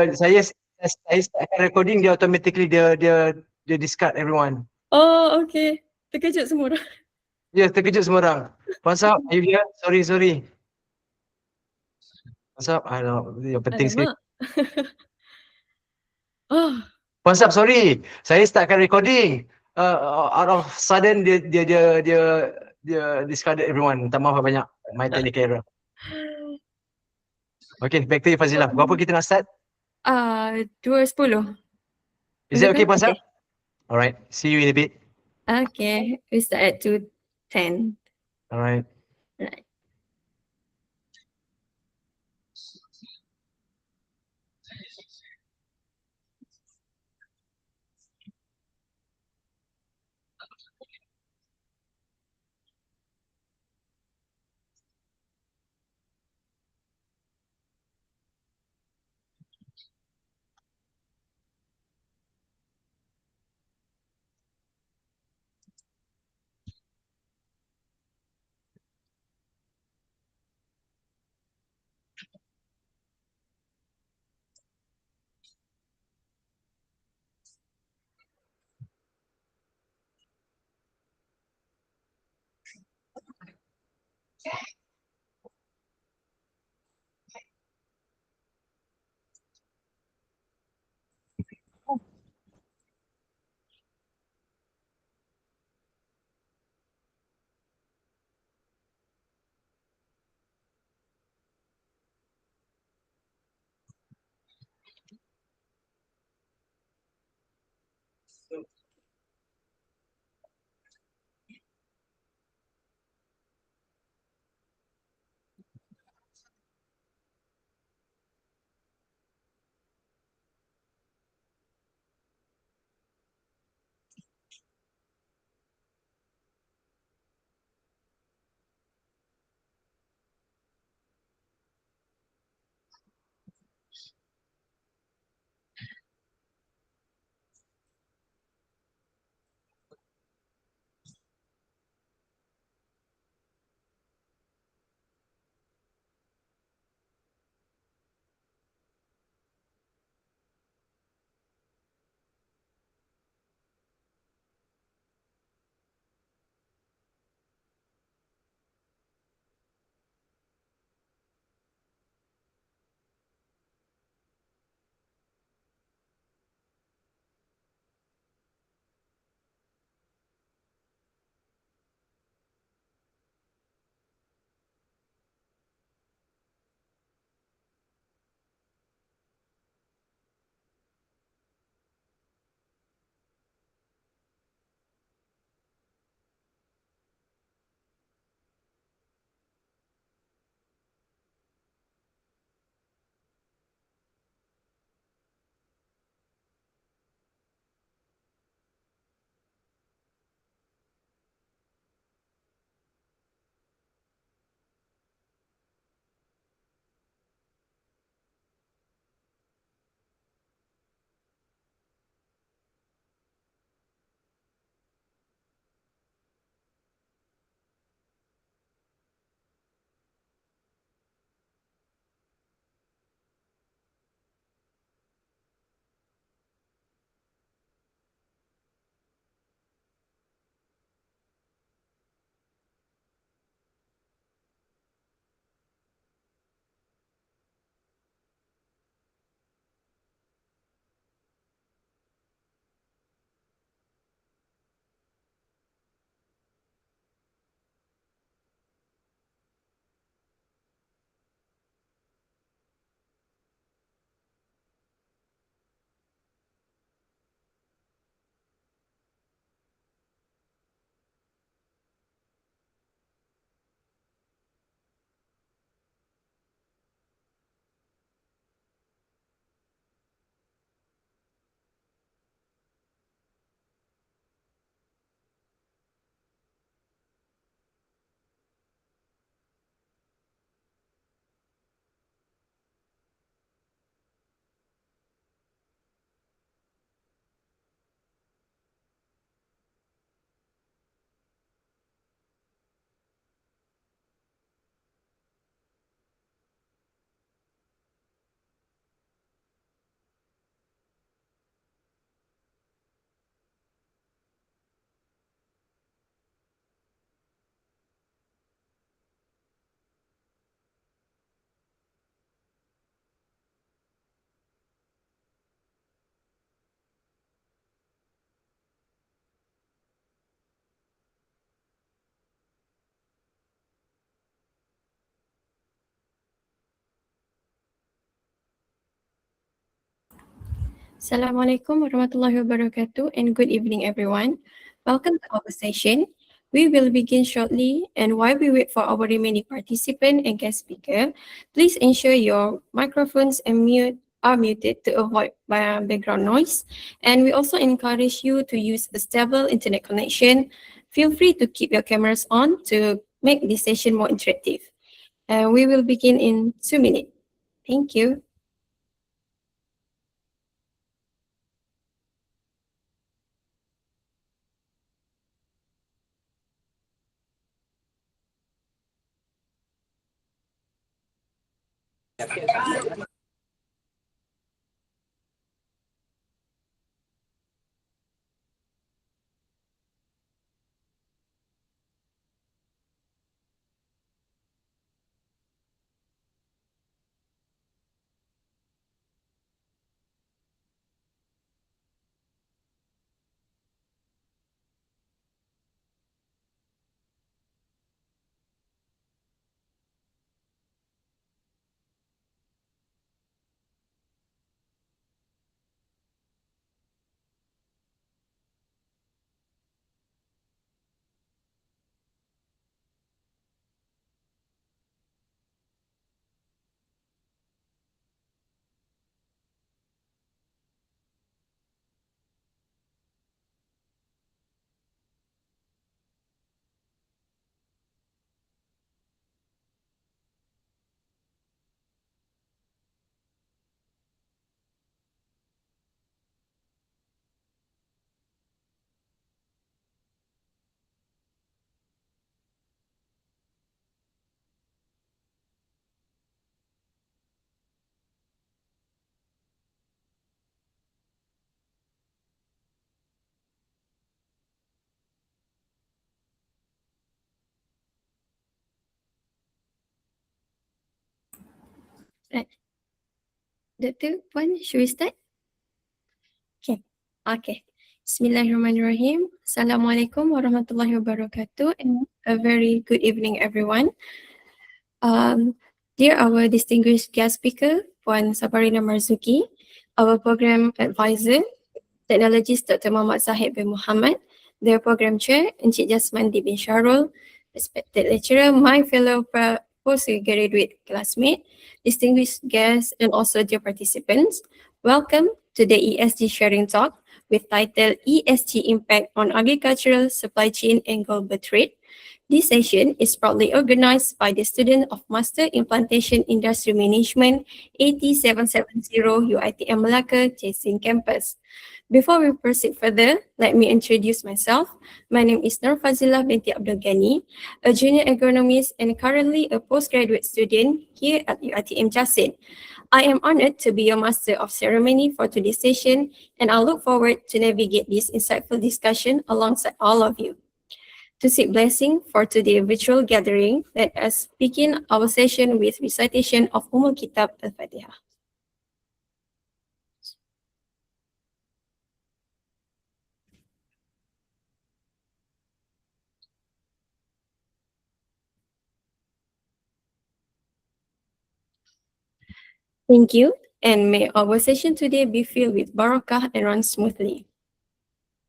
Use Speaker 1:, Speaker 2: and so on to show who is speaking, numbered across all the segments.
Speaker 1: Saya startkan recording, dia automatically dia discard everyone.
Speaker 2: Oh, okay. Terkejut semua orang.
Speaker 1: Ya, terkejut semua orang. Puan Sab, are you here? Sorry. Puan Sab, yang penting sekali.
Speaker 2: Alamak. Oh,
Speaker 1: Puan Sab, sorry. Saya startkan recording. Out of sudden dia discarded everyone. Minta maaf banyak. My technical error. Okay, back to you Fazila. Berapa kita nak start?
Speaker 2: 2:10.
Speaker 1: Is it okay, Puan Sab?
Speaker 2: Okay.
Speaker 1: Alright, see you in a bit.
Speaker 2: Okay, we start at 2:10.
Speaker 1: Alright.
Speaker 2: Right. Assalamualaikum warahmatullahi wabarakatuh and good evening everyone. Welcome to our session. We will begin shortly, and while we wait for our remaining participant and guest speaker, please ensure your microphones and are muted to avoid background noise. And we also encourage you to use a stable internet connection. Feel free to keep your cameras on to make this session more interactive. We will begin in 2 minutes. Thank you. Right. Dr. Puan, should we start? Okay. Bismillahirrahmanirrahim. Assalamualaikum warahmatullahi wabarakatuh and a very good evening everyone. Dear our distinguished guest speaker, Puan Sabarinah Marzuky, our program advisor, Technologist Dr. Muhammad Zahid bin Muhammad, their program chair, Encik Jasmandi bin Sharul, respected lecturer, my fellow postgraduate classmate, distinguished guests, and also dear participants. Welcome to the ESG sharing talk with title ESG Impact on Agricultural Supply Chain and Global Trade. This session is proudly organized by the student of Master in Plantation Industry Management 8770 UiTM Malacca, Jasin Campus. Before we proceed further, let me introduce myself. My name is Nur Fazilah binti Abdul Ghani, a junior agronomist and currently a postgraduate student here at UiTM Jasin. I am honored to be your master of ceremony for today's session, and I look forward to navigate this insightful discussion alongside all of you. To seek blessing for today's virtual gathering, let us begin our session with recitation of Kitab Al-Fatihah. Thank you, and may our session today be filled with barakah and run smoothly.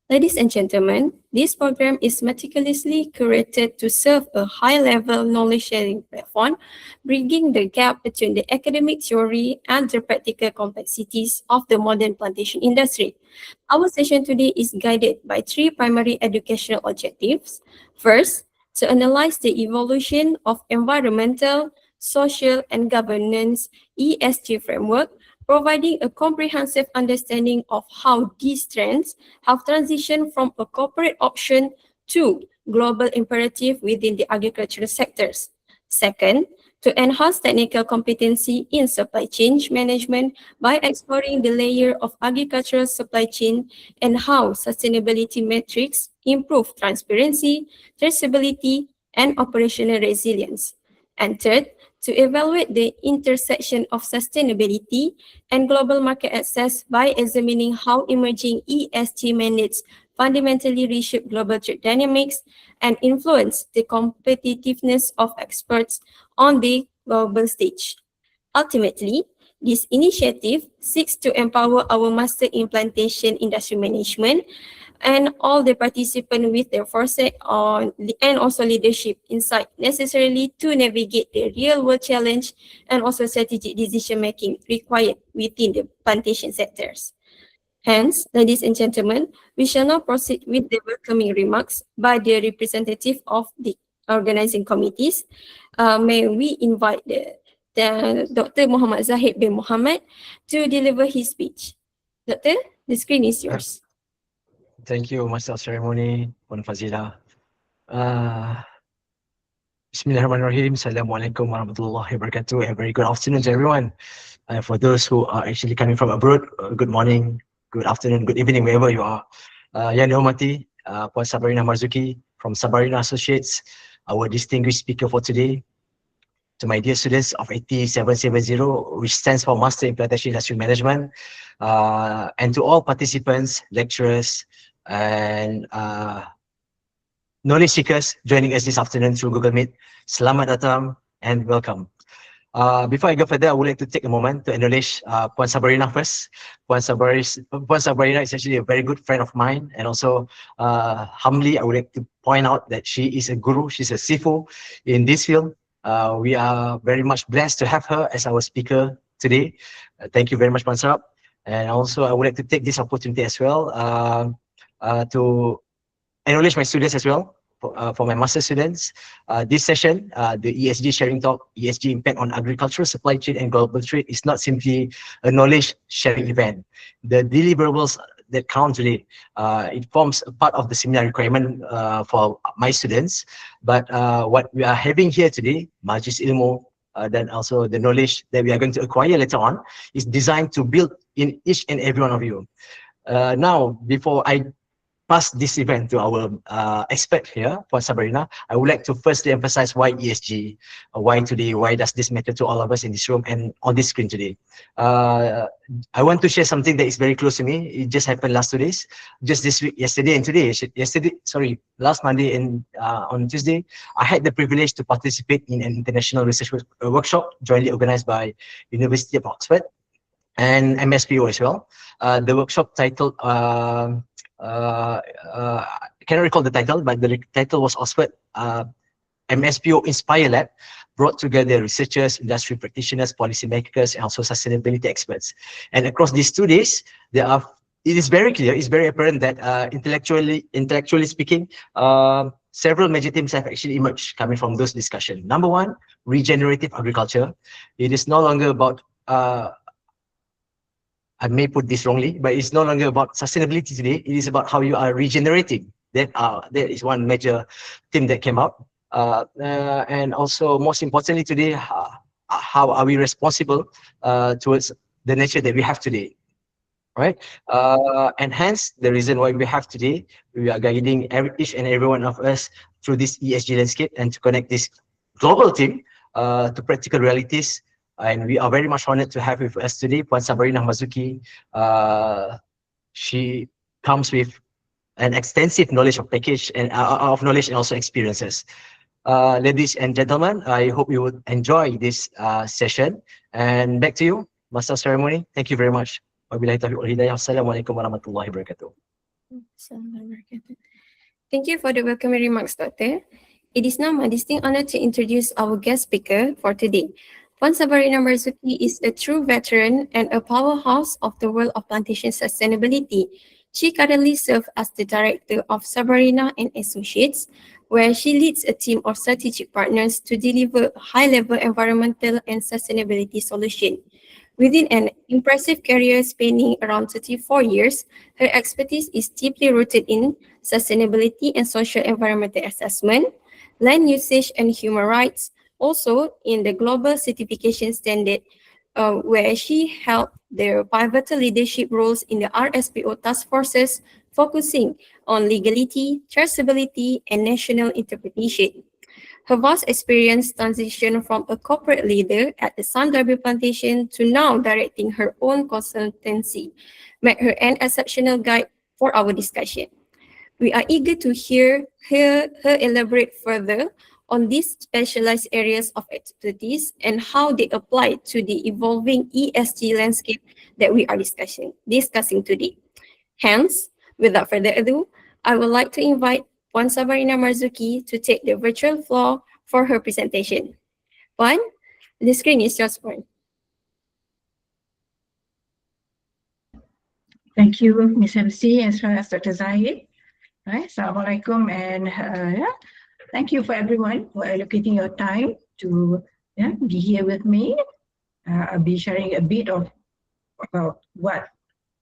Speaker 2: Ladies and gentlemen, this program is meticulously curated to serve a high-level knowledge-sharing platform, bridging the gap between the academic theory and the practical complexities of the modern plantation industry. Our session today is guided by three primary educational objectives. First, to analyze the evolution of environmental, social, and governance ESG framework, providing a comprehensive understanding of how these trends have transitioned from a corporate option to global imperative within the agricultural sectors. Second, to enhance technical competency in supply chain management by exploring the layer of agricultural supply chain and how sustainability metrics improve transparency, traceability, and operational resilience. And third, to evaluate the intersection of sustainability and global market access by examining how emerging ESG mandates fundamentally reshape global trade dynamics and influence the competitiveness of exports on the global stage. Ultimately, This initiative seeks to empower our master in plantation industry management and all the participants with their foresight on and also leadership insight necessarily to navigate the real world challenge and also strategic decision making required within the plantation sectors. Hence, ladies and gentlemen, we shall now proceed with the welcoming remarks by the representative of the organizing committees. May we invite the Dr. Muhammad Zahid bin Muhammad to deliver his speech. Doctor, the screen is yours.
Speaker 1: Thank you, Master of Ceremony, Puan Fazila. Bismillahirrahmanirrahim. Assalamualaikum warahmatullahi wabarakatuh. A very good afternoon to everyone. For those who are actually coming from abroad, good morning, good afternoon, good evening, wherever you are. Yang dihormati, Puan Sabarinah Marzuky from Sabarinah Associates, our distinguished speaker for today. To my dear students of 8770, which stands for Master in Plantation Industry Management, and to all participants, lecturers, and knowledge seekers joining us this afternoon through Google Meet. Selamat datang and welcome. Before I go further, I would like to take a moment to acknowledge Puan Sabarinah first. Puan Sabarinah is actually a very good friend of mine, and also humbly, I would like to point out that she is a guru, she's a sifu in this field. We are very much blessed to have her as our speaker today. Thank you very much, Puan Sab. And also, I would like to take this opportunity as well to acknowledge my students as well. For my master students, this session, the ESG sharing talk, ESG impact on agricultural supply chain and global trade, is not simply a knowledge sharing event. The deliverables that count today, it forms a part of the seminar requirement for my students. But what we are having here today, Majlis Ilmu, then also the knowledge that we are going to acquire later on, is designed to build in each and every one of you. Now, before I pass this event to our expert here, Puan Sabarinah, I would like to firstly emphasize why ESG, why today, why does this matter to all of us in this room and on this screen today. I want to share something that is very close to me. It just happened last 2 days, just this week, yesterday and today. Last Monday and on Tuesday, I had the privilege to participate in an international research workshop jointly organized by University of Oxford and MSPO as well. The workshop titled, I cannot recall the title, but the title was Oxford MSPO Inspire Lab, brought together researchers, industry practitioners, policymakers, and also sustainability experts. And across these 2 days, it is very clear, it's very apparent that intellectually speaking, several major themes have actually emerged coming from those discussions. Number one, regenerative agriculture. It is no longer about I may put this wrongly, but it's no longer about sustainability today. It is about how you are regenerating. That is one major theme that came out. And also, most importantly today, how are we responsible towards the nature that we have today, right? And hence, the reason why we have today, we are guiding each and every one of us through this ESG landscape and to connect this global team to practical realities. And we are very much honored to have with us today Puan Sabarinah Marzuky. She comes with an extensive knowledge of package and of knowledge and also experiences. Ladies and gentlemen, I hope you would enjoy this session. And back to you, Master of Ceremony. Thank you very much. Wabillahi taufiq wal hidayah. Assalamualaikum warahmatullahi wabarakatuh.
Speaker 2: Thank you for the welcoming remarks, Doctor. It is now my distinct honor to introduce our guest speaker for today. Puan Sabarinah Marzuky is a true veteran and a powerhouse of the world of plantation sustainability. She currently serves as the director of Sabarinah and Associates, where she leads a team of strategic partners to deliver high-level environmental and sustainability solutions. Within an impressive career spanning around 34 years, her expertise is deeply rooted in sustainability and social environmental assessment, land usage and human rights, also in the global certification standard, where she held their pivotal leadership roles in the RSPO task forces, focusing on legality, traceability, and national interpretation. Her vast experience transitioned from a corporate leader at the Sunderby Plantation to now directing her own consultancy, make her an exceptional guide for our discussion. We are eager to hear her elaborate further on these specialized areas of expertise and how they apply to the evolving ESG landscape that we are discussing today. Hence, without further ado, I would like to invite Puan Sabarinah Marzuky to take the virtual floor for her presentation. Puan, the screen is yours, Puan.
Speaker 3: Thank you, Ms. MC, as well as Dr. Zahid. Right, Assalamualaikum, and thank you for everyone for allocating your time to be here with me. I'll be sharing a bit of about what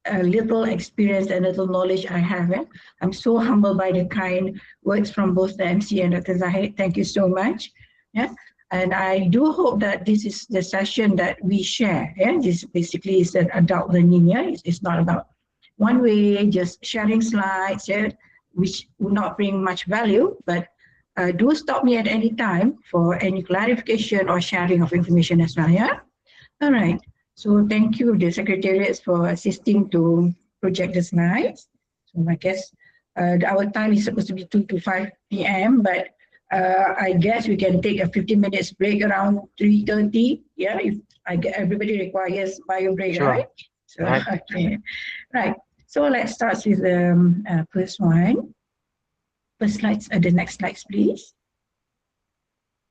Speaker 3: a little experience and little knowledge I have. I'm so humbled by the kind words from both the MC and Dr. Zahid. Thank you so much. Yeah. And I do hope that this is the session that we share. Yeah, this basically is an adult learning. Yeah, it's not about one way, just sharing slides, yeah, which would not bring much value, but do stop me at any time for any clarification or sharing of information as well, yeah? All right, so thank you, the secretariats, for assisting to project the slides. So I guess our time is supposed to be 2 to 5 p.m., but I guess we can take a 15 minutes break around 3:30, yeah, if everybody requires bio break, sure. Right? So, right. Okay, right. So let's start with the first one. First slides, the next slides, please.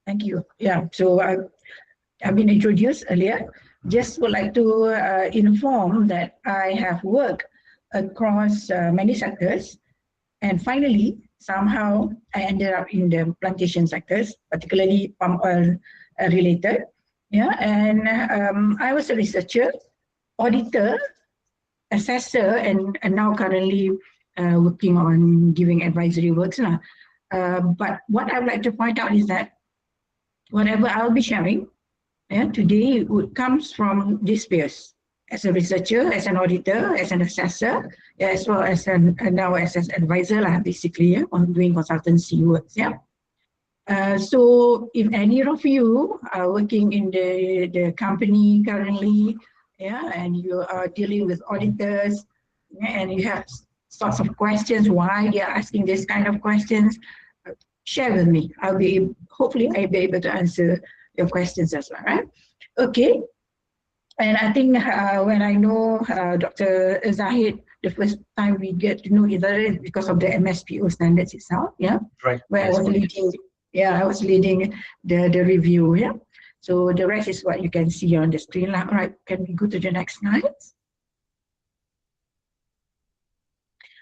Speaker 3: Thank you. Yeah, so I've been introduced earlier. Just would like to inform that I have worked across many sectors, and finally, somehow I ended up in the plantation sectors, particularly palm oil related. Yeah, and I was a researcher, auditor, assessor, and now currently working on giving advisory works. But what I would like to point out is that whatever I'll be sharing today comes from this space. As a researcher, as an auditor, as an assessor, as well as now as an advisor, basically, on doing consultancy works. So if any of you are working in the company currently, and you are dealing with auditors, and you have sorts of questions, why they are asking this kind of questions, share with me. Hopefully I'll be able to answer your questions as well, right? Okay. And I think when I know Dr. Zahid, the first time we get to know each other is because of the MSPO standards itself, right. Where I was leading the review, So the rest is what you can see on the screen. All right, can we go to the next slide?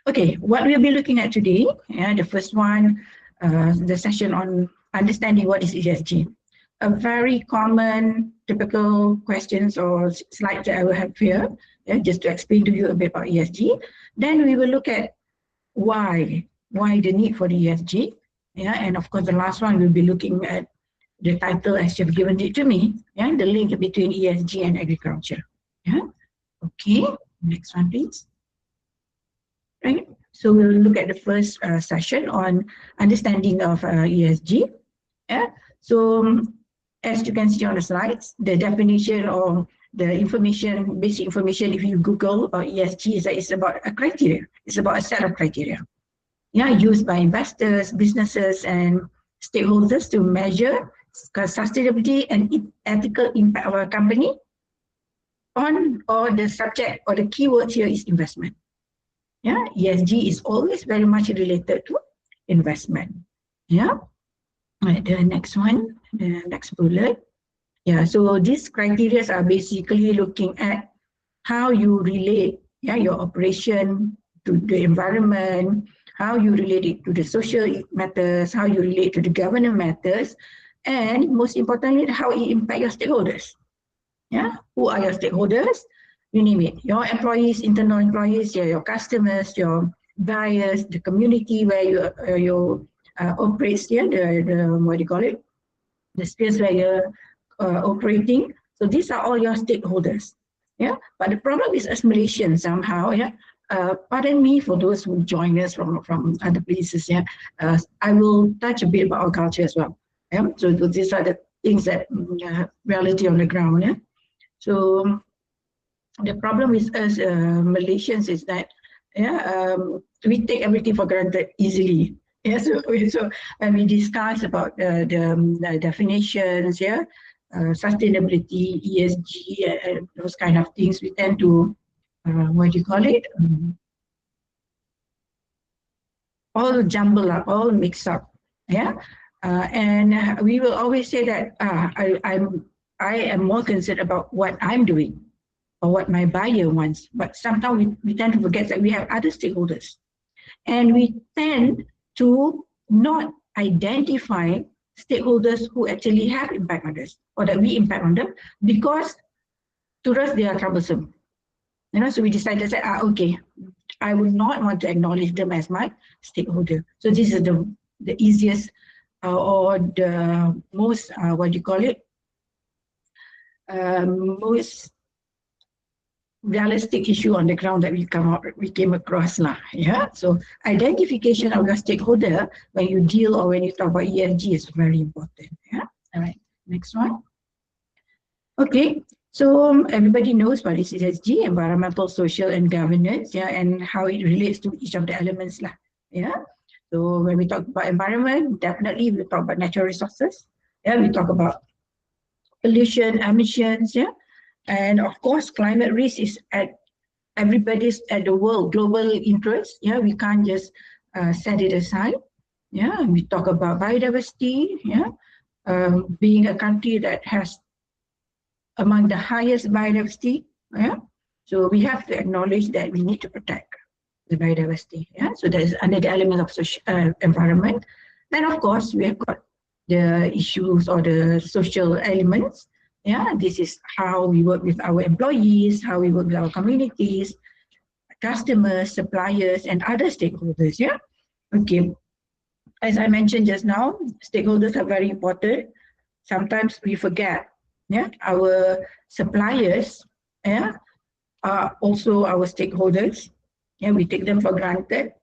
Speaker 3: Okay, what we'll be looking at today, the first one, the session on understanding what is ESG. A very common, typical questions or slides that I will have here, just to explain to you a bit about ESG. Then we will look at why the need for the ESG. And of course, the last one we'll be looking at the title as you've given it to me, the link between ESG and agriculture. Okay, next one, please. Right, so we'll look at the first session on understanding of ESG. So as you can see on the slides, the definition or the information, basic information, if you Google ESG, is that it's about a criteria. It's about a set of criteria, used by investors, businesses, and stakeholders to measure sustainability and ethical impact of a company on, or the subject or the keyword here is investment. ESG is always very much related to investment. Right, the next one, the next bullet. So these criteria are basically looking at how you relate your operation to the environment, how you relate it to the social matters, how you relate to the governance matters, and most importantly, how it impacts your stakeholders. Who are your stakeholders? You name it. Your employees, internal employees, your customers, your buyers, the community where you operate, the what do you call it? The space where you're operating. So these are all your stakeholders. But the problem is as Malaysians somehow, pardon me for those who join us from other places, I will touch a bit about our culture as well. So these are the things that reality on the ground. So the problem with us Malaysians is that we take everything for granted easily. Yeah, so when we discuss about the definitions, yeah, sustainability, ESG, those kind of things, we tend to what do you call it? All jumble up, all mix up, yeah. And we will always say that I am more concerned about what I'm doing or what my buyer wants, but sometimes we tend to forget that we have other stakeholders. And we tend to not identify stakeholders who actually have impact on us or that we impact on them because to us they are troublesome. So we decided to say, okay, I would not want to acknowledge them as my stakeholder. So this is the easiest or the most, what do you call it? Most realistic issue on the ground that we came across lah. Yeah. So identification of your stakeholder when you deal or when you talk about ESG is very important. Yeah. All right. Next one. Okay. So everybody knows what is ESG, environmental, social, and governance. Yeah, and how it relates to each of the elements lah. Yeah. So when we talk about environment, definitely we talk about natural resources. Yeah, we talk about pollution, emissions. Yeah. And of course, climate risk is at the world global interest. Yeah, we can't just set it aside. Yeah, we talk about biodiversity. Yeah, being a country that has among the highest biodiversity. Yeah, so we have to acknowledge that we need to protect the biodiversity. Yeah, so that is under the element of social, environment. Then of course we have got the issues or the social elements. Yeah, this is how we work with our employees, how we work with our communities, customers, suppliers, and other stakeholders. Yeah, okay. As I mentioned just now, stakeholders are very important. Sometimes we forget. Yeah, our suppliers, yeah, are also our stakeholders. Yeah, we take them for granted.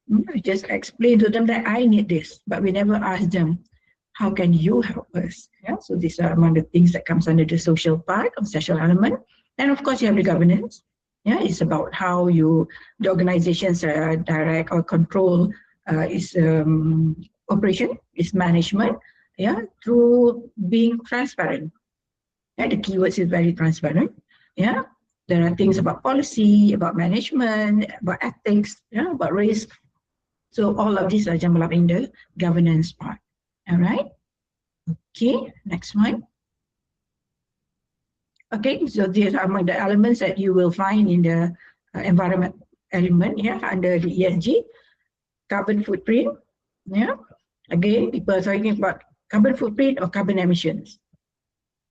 Speaker 3: We just explain to them that I need this, but we never ask them, how can you help us? Yeah, so these are among the things that comes under the social part of social element. And of course, you have the governance. Yeah, it's about how the organizations direct or control its operation, its management. Yeah, through being transparent. Yeah, the keywords is very transparent. Yeah, there are things about policy, about management, about ethics, yeah, about risk. So all of these are jumbled up in the governance part. All right. Okay, next one. Okay, so these are among the elements that you will find in the environment element, yeah, under the ESG. Carbon footprint, yeah. Again, people are talking about carbon footprint or carbon emissions,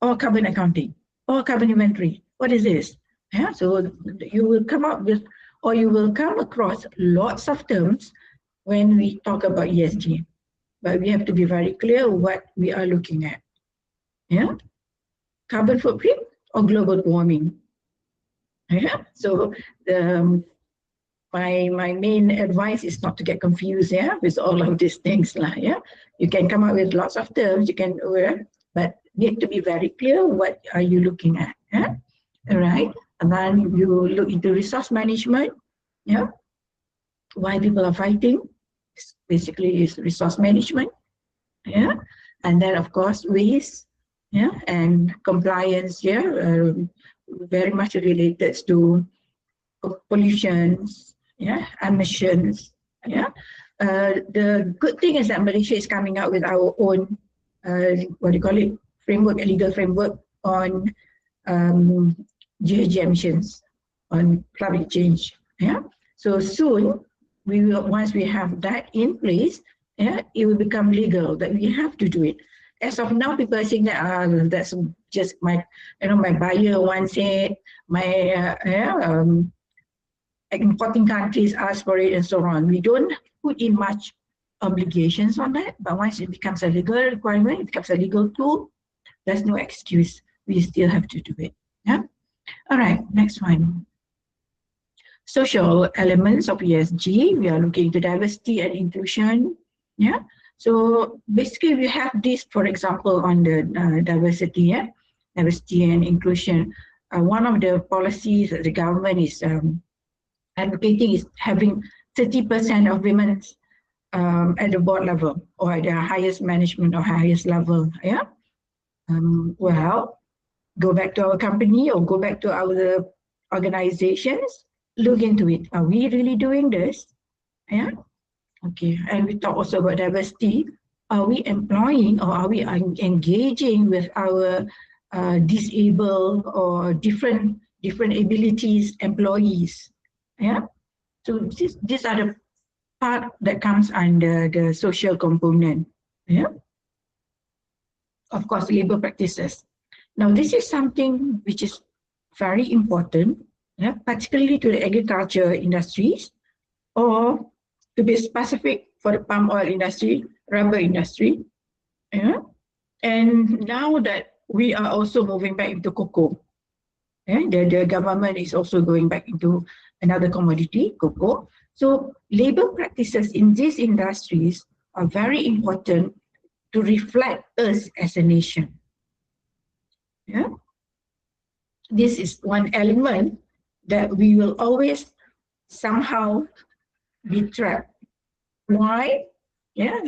Speaker 3: or carbon accounting, or carbon inventory. What is this? Yeah, so you will come up with, or you will come across lots of terms when we talk about ESG. But we have to be very clear what we are looking at. Yeah, carbon footprint or global warming. Yeah, so my main advice is not to get confused. Yeah, with all of these things lah. Yeah, you can come up with lots of terms. You can, but need to be very clear what are you looking at. Yeah, all right. And then you look into resource management. Yeah, why people are fighting. Basically is resource management, yeah, and then of course waste, yeah, and compliance, yeah, very much related to pollutions, yeah, emissions, yeah. The good thing is that Malaysia is coming out with our own, what do you call it, framework, a legal framework on GHG emissions, on climate change, yeah. So soon. We will, once we have that in place, yeah, it will become legal that we have to do it. As of now, people are saying that that's just my buyer wants it, my importing countries ask for it, and so on. We don't put in much obligations on that, but once it becomes a legal requirement, it becomes a legal tool. There's no excuse. We still have to do it. Yeah. All right. Next one. Social elements of ESG, we are looking into diversity and inclusion. Yeah, so basically we have this, for example, on the diversity, yeah, diversity and inclusion. One of the policies that the government is advocating is having 30% of women at the board level or at the highest management or highest level. Yeah. Well, go back to our company or go back to our organizations, look into it. Are we really doing this? Yeah. Okay. And we talk also about diversity. Are we employing or are we engaging with our disabled or different abilities employees? Yeah. So these are the part that comes under the social component. Yeah. Of course, labor practices. Now, this is something which is very important, yeah, particularly to the agriculture industries, or to be specific for the palm oil industry, rubber industry. Yeah. And now that we are also moving back into cocoa, yeah, the government is also going back into another commodity, cocoa. So labor practices in these industries are very important to reflect us as a nation. Yeah. This is one element that we will always somehow be trapped. Why? Yeah,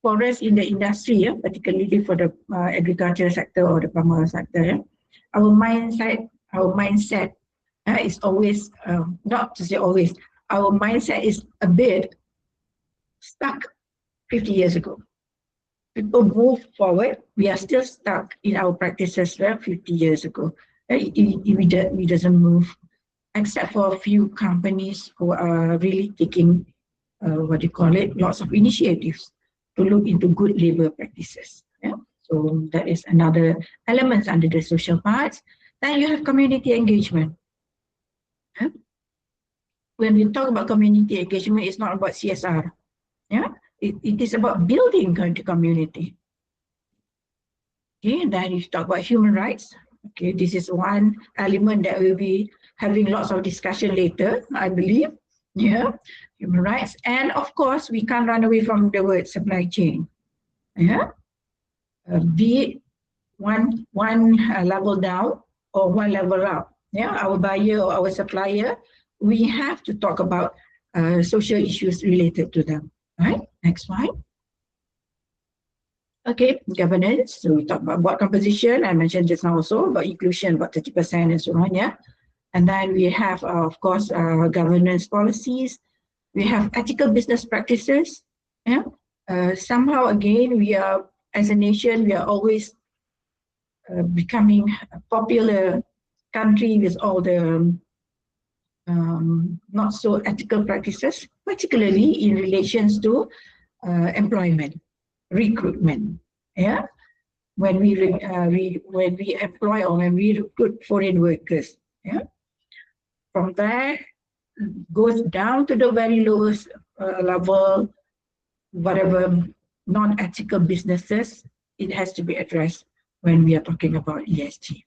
Speaker 3: for us in the industry, yeah, particularly for the agriculture sector or the palm oil sector, yeah, our mindset is always, not to say always, our mindset is a bit stuck 50 years ago. People move forward, we are still stuck in our practices 50 years ago. It doesn't move, except for a few companies who are really taking, lots of initiatives to look into good labor practices. Yeah? So that is another element under the social parts. Then you have community engagement. Yeah? When we talk about community engagement, it's not about CSR. Yeah? It is about building the community. Okay, and then you talk about human rights. Okay, this is one element that we'll be having lots of discussion later, I believe. Yeah, human rights. And of course, we can't run away from the word supply chain. Yeah, be it one level down or one level up. Yeah, our buyer or our supplier, we have to talk about social issues related to them. Right, next slide. Okay, governance. So we talk about board composition. I mentioned just now also about inclusion, about 30% and so on. Yeah, and then we have, of course, governance policies. We have ethical business practices. Yeah, somehow again we are, as a nation, we are always becoming a popular country with all the not so ethical practices, particularly in relations to employment, recruitment. Yeah, when we employ or when we recruit foreign workers. Yeah, from there goes down to the very lowest level, whatever non-ethical businesses, it has to be addressed when we are talking about ESG.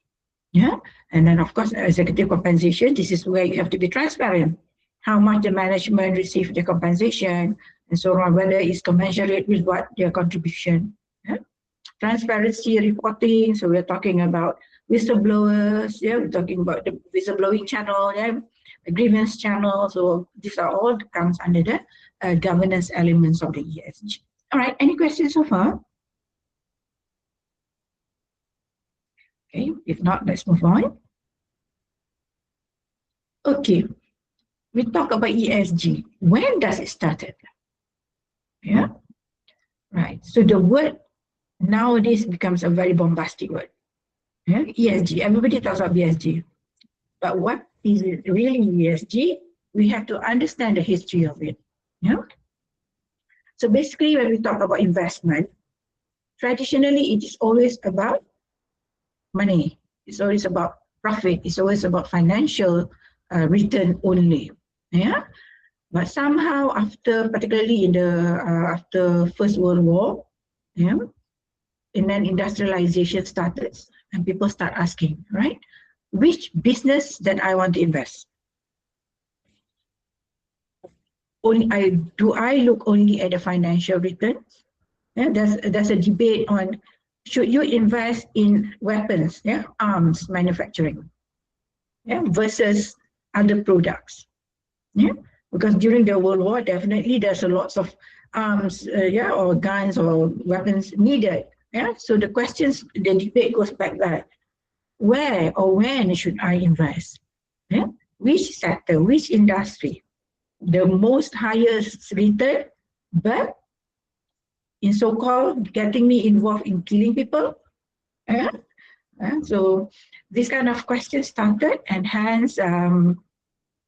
Speaker 3: Yeah, and then of course executive compensation. This is where you have to be transparent. How much the management receive the compensation and so on, whether it's commensurate with what their contribution. Yeah? Transparency reporting. So we're talking about whistleblowers. Yeah, we're talking about the whistleblowing channel. Yeah, the grievance channel. So these are all comes under the governance elements of the ESG. All right. Any questions so far? Okay. If not, let's move on. Okay. We talk about ESG. When does it start? Yeah. Right. So the word nowadays becomes a very bombastic word. Yeah? ESG. Everybody talks about ESG. But what is it really ESG? We have to understand the history of it. Yeah. So basically, when we talk about investment, traditionally it is always about money. It's always about profit. It's always about financial return only. Yeah. But somehow after, particularly in the after First World War, yeah, and then industrialization started, and people start asking, right, which business that I want to invest? Do I look only at the financial returns? Yeah, there's a debate on should you invest in weapons, yeah, arms manufacturing, yeah, versus other products. Yeah. because during the World War, definitely there's a lots of arms, or guns or weapons needed. Yeah, so the debate goes back there. Where or when should I invest? Yeah? Which sector, which industry? The most highest return, but in so-called getting me involved in killing people. Yeah? So this kind of question started, and hence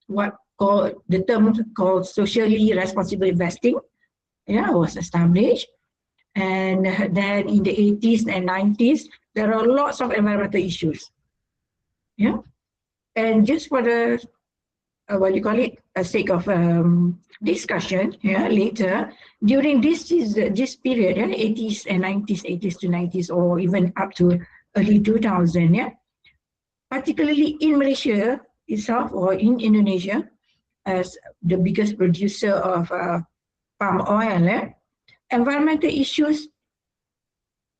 Speaker 3: what called the term called socially responsible investing, was established. And then in the 80s and 90s, there are lots of environmental issues. Yeah, and just for the sake of discussion, later during this period, 80s and 90s, 80s to 90s, or even up to early 2000, particularly in Malaysia itself or in Indonesia, as the biggest producer of palm oil, environmental issues,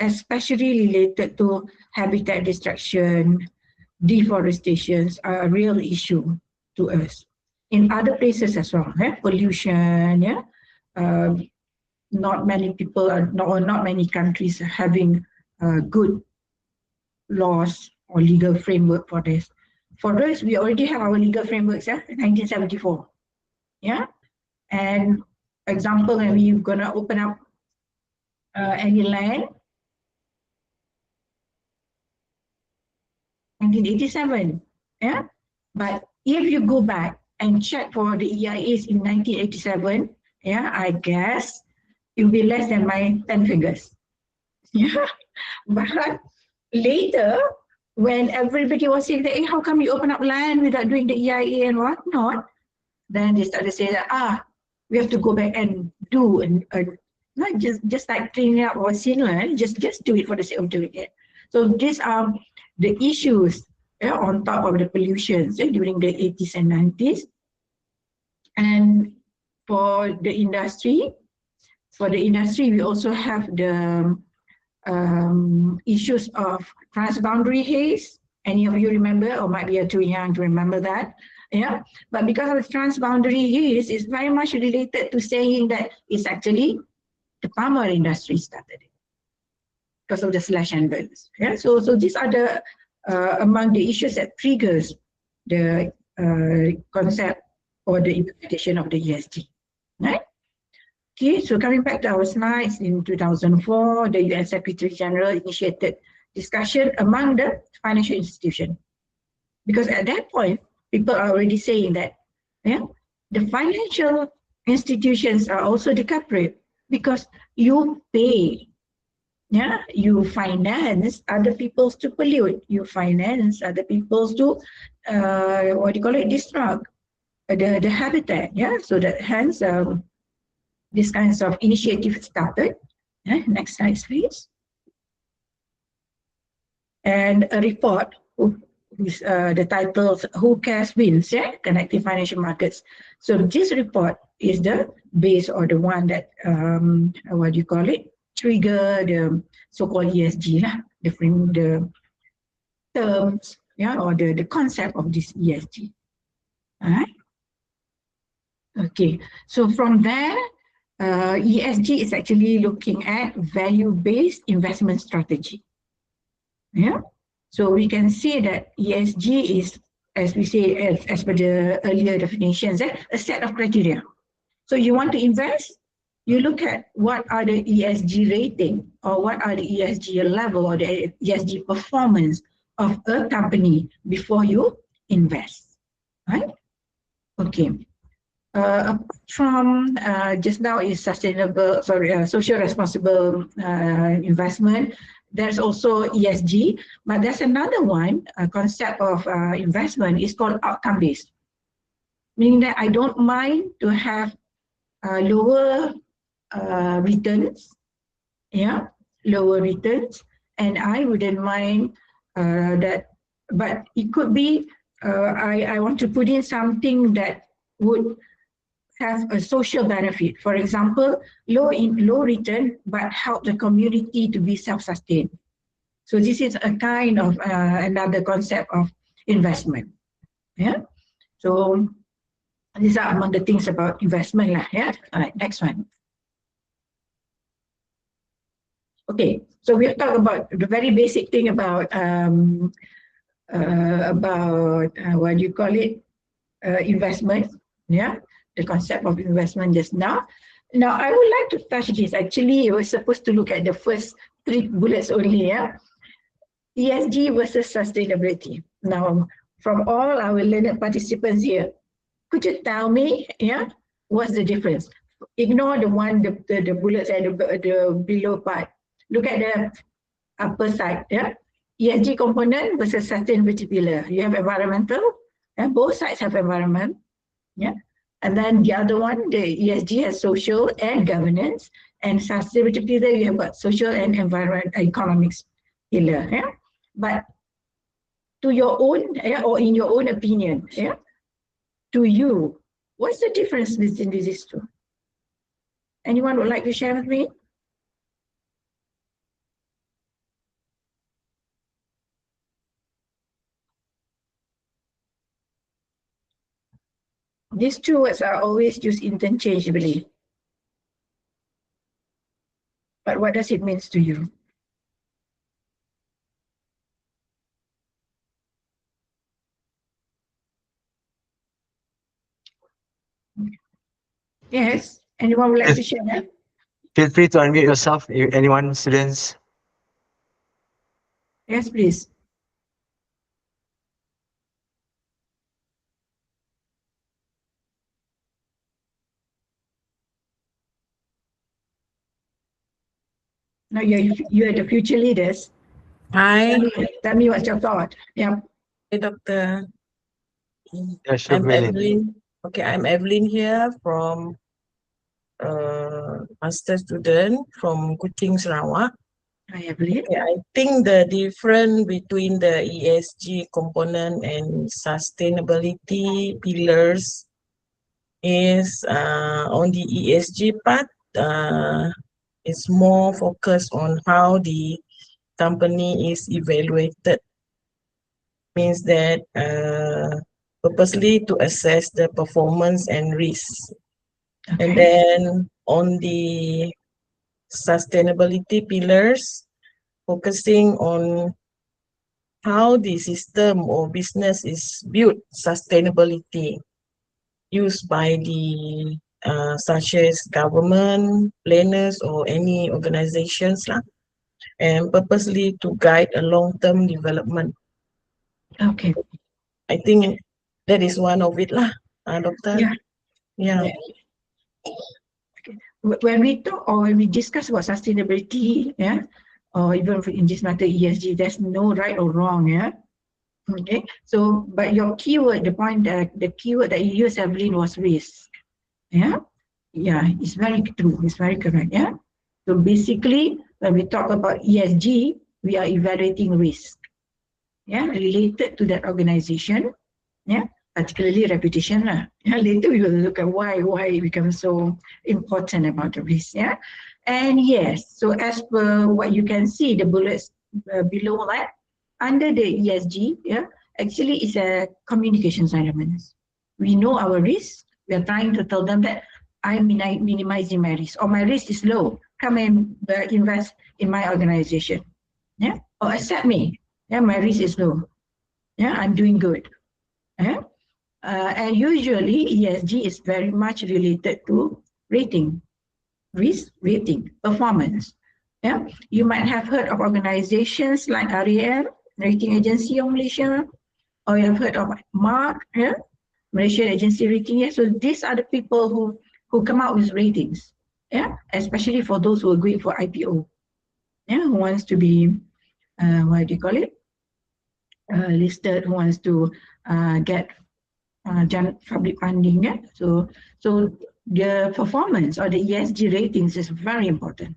Speaker 3: especially related to habitat destruction, deforestation, are a real issue to us. In other places as well, pollution, not many people or not many countries having good laws or legal framework for this. For us, we already have our legal frameworks, in 1974. Yeah, and example, when we're gonna open up any land, 1987. Yeah, but if you go back and check for the EIAs in 1987, I guess it will be less than my 10 fingers. Yeah, but later, when everybody was saying that, how come you open up land without doing the EIA and whatnot, then they started saying that, we have to go back and do, and not just like cleaning up or similar, just do it for the sake of doing it. So these are the issues on top of the pollutions during the 80s and 90s. And for the industry, we also have the issues of transboundary haze. Any of you remember, or might be too young to remember that? Yeah, but because of transboundary haze, it's very much related to saying that it's actually the palm oil industry started it because of the slash and burns. Yeah, so these are the among the issues that triggers the concept or the implementation of the ESG. Right? Okay, so coming back to our slides, in 2004, the UN Secretary General initiated discussion among the financial institutions. Because at that point, people are already saying that the financial institutions are also the culprit, because you pay, you finance other people to pollute, you finance other people to, destruct the habitat, so that hence this kinds of initiative started. Next slide, please. And a report, the title, Who Cares Wins, Connecting Financial Markets. So this report is the base, or the one that, trigger the so-called ESG, the terms, or the concept of this ESG. All right. Okay, so from there, ESG is actually looking at value-based investment strategy. Yeah, so we can say that ESG is, as we say, as per the earlier definitions, a set of criteria. So you want to invest, you look at what are the ESG rating, or what are the ESG level, or the ESG performance of a company before you invest, right? Okay. Apart from just now is social responsible investment. There's also ESG, but there's another one, a concept of investment is called outcome-based, meaning that I don't mind to have lower returns, lower returns, and I wouldn't mind that, but it could be I want to put in something that would have a social benefit. For example, low return, but help the community to be self-sustained. So this is a kind of another concept of investment. Yeah. So These are among the things about investment lah. Yeah. All right. Next one. Okay. So we'll talk about the very basic thing about what do you call it? Investment. Yeah. The concept of investment just now. Now I would like to touch this. Actually, we're supposed to look at the first 3 bullets only. Yeah. ESG versus sustainability. Now, from all our learned participants here, could you tell me, yeah, what's the difference? Ignore the bullets and the below part. Look at the upper side, yeah. ESG component versus sustainability pillar. You have environmental, and both sides have environment, yeah. And then the other one, the ESG has social and governance, and sustainability pillar, you have got social and environment economics pillar, yeah. But to your own, yeah, or in your own opinion, yeah, to you, what's the difference between these two? Anyone would like to share with me? These two words are always used interchangeably. But what does it mean to you? Yes, anyone would like to share that?
Speaker 1: Feel free to unmute yourself, anyone, students.
Speaker 3: Yes, please. Now you're the future leaders.
Speaker 4: Hi,
Speaker 3: Tell me what's your thought. Yeah.
Speaker 4: hey, Doctor.
Speaker 1: Yeah, sure,
Speaker 4: I'm
Speaker 1: Melin.
Speaker 4: Evelyn. Okay, I'm Evelyn here from master student from Kuching, Sarawak.
Speaker 3: I believe.
Speaker 4: Okay, I think the difference between the ESG component and sustainability pillars is on the ESG part, it's more focused on how the company is evaluated. Means that purposely to assess the performance and risk. And
Speaker 3: Okay.
Speaker 4: then on the sustainability pillars, focusing on how the system or business is built sustainability used by the such as government, planners or any organizations lah, and purposely to guide a long-term development.
Speaker 3: Okay.
Speaker 4: I think that is one of it lah, Doctor.
Speaker 3: Yeah.
Speaker 4: Yeah.
Speaker 3: When we talk or when we discuss about sustainability, yeah, or even in this matter ESG, there's no right or wrong, yeah. Okay. So, but your keyword, the keyword that you used, Evelyn, was risk. Yeah. Yeah, it's very true. It's very correct. Yeah. So basically, when we talk about ESG, we are evaluating risk. Yeah, related to that organization. Yeah, particularly reputation. Yeah, later we will look at why it becomes so important about the risk. Yeah, and yes, so as per what you can see, the bullets below that, under the ESG, yeah, actually it's a communications elements. We know our risk. We are trying to tell them that I'm minimizing my risk, or my risk is low. Come and invest in my organization. Yeah, or accept me. Yeah, my risk is low. Yeah, I'm doing good. Yeah? And usually ESG is very much related to rating, risk rating, performance. Yeah, you might have heard of organizations like RAM, Rating Agency of Malaysia, or you have heard of MARC, yeah, Malaysian Agency Rating. Yeah, so these are the people who come out with ratings. Yeah, especially for those who are going for IPO. Yeah, who wants to be, what do you call it? Listed, who wants to get public funding. Yeah? So the performance or the ESG ratings is very important.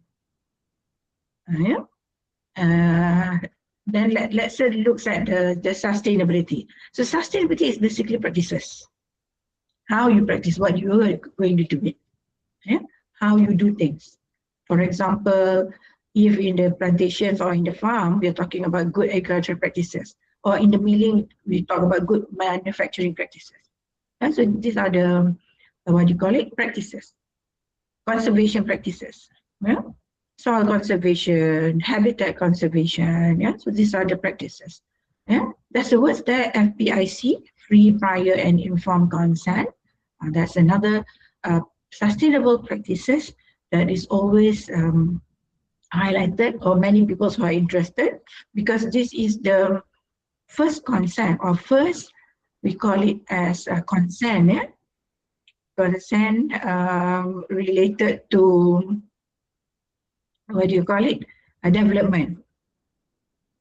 Speaker 3: Yeah. Then let's look at the sustainability. So sustainability is basically practices. How you practice what you are going to do it. Yeah? How you do things. For example, if in the plantations or in the farm, we are talking about good agricultural practices. Or in the milling, we talk about good manufacturing practices. And so these are the, what do you call it, practices, conservation practices. Yeah? Soil conservation, habitat conservation. Yeah, so these are the practices. Yeah, that's the words there, FPIC, free, prior, and informed consent. That's another sustainable practices that is always highlighted, or many people who are interested, because this is the first consent, or first, we call it as a consent, yeah? Consent related to, what do you call it, a development.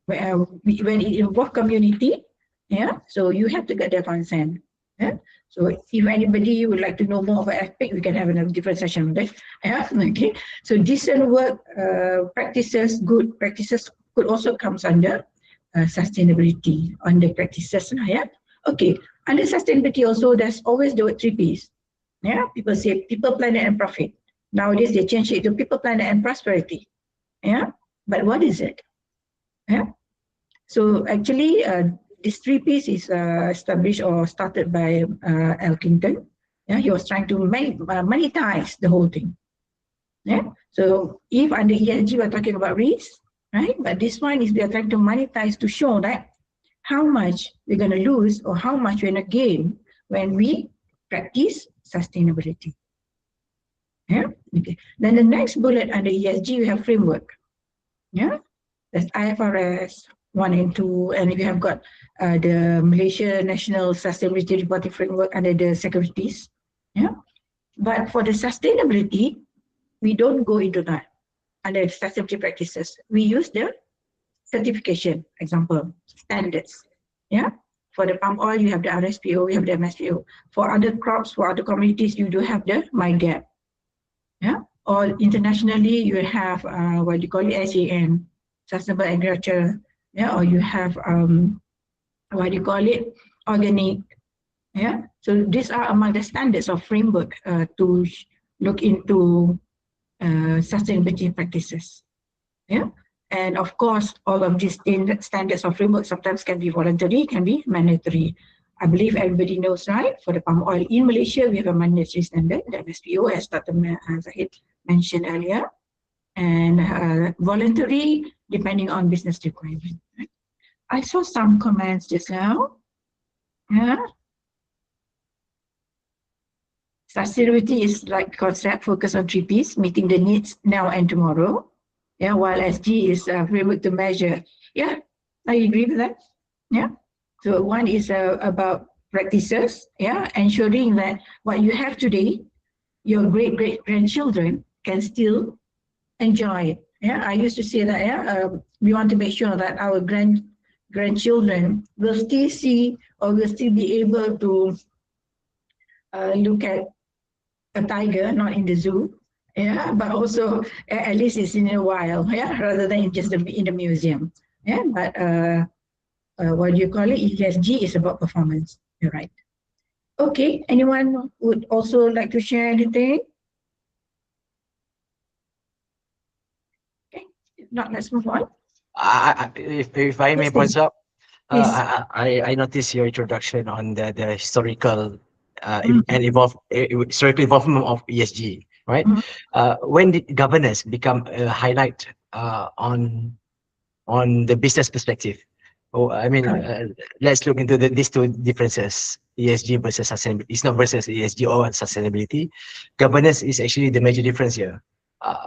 Speaker 3: When it involves community, yeah, so you have to get their consent. Yeah? So if anybody would like to know more about FPIC, we can have a different session on that. Yeah? Okay. So decent work practices, good practices could also comes under sustainability, under practices. Yeah. Okay. Under sustainability also, there's always the word 3 Ps. Yeah. People say people, planet, and profit. Nowadays they change it to people, planet, and prosperity. Yeah. But what is it? Yeah. So actually, this 3 Ps is established or started by Elkington. Yeah, he was trying to monetize the whole thing. Yeah. So if under ESG we're talking about risk, right? But this one is they're trying to monetize to show that how much we're going to lose or how much we're going to gain when we practice sustainability. Yeah. Okay. Then the next bullet under ESG we have framework. Yeah. That's IFRS 1 and 2, and we have got the Malaysia National Sustainability Reporting Framework under the securities. Yeah. But for the sustainability, we don't go into that under sustainability practices. We use the certification, example, standards. Yeah. For the palm oil, you have the RSPO, we have the MSPO. For other crops, for other commodities, you do have the MyGap. Yeah. Or internationally, you have what you call it, SAN, Sustainable Agriculture. Yeah. Or you have what do you call it, organic. Yeah. So these are among the standards of framework to look into sustainability practices. Yeah. And of course, all of these standards of framework sometimes can be voluntary, can be mandatory. I believe everybody knows, right? For the palm oil in Malaysia, we have a mandatory standard, the MSPO, as Dr. Zahid mentioned earlier, and voluntary depending on business requirement. Right? I saw some comments just now. Yeah. Sustainability is like concept focus on 3 Ps, meeting the needs now and tomorrow. Yeah, while SG is a framework to measure. Yeah, I agree with that. Yeah. So one is about practices, yeah, ensuring that what you have today, your great-grandchildren can still enjoy it. Yeah, I used to say that, yeah, we want to make sure that our grandchildren will still see or will still be able to look at a tiger, not in the zoo, yeah, but also at least it's in a while, yeah, rather than just in the museum. Yeah, but what do you call it? ESG is about performance. You're right. Okay, anyone would also like to share anything? Okay, if not, let's move on.
Speaker 1: If I may
Speaker 3: Yes,
Speaker 1: point out,
Speaker 3: please.
Speaker 1: I noticed your introduction on the historical
Speaker 3: Mhm.
Speaker 1: and historical involvement of ESG, right?
Speaker 3: Mhm.
Speaker 1: When did governance become a highlight on the business perspective? Oh, I mean, let's look into these two differences: ESG versus sustainability. It's not versus ESG or sustainability. Governance is actually the major difference here.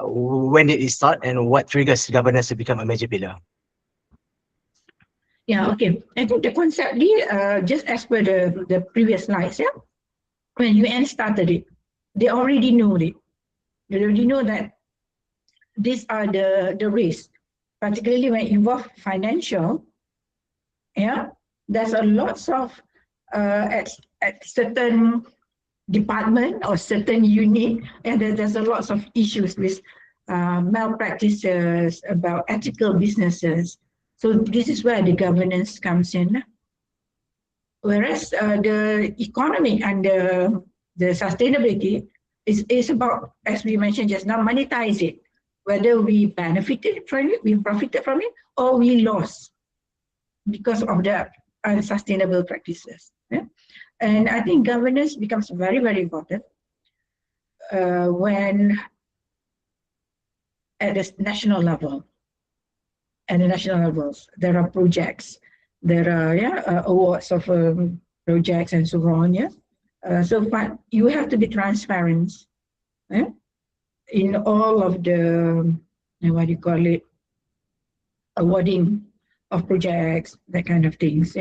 Speaker 1: When did it start, and what triggers governance to become a major pillar?
Speaker 3: Yeah, okay. I think the concept, just as per the previous slides, yeah, when UN started it, they already knew it. They already know that these are the risks, particularly when it involves financial. Yeah, there's a lots of at certain department or certain unit, and there's a lots of issues with malpractices, about ethical businesses. So this is where the governance comes in. Whereas the economy and the sustainability is about, as we mentioned just now, monetize it. Whether we benefited from it, we profited from it, or we lost because of the unsustainable practices. Yeah? And I think governance becomes very, very important when at the national level. At the national levels, there are projects, there are awards of projects and so on. But you have to be transparent in all of the what do you call it, awarding of projects, that kind of things.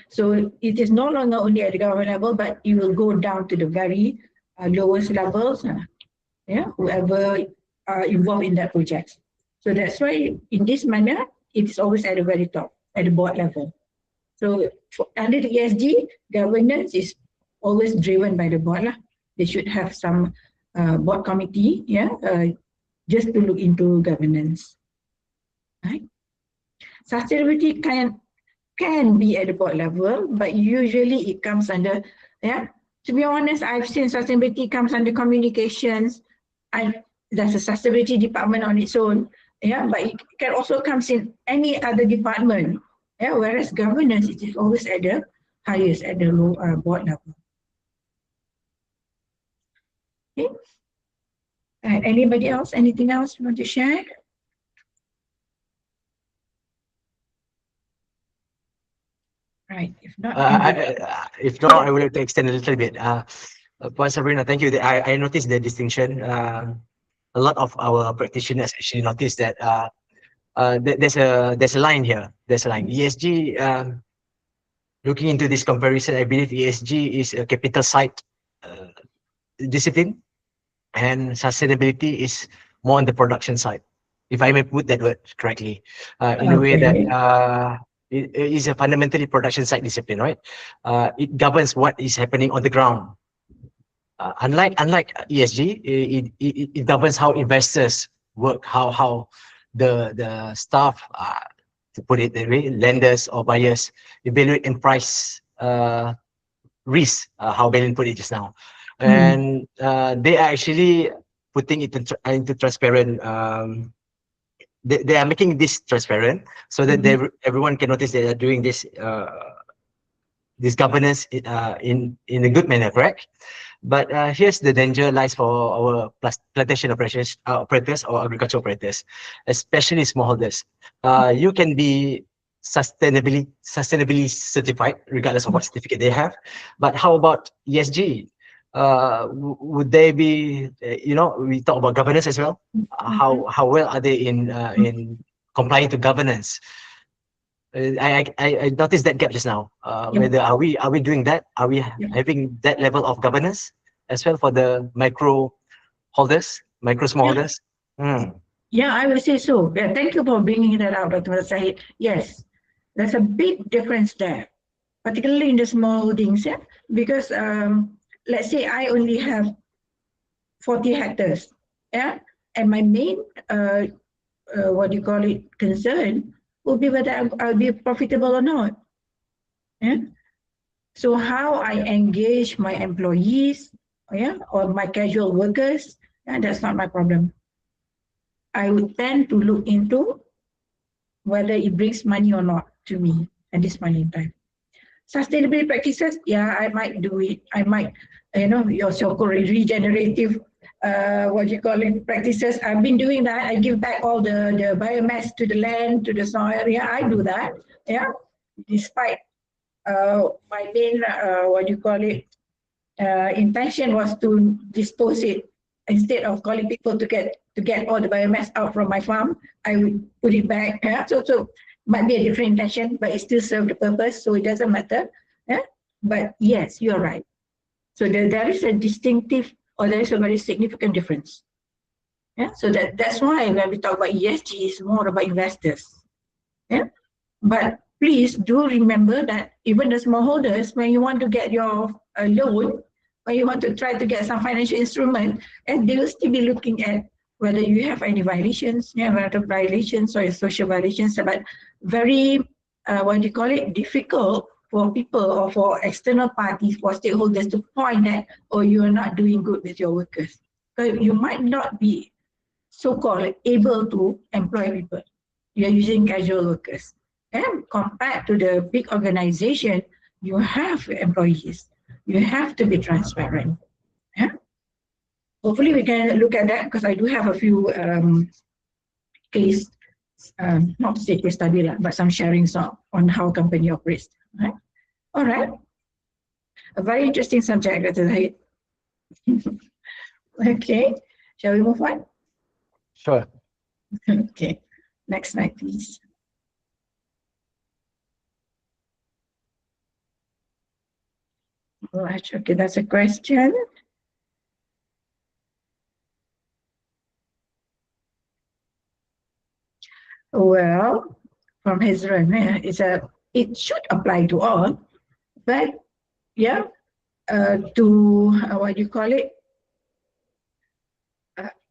Speaker 3: So it is no longer only at the government level, but you will go down to the very lowest levels. Whoever are involved in that project. So that's why in this manner, it's always at the very top, at the board level. So under the ESG, governance is always driven by the board. They should have some board committee, just to look into governance. Right? Sustainability can be at the board level, but usually it comes under, to be honest, I've seen sustainability comes under communications, and there's a sustainability department on its own, but it can also comes in any other department, whereas governance, it is always at the highest, at the low board level. Okay. Anybody else? Anything else you want to share? Right. If not,
Speaker 1: I would like to extend a little bit. Puan Sabarinah, thank you. I noticed the distinction. A lot of our practitioners actually noticed that there's a line here. There's a line. ESG. Looking into this comparison, I believe ESG is a capital side discipline, and sustainability is more on the production side, if I may put that word correctly, in a way that it is a fundamentally production side discipline, right? It governs what is happening on the ground. Unlike ESG, it governs how investors work, how the staff, to put it that way, lenders or buyers evaluate and price risk, how Belin put it just now. And they are actually putting it into transparent. They are making this transparent so that everyone can notice they are doing this this governance in a good manner, correct? But here's the danger lies for our plantation operators or agricultural operators, especially smallholders. You can be sustainably certified regardless of what certificate they have, but how about ESG? Would they be, we talk about governance as well. How well are they in complying to governance? I noticed that gap just now. Whether are we doing that? Are we having that level of governance as well for the micro smallholders?
Speaker 3: Yeah, I would say so. Yeah, thank you for bringing that out, Dr. Sahid. Yes, there's a big difference there, particularly in the small holdings, because let's say I only have 40 hectares, and my main concern will be whether I'll be profitable or not. So how I engage my employees, or my casual workers, that's not my problem. I would tend to look into whether it brings money or not to me at this point in time. Sustainability practices, I might do it. I might, your so-called regenerative, practices. I've been doing that. I give back all the biomass to the land, to the soil. I do that. Despite my main, intention was to dispose it. Instead of calling people to get all the biomass out from my farm, I would put it back. So might be a different intention, but it still serves the purpose, so it doesn't matter. But yes, you're right. So there is a distinctive, or there is a very significant difference. So that's why when we talk about ESG, it's more about investors. But please do remember that even the smallholders, when you want to get your loan, when you want to try to get some financial instrument, and they will still be looking at whether you have any violations, environmental violations or social violations, but very, difficult for people or for external parties, for stakeholders to point that, you are not doing good with your workers. So you might not be so-called able to employ people. You're using casual workers. And compared to the big organization, you have employees. You have to be transparent. Yeah. Hopefully we can look at that, because I do have a few case, not to say case study, but some sharings on how company operates. Right? All right. A very interesting subject, Dr. Zahid. Okay. Shall we move on?
Speaker 1: Sure.
Speaker 3: Okay. Next slide, please. All right. Okay, that's a question. Well, from Hezron, it should apply to all, but yeah, to what do you call it?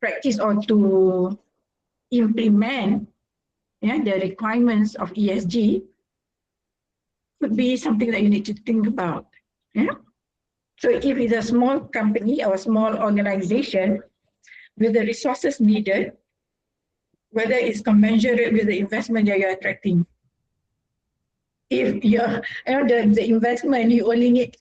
Speaker 3: Practice or to implement, yeah, the requirements of ESG could be something that you need to think about. Yeah. So if it's a small company or a small organization with the resources needed, whether it's commensurate with the investment that you're attracting. If you're, the investment, you only need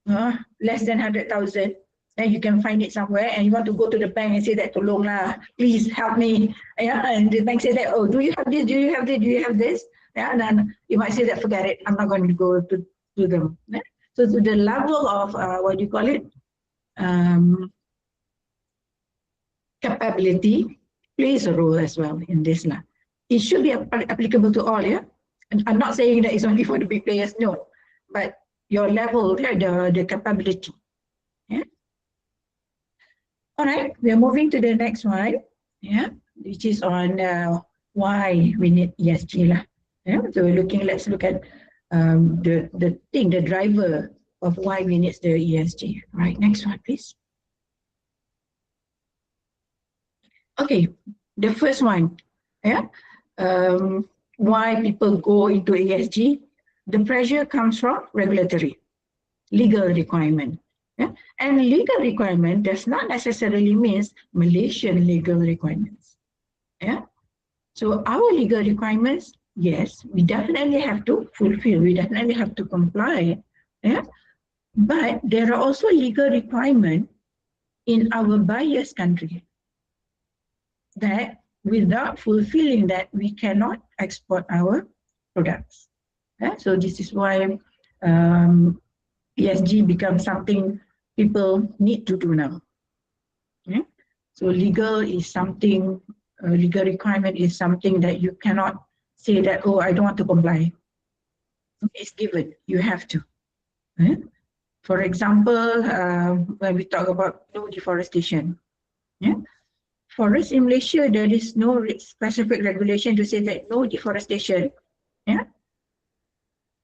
Speaker 3: less than 100,000, then you can find it somewhere, and you want to go to the bank and say that, tolong lah, please help me. Yeah, and the bank says that, oh, do you have this? Do you have this? Do you have this? Yeah, and then you might say that, forget it, I'm not going to go to them. Yeah? So the level of what do you call it? Capability plays a role as well in this. It should be applicable to all, yeah? And I'm not saying that it's only for the big players, no. But your level, the capability. Yeah. All right, we are moving to the next one, yeah, which is on why we need ESG. Yeah? So let's look at the driver of why we need the ESG. Right, next one, please. Okay, the first one, yeah, why people go into ESG, the pressure comes from regulatory, legal requirement. Yeah? And legal requirement does not necessarily mean Malaysian legal requirements. Yeah? So our legal requirements, yes, we definitely have to fulfill, we definitely have to comply. Yeah? But there are also legal requirements in our buyer's country that without fulfilling that, we cannot export our products. Yeah? So this is why ESG becomes something people need to do now. Yeah? So legal is something, legal requirement is something that you cannot say that, oh, I don't want to comply. It's given, you have to. Yeah? For example, when we talk about no deforestation, yeah? Forest in Malaysia, there is no specific regulation to say that no deforestation, yeah,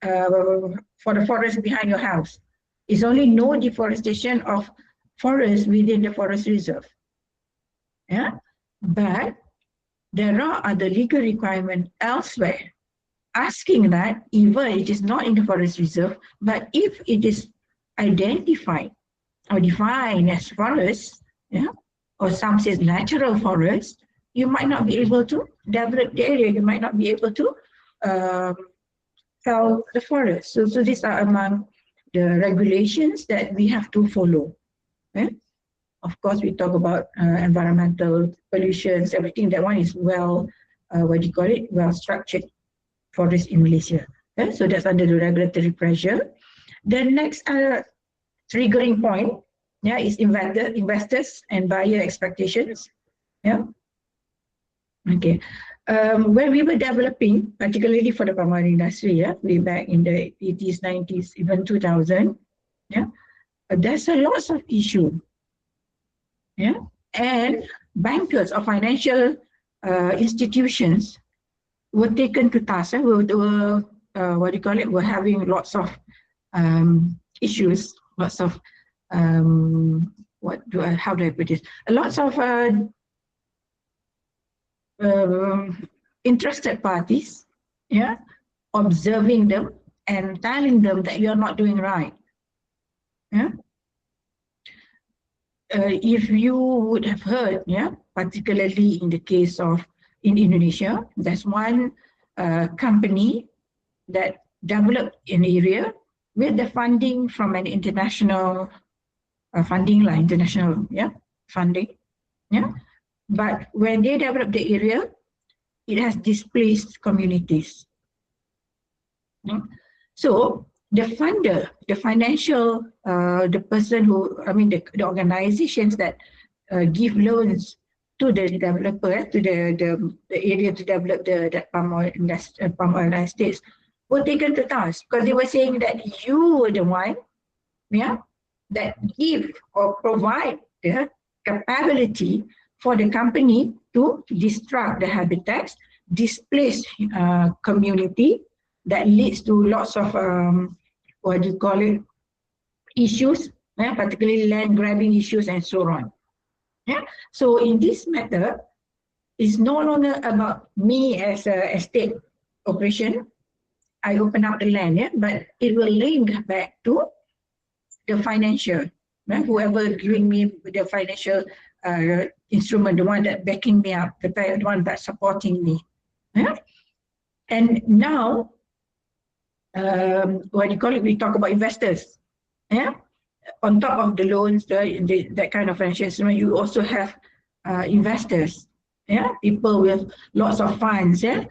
Speaker 3: for the forest behind your house. It's only no deforestation of forest within the forest reserve. Yeah, but there are other legal requirements elsewhere asking that even it is not in the forest reserve, but if it is identified or defined as forest, yeah, or some says natural forest, you might not be able to develop the area, you might not be able to sell the forest. So these are among the regulations that we have to follow. Yeah? Of course, we talk about environmental pollutions, everything. That one is well, what do you call it? Well structured forest in Malaysia. Yeah? So that's under the regulatory pressure. The next triggering point, yeah, is investors and buyer expectations. Yeah. Okay. When we were developing, particularly for the palm oil industry, yeah, way back in the 80s, 90s, even 2000, yeah, there's a lot of issue. Yeah, and bankers or financial institutions were taken to task. What do you call it? We're having lots of issues, lots of how do I put this? Lots of interested parties, yeah, observing them and telling them that you're not doing right. Yeah. If you would have heard, yeah, particularly in the case of in Indonesia, there's one company that developed an area with the funding from an international funding, like international funding. But when they develop the area, it has displaced communities. So the funder, the financial, the person who, the organizations that give loans to the developer, to the area to develop the palm oil estates, were taken to task because they were saying that you were the one, that give or provide the capability for the company to disrupt the habitats, displace community, that leads to lots of issues, particularly land grabbing issues and so on. So in this matter, it's no longer about me as a estate operation. I open up the land, but it will link back to the financial, whoever giving me the financial instrument, the one that backing me up, the one that's supporting me. And now, we talk about investors. On top of the loans, that kind of financial instrument, you also have investors. People with lots of funds. In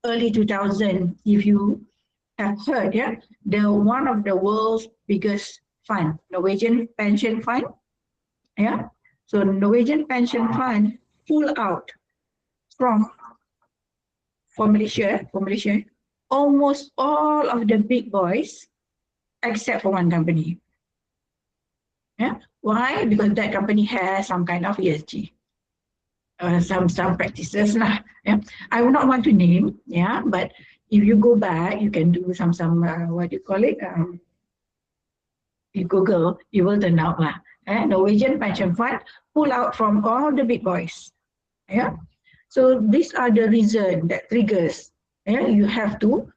Speaker 3: early 2000, if you have heard, one of the world's biggest fund, Norwegian pension fund. So Norwegian pension fund pulled out for Malaysia, almost all of the big boys, except for one company. Why? Because that company has some kind of ESG, some practices lah. I would not want to name, but if you go back, you can do some you Google, you will turn out lah. Norwegian pension fund pull out from all the big boys. So these are the reason that triggers. You have to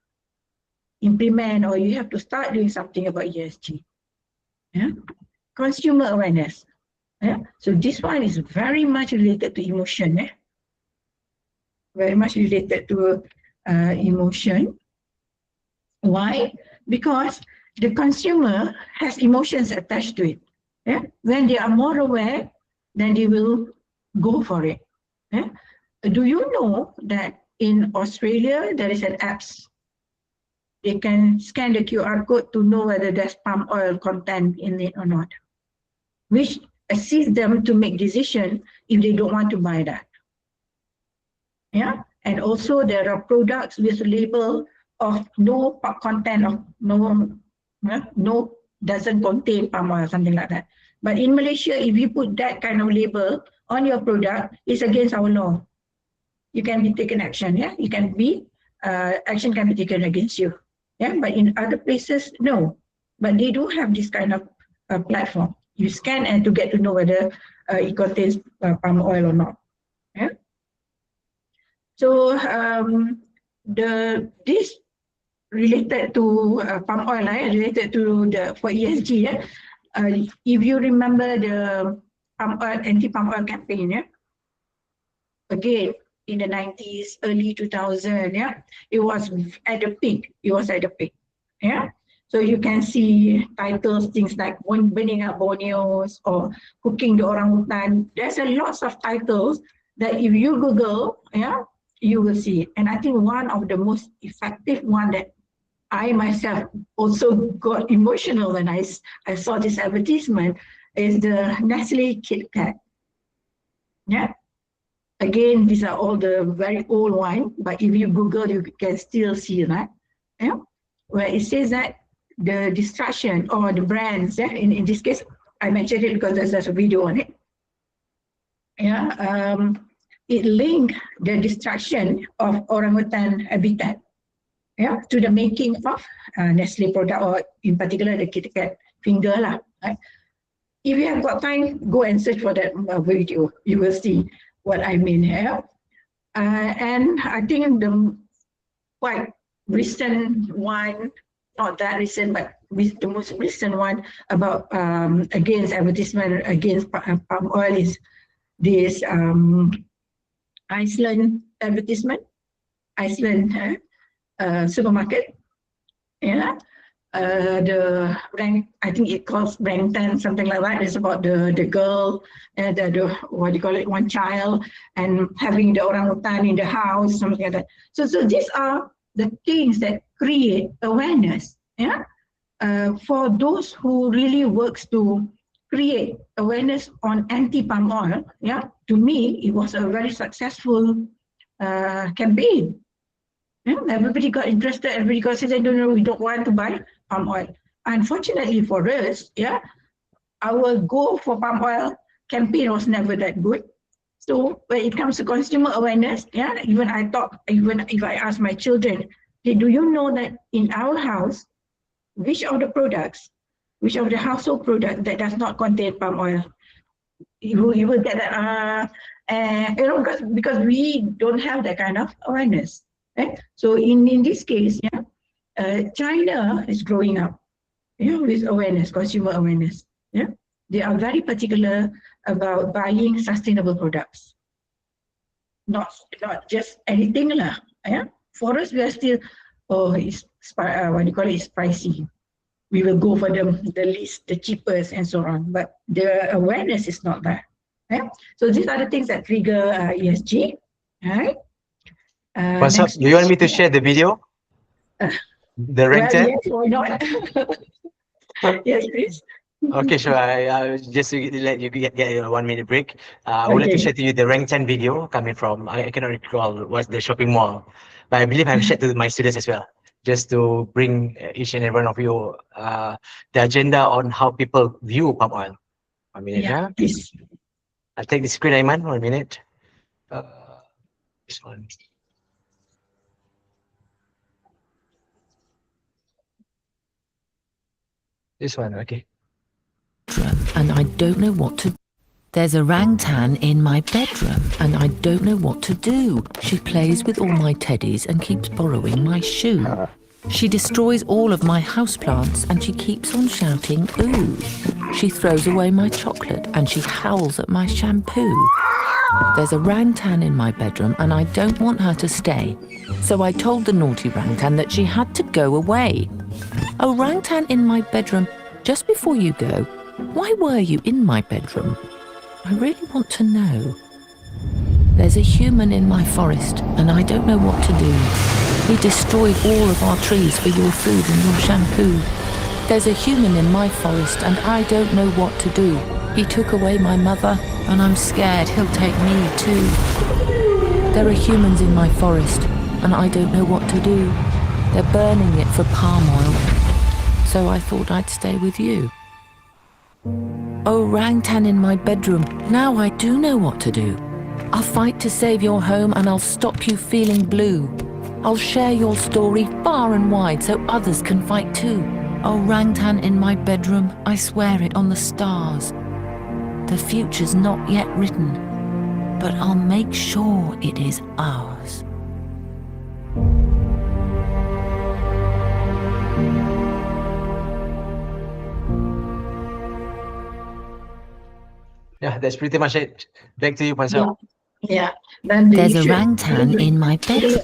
Speaker 3: implement or you have to start doing something about ESG. Consumer awareness. So this one is very much related to emotion. Very much related to emotion. Why? Because the consumer has emotions attached to it. When they are more aware, then they will go for it. Do you know that in Australia there is an app? They can scan the QR code to know whether there's palm oil content in it or not, which assists them to make decision if they don't want to buy that. And also there are products with a label of no content of no doesn't contain palm oil, something like that. But in Malaysia, if you put that kind of label on your product, it's against our law. You can be taken action. You can be action can be taken against you. But in other places, no. But they do have this kind of platform. You scan and to get to know whether it contains palm oil or not. So this related to palm oil, related to for ESG. If you remember the anti-palm oil campaign, again in the 90s, early 2000, it was at the peak. So you can see titles, things like burning up Borneos or cooking the orangutan. There's a lots of titles that if you Google, you will see it. And I think one of the most effective one that I myself also got emotional when I saw this advertisement is the Nestle Kit Kat. Again, these are all the very old one, but if you Google, you can still see that. Where it says that the destruction or the brands, in this case, I mentioned it because there's a video on it. It linked the destruction of orangutan habitat to the making of Nestle product, or in particular the Kit Kat finger lah. If you have got time, go and search for that video. You will see what I mean here. And I think the quite recent one, not that recent, but the most recent one about against advertisement against palm oil is this Iceland advertisement, Iceland supermarket. Yeah. The rank, I think it calls rank 10, something like that. It's about the girl, the what do you call it, one child, and having the orangutan in the house, something like that. So these are the things that create awareness. Yeah. For those who really works to create awareness on anti-palm oil, yeah, to me it was a very successful campaign. Yeah, everybody got interested. Everybody got said, no, we don't want to buy palm oil. Unfortunately for us, yeah, our goal for palm oil campaign was never that good. So when it comes to consumer awareness, yeah, even if I ask my children, hey, do you know that in our house, which of the household product that does not contain palm oil? You will get that, because we don't have that kind of awareness. Right? So in this case, yeah, China is growing up, with awareness, consumer awareness. Yeah, they are very particular about buying sustainable products, not just anything lah. Yeah, for us we are still, it's what do you call it? It's pricey. We will go for the least, the cheapest, and so on. But the awareness is not there. Yeah? So these are the things that trigger ESG. Right?
Speaker 1: What's up? Do you want me to share the video? The rank 10?
Speaker 3: Yes, why not? Yes, please.
Speaker 1: Okay, sure. I just to let you get a 1 minute break. I would like to
Speaker 3: Okay.
Speaker 1: share to you the rank 10 video coming from, I cannot recall what's the shopping mall, but I believe I've shared to my students as well, just to bring each and every one of you the agenda on how people view palm oil. 1 minute,
Speaker 3: Yeah, please.
Speaker 1: I'll take the screen, Aiman, 1 minute. This one. This one, okay.
Speaker 5: And I don't know what to. There's orangutan in my bedroom and I don't know what to do. She plays with all my teddies and keeps borrowing my shoe. She destroys all of my houseplants and she keeps on shouting, ooh. She throws away my chocolate and she howls at my shampoo. There's a orangutan in my bedroom and I don't want her to stay. So I told the naughty orangutan that she had to go away. Orangutan in my bedroom, just before you go, why were you in my bedroom? I really want to know. There's a human in my forest and I don't know what to do. He destroyed all of our trees for your food and your shampoo. There's a human in my forest and I don't know what to do. He took away my mother and I'm scared he'll take me too. There are humans in my forest and I don't know what to do. They're burning it for palm oil. So I thought I'd stay with you. Orangutan in my bedroom, now I do know what to do. I'll fight to save your home and I'll stop you feeling blue. I'll share your story far and wide so others can fight too. Orangutan in my bedroom, I swear it on the stars. The future's not yet written, but I'll make sure it is ours.
Speaker 1: Yeah, that's pretty much it. Back to you, Pansal.
Speaker 3: Yeah. Then
Speaker 5: There's a orangutan in my bedroom.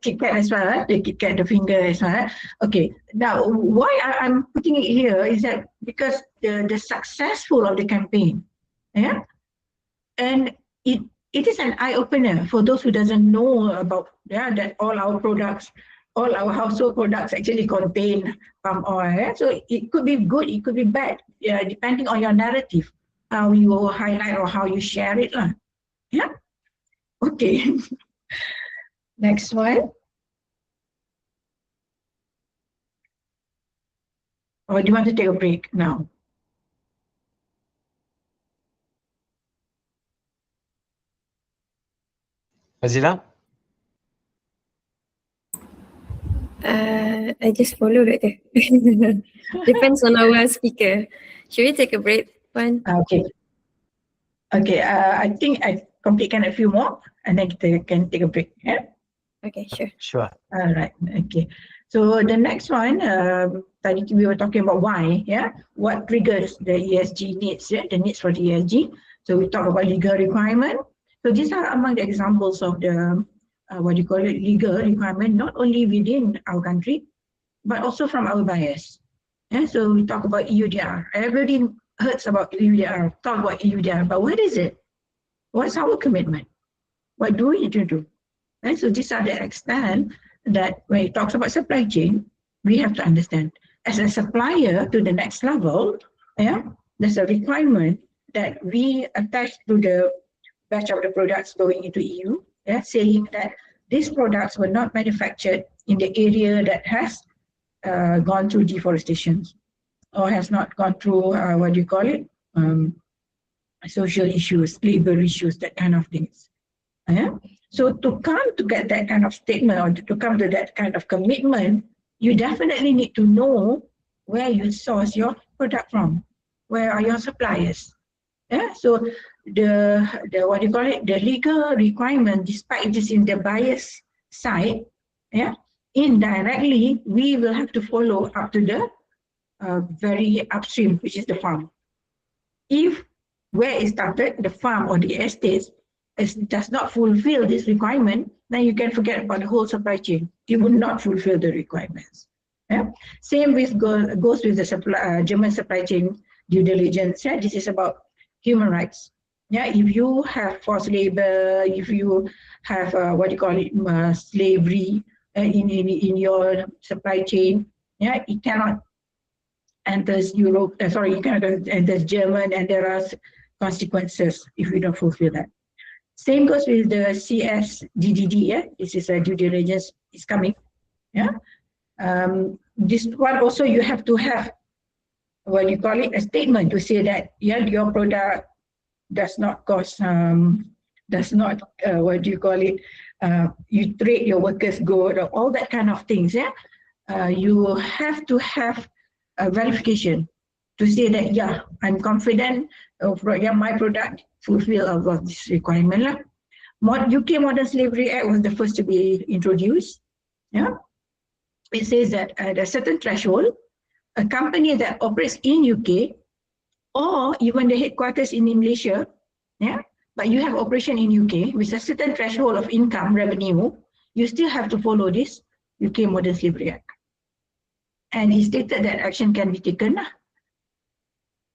Speaker 3: Kit Kat as well, the Kit Kat, the finger as well. Okay. Now, why I'm putting it here is that because the successful of the campaign, yeah, and it is an eye opener for those who doesn't know about that all our products, all our household products actually contain palm oil. Yeah? So it could be good, it could be bad, depending on your narrative, how you highlight or how you share it. Yeah. Okay. Next one. Or do you want to take a break now?
Speaker 1: Fazila?
Speaker 2: I just follow right there. Depends on our speaker. Should we take a break, Puan?
Speaker 3: Okay. Okay. I think I completekan a few more and then we can take a break. Yeah.
Speaker 2: Okay, sure.
Speaker 1: Sure.
Speaker 3: All right. Okay. So the next one, we were talking about why, what triggers the ESG needs, the needs for the ESG. So we talk about legal requirement. So these are among the examples of the legal requirement, not only within our country, but also from our buyers. Yeah, so we talk about EUDR. Everybody heard about EUDR, talk about EUDR, but what is it? What's our commitment? What do we need to do? And so these are the extent that when it talks about supply chain, we have to understand. As a supplier to the next level, yeah, there's a requirement that we attach to the batch of the products going into EU, yeah, saying that these products were not manufactured in the area that has gone through deforestation or has not gone through, what do you call it, social issues, labor issues, that kind of things. Yeah? So to come to get that kind of statement or to come to that kind of commitment, you definitely need to know where you source your product from. Where are your suppliers? Yeah, so the what do you call it? The legal requirement, despite it is in the buyer's side, yeah, indirectly we will have to follow up to the very upstream, which is the farm. If where it started, the farm or the estates, does not fulfill this requirement, then you can forget about the whole supply chain. It will not fulfill the requirements. Yeah? Same with goes with the German supply chain due diligence. Yeah? This is about human rights. Yeah, if you have forced labor, if you have what you call it, slavery in your supply chain, yeah, it cannot enter Europe. Sorry, it cannot enter German, and there are consequences if you don't fulfill that. Same goes with the CSDDD. Yeah, this is a due diligence is coming. Yeah, this one also you have to have what you call it, a statement to say that yeah, your product does not cause does not what do you call it, you trade your workers good or all that kind of things. Yeah, you have to have a verification to say that yeah, I'm confident of yeah, my product fulfill all of this requirement lah. UK Modern Slavery Act was the first to be introduced. Yeah, it says that at a certain threshold, a company that operates in UK or even the headquarters in Malaysia, yeah, but you have operation in UK with a certain threshold of income revenue, you still have to follow this UK Modern Slavery Act. And it stated that action can be taken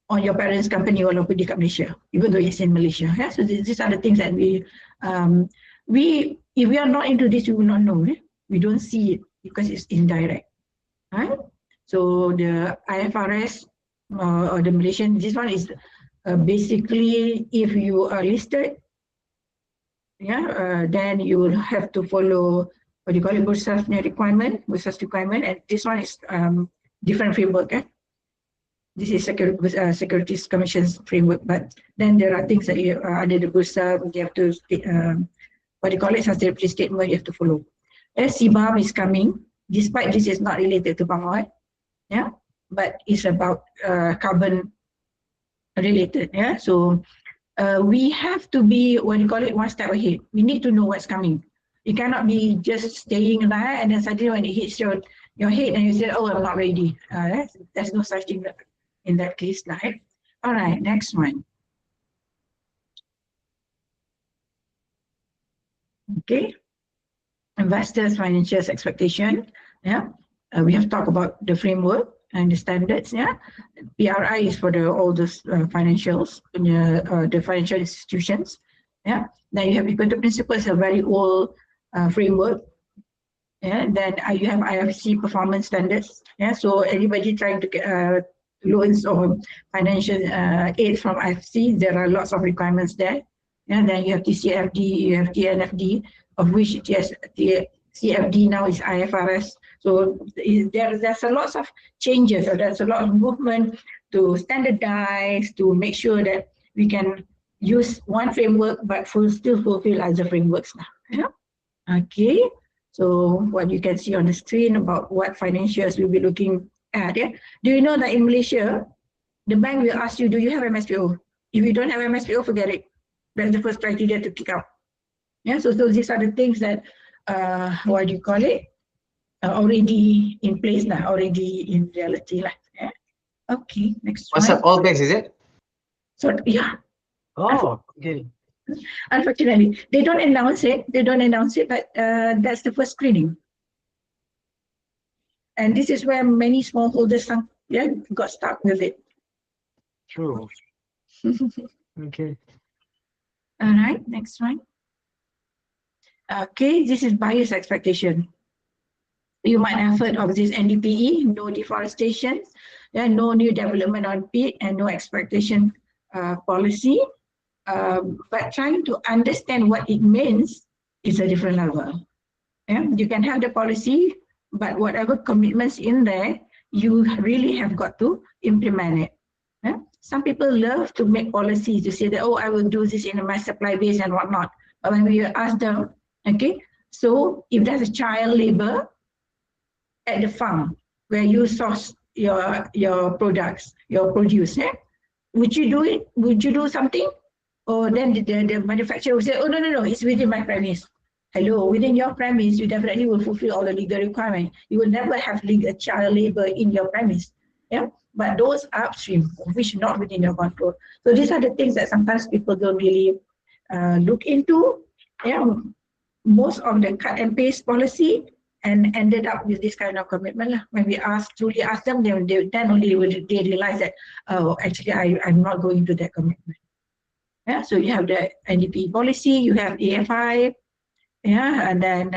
Speaker 3: on your parents' company walaupun dekat Malaysia, even though it's in Malaysia. Yeah? So these are the things that if we are not into this, we will not know. Eh? We don't see it because it's indirect. Right? So the IFRS or the Malaysian, this one is basically if you are listed, yeah, then you will have to follow what do you call it, Bursas requirement, and this one is different framework. Eh? This is Securities Commission's framework, but then there are things that you under the Bursa, you have to what do you call it, sustainability statement you have to follow. CBAM is coming, despite this is not related to palm oil, yeah, but it's about carbon related. Yeah, so we have to be what do you call it, one step ahead. We need to know what's coming. You cannot be just staying there and then suddenly when it hits your head and you say, oh, I'm not ready. There's no such thing in that case, right? All right, next one. Okay, investors' financial expectation. Yeah, we have talked about the framework and the standards. Yeah, PRI is for all those financials, the financial institutions. Yeah, then you have equity principles, a very old framework. Yeah, then you have IFC performance standards. Yeah, so anybody trying to get loans or financial aid from IFC, there are lots of requirements there. And then you have TCFD, you have TNFD, of which yes, the CFD now is IFRS. So there's a lot of changes, or there's a lot of movement to standardize, to make sure that we can use one framework but still fulfill other frameworks now. Yeah? Okay, so what you can see on the screen about what financials we'll be looking at. Yeah? Do you know that in Malaysia, the bank will ask you, do you have MSPO? If you don't have MSPO, forget it. That's the first criteria to kick out. Yeah, so these are the things that, what do you call it? Already in place now, already in reality. Yeah? Okay, next one.
Speaker 1: What's up, all banks, is it?
Speaker 3: So, yeah.
Speaker 1: Oh, okay.
Speaker 3: Unfortunately, they don't announce it, but that's the first screening. And this is where many smallholders got stuck with it.
Speaker 1: True. Okay.
Speaker 3: All right, next one. Okay, this is buyer's expectation. You might have heard of this NDPE, no deforestation, no new development on peat, and no expectation policy. But trying to understand what it means is a different level. Yeah? You can have the policy, but whatever commitments in there, you really have got to implement it. Yeah? Some people love to make policies to say that, oh, I will do this in my supply base and whatnot. But when we ask them, okay, so if there's a child labor at the farm where you source your products, your produce, would you do it? Would you do something? Or then the manufacturer will say, oh, no, it's within my premise. Hello, within your premise, you definitely will fulfill all the legal requirements. You will never have child labor in your premise. Yeah, but those upstream, which not within your control. So these are the things that sometimes people don't really look into. Yeah, most of the cut and paste policy and ended up with this kind of commitment. When we truly ask them, then only will they realize that, oh, actually, I'm not going to that commitment. Yeah, so you have the NDP policy, you have AFI, yeah, and then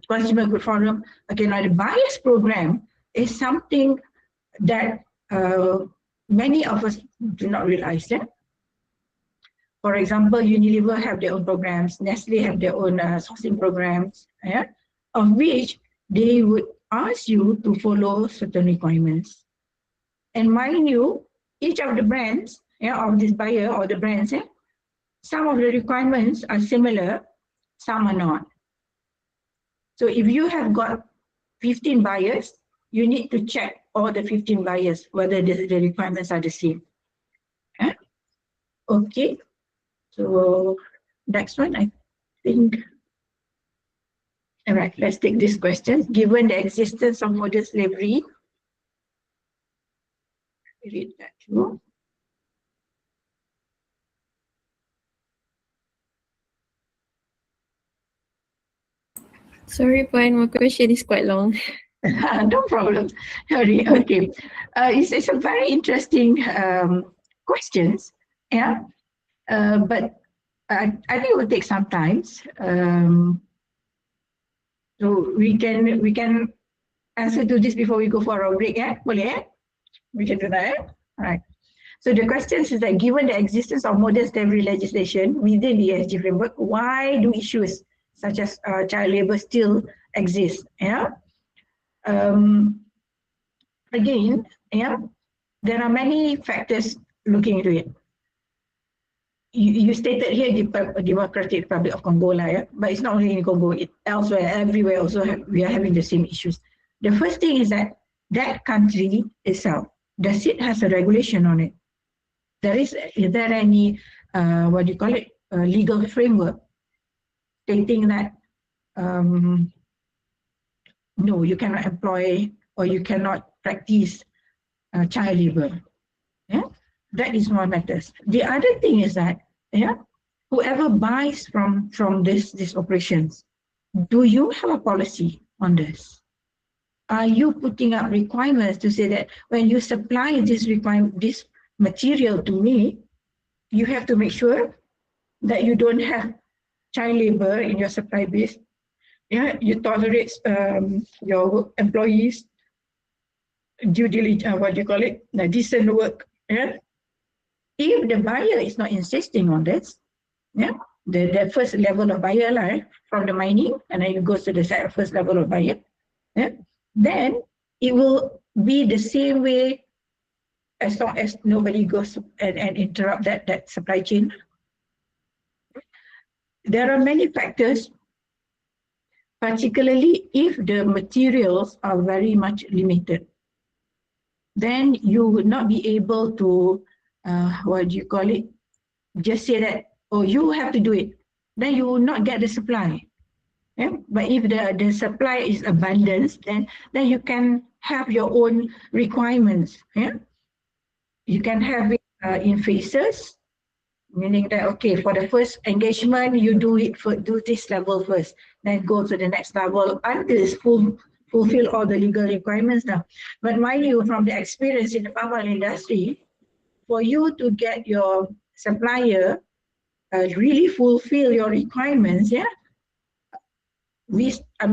Speaker 3: Consumer Good Forum. Okay, now the buyers program is something that many of us do not realize. Yeah? For example, Unilever have their own programs, Nestle have their own sourcing programs, yeah, of which they would ask you to follow certain requirements. And mind you, each of the brands, of this buyer or the brands, some of the requirements are similar, some are not. So if you have got 15 buyers, you need to check all the 15 buyers whether the requirements are the same. Okay, so next one, I think. All right, let's take this question. Given the existence of modern slavery, read that too.
Speaker 2: Sorry, Puan, my question is quite long.
Speaker 3: No problem. Sorry. Okay. It's a very interesting questions. Yeah. But I think it will take some time. So we can answer to this before we go for our break. Yeah. Boleh? We can do that. All right. So the question is that given the existence of modern slavery legislation within the ESG framework, why do issues such as child labor still exist? Yeah. Again, yeah, there are many factors looking into it. You stated here Democratic Republic of Congo, yeah? But it's not only in Congo, elsewhere, everywhere also we are having the same issues. The first thing is that country itself, does it has a regulation on it? Is there any, legal framework stating that no, you cannot employ or you cannot practice child labor. Yeah, that is one matters. The other thing is that whoever buys from these operations, do you have a policy on this? Are you putting up requirements to say that when you supply this material to me, you have to make sure that you don't have child labor in your supply base? Yeah, you tolerate your employees due diligence, decent work. Yeah, if the buyer is not insisting on this, yeah, the first level of buyer from the mining, and then you go to the first level of buyer, yeah, then it will be the same way as long as nobody goes and interrupt that supply chain. There are many factors, particularly if the materials are very much limited. Then you would not be able to, just say that, oh, you have to do it. Then you will not get the supply. Yeah? But if the supply is abundant, then you can have your own requirements. Yeah? You can have it in phases, meaning that, okay, for the first engagement, you do this level first, then go to the next level until it's fulfill all the legal requirements now. But mind you, from the experience in the palm oil industry, for you to get your supplier really fulfill your requirements, yeah, I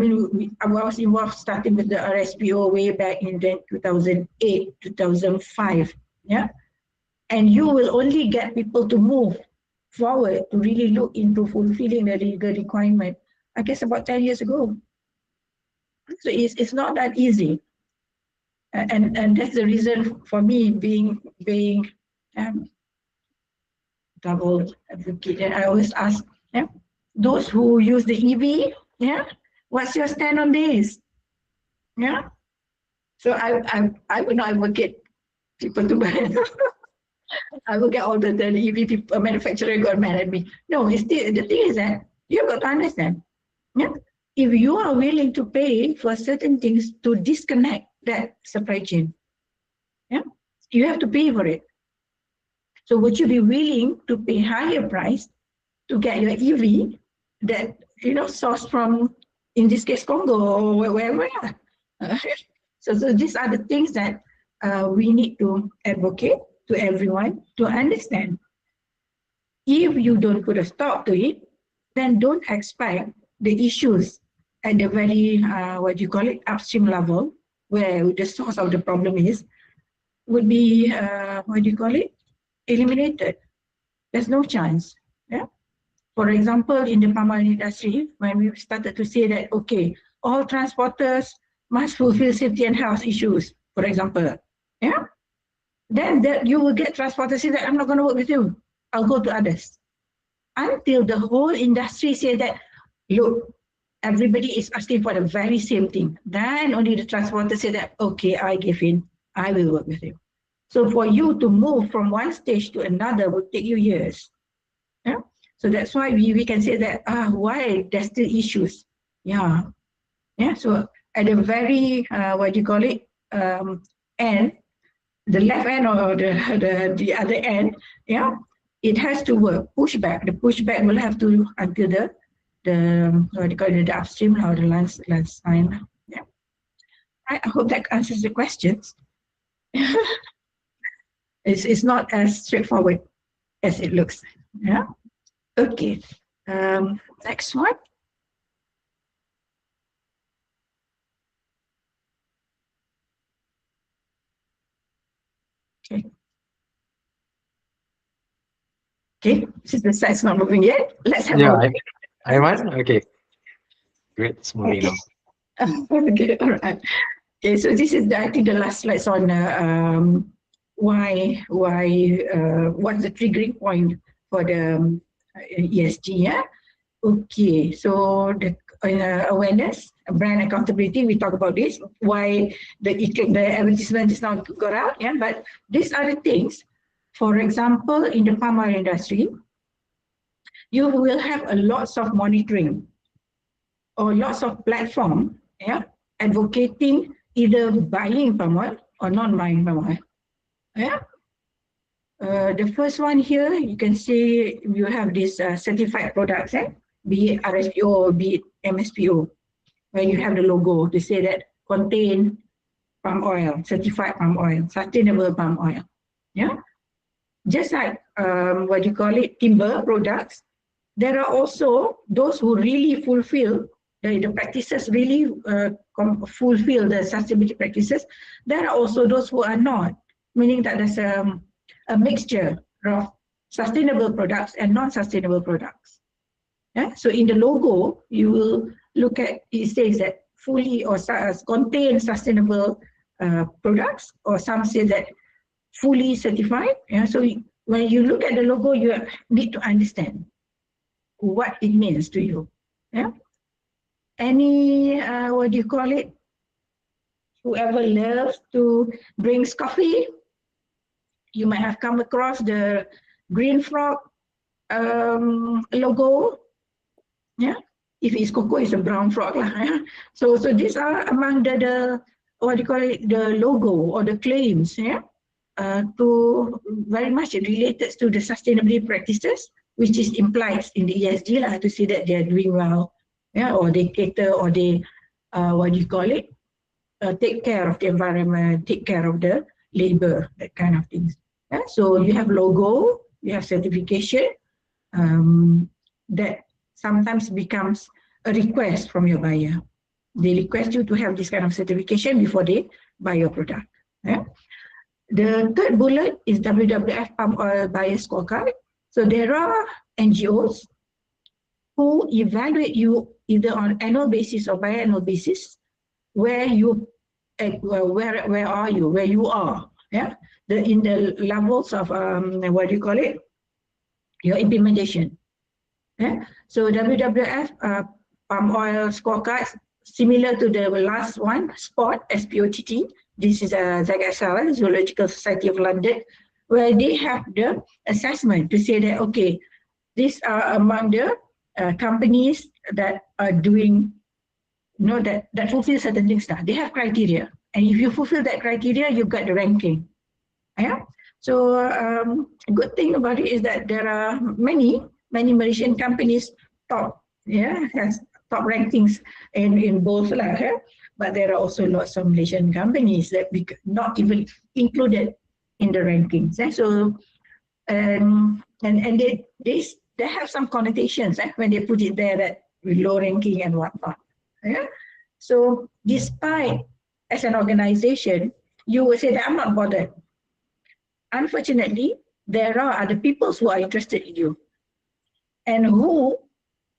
Speaker 3: was involved starting with the RSPO way back in 2008, 2005, yeah, and you will only get people to move forward to really look into fulfilling the legal requirement, I guess about 10 years ago. So it's not that easy. And that's the reason for me being double advocate. And I always ask, yeah, those who use the EV, yeah, what's your stand on this? Yeah. So I will not advocate people to buy it. I will get all the EV people, manufacturer got mad at me. No, it's the thing is that you've got to understand. Yeah. If you are willing to pay for certain things to disconnect that supply chain, yeah, you have to pay for it. So would you be willing to pay higher price to get your EV that, you know, sourced from, in this case, Congo or wherever? So these are the things that we need to advocate to everyone to understand. If you don't put a stop to it, then don't expect the issues at the very, upstream level, where the source of the problem is, would be, eliminated. There's no chance. Yeah. For example, in the palm oil industry, when we started to say that, okay, all transporters must fulfill safety and health issues, for example, yeah, then that you will get transporters say that I'm not going to work with you. I'll go to others. Until the whole industry say that, look, everybody is asking for the very same thing. Then only the transporter say that, okay, I give in, I will work with you. So for you to move from one stage to another would take you years. Yeah. So that's why we can say that, why there's still issues. Yeah. Yeah. So at the very, end, the left end or the other end, yeah, it has to work. Pushback. The pushback will have to until the upstream or the last line. Yeah. I hope that answers the questions. It's not as straightforward as it looks. Yeah. Okay. Next one. Okay. Okay. Since the slide's not moving yet, let's have
Speaker 1: I want. Okay. Great. It's moving now.
Speaker 3: Okay. All right. Okay. So this is I think the last slides on what's the triggering point for the ESG, yeah? Okay, so the awareness, brand accountability, we talk about this, why the advertisement is not got out, yeah? But these are the things, for example, in the palm oil industry, you will have a lots of monitoring or lots of platform, yeah, advocating either buying palm oil or not buying palm oil. Yeah. The first one here, you can see you have this certified products, be it RSPO or be it MSPO, where you have the logo to say that contain palm oil, certified palm oil, sustainable palm oil. Yeah. Just like timber products, there are also those who really fulfill the practices, really fulfill the sustainability practices. There are also those who are not, meaning that there's a mixture of sustainable products and non-sustainable products. Yeah? So in the logo, you will look at, it says that fully or contain sustainable products, or some say that fully certified. Yeah? So when you look at the logo, you need to understand what it means to you. Yeah? Any, whoever loves to drink coffee, you might have come across the green frog logo. Yeah, if it's cocoa, it's a brown frog. Yeah? So these are among the logo or the claims. Yeah, to very much related to the sustainability practices, which is implied in the ESG to see that they're doing well. Yeah, or they cater, or they take care of the environment, take care of the labor, that kind of things. Yeah? So you have logo, you have certification, that sometimes becomes a request from your buyer. They request you to have this kind of certification before they buy your product. Yeah? The third bullet is WWF Palm Oil Buyer Scorecard. So there are NGOs who evaluate you either on annual basis or biannual basis, where you where are you, where you are, yeah, in the levels of what do you call it, your implementation. Yeah? So WWF Palm Oil Scorecard, similar to the last one, SPOT, SPOTT. This is a ZSL, Zoological Society of London, where they have the assessment to say that, okay, these are among the companies that are doing, that fulfill certain things. They have criteria. And if you fulfill that criteria, you got the ranking. Yeah. So a good thing about it is that there are many Malaysian companies has top rankings in both lah. Yeah? But there are also lots of Malaysian companies that not even included in the rankings. Yeah? So and they have some connotations when they put it there, that with low ranking and whatnot. Yeah? So despite, as an organization, you will say that I'm not bothered. Unfortunately, there are other people who are interested in you and who,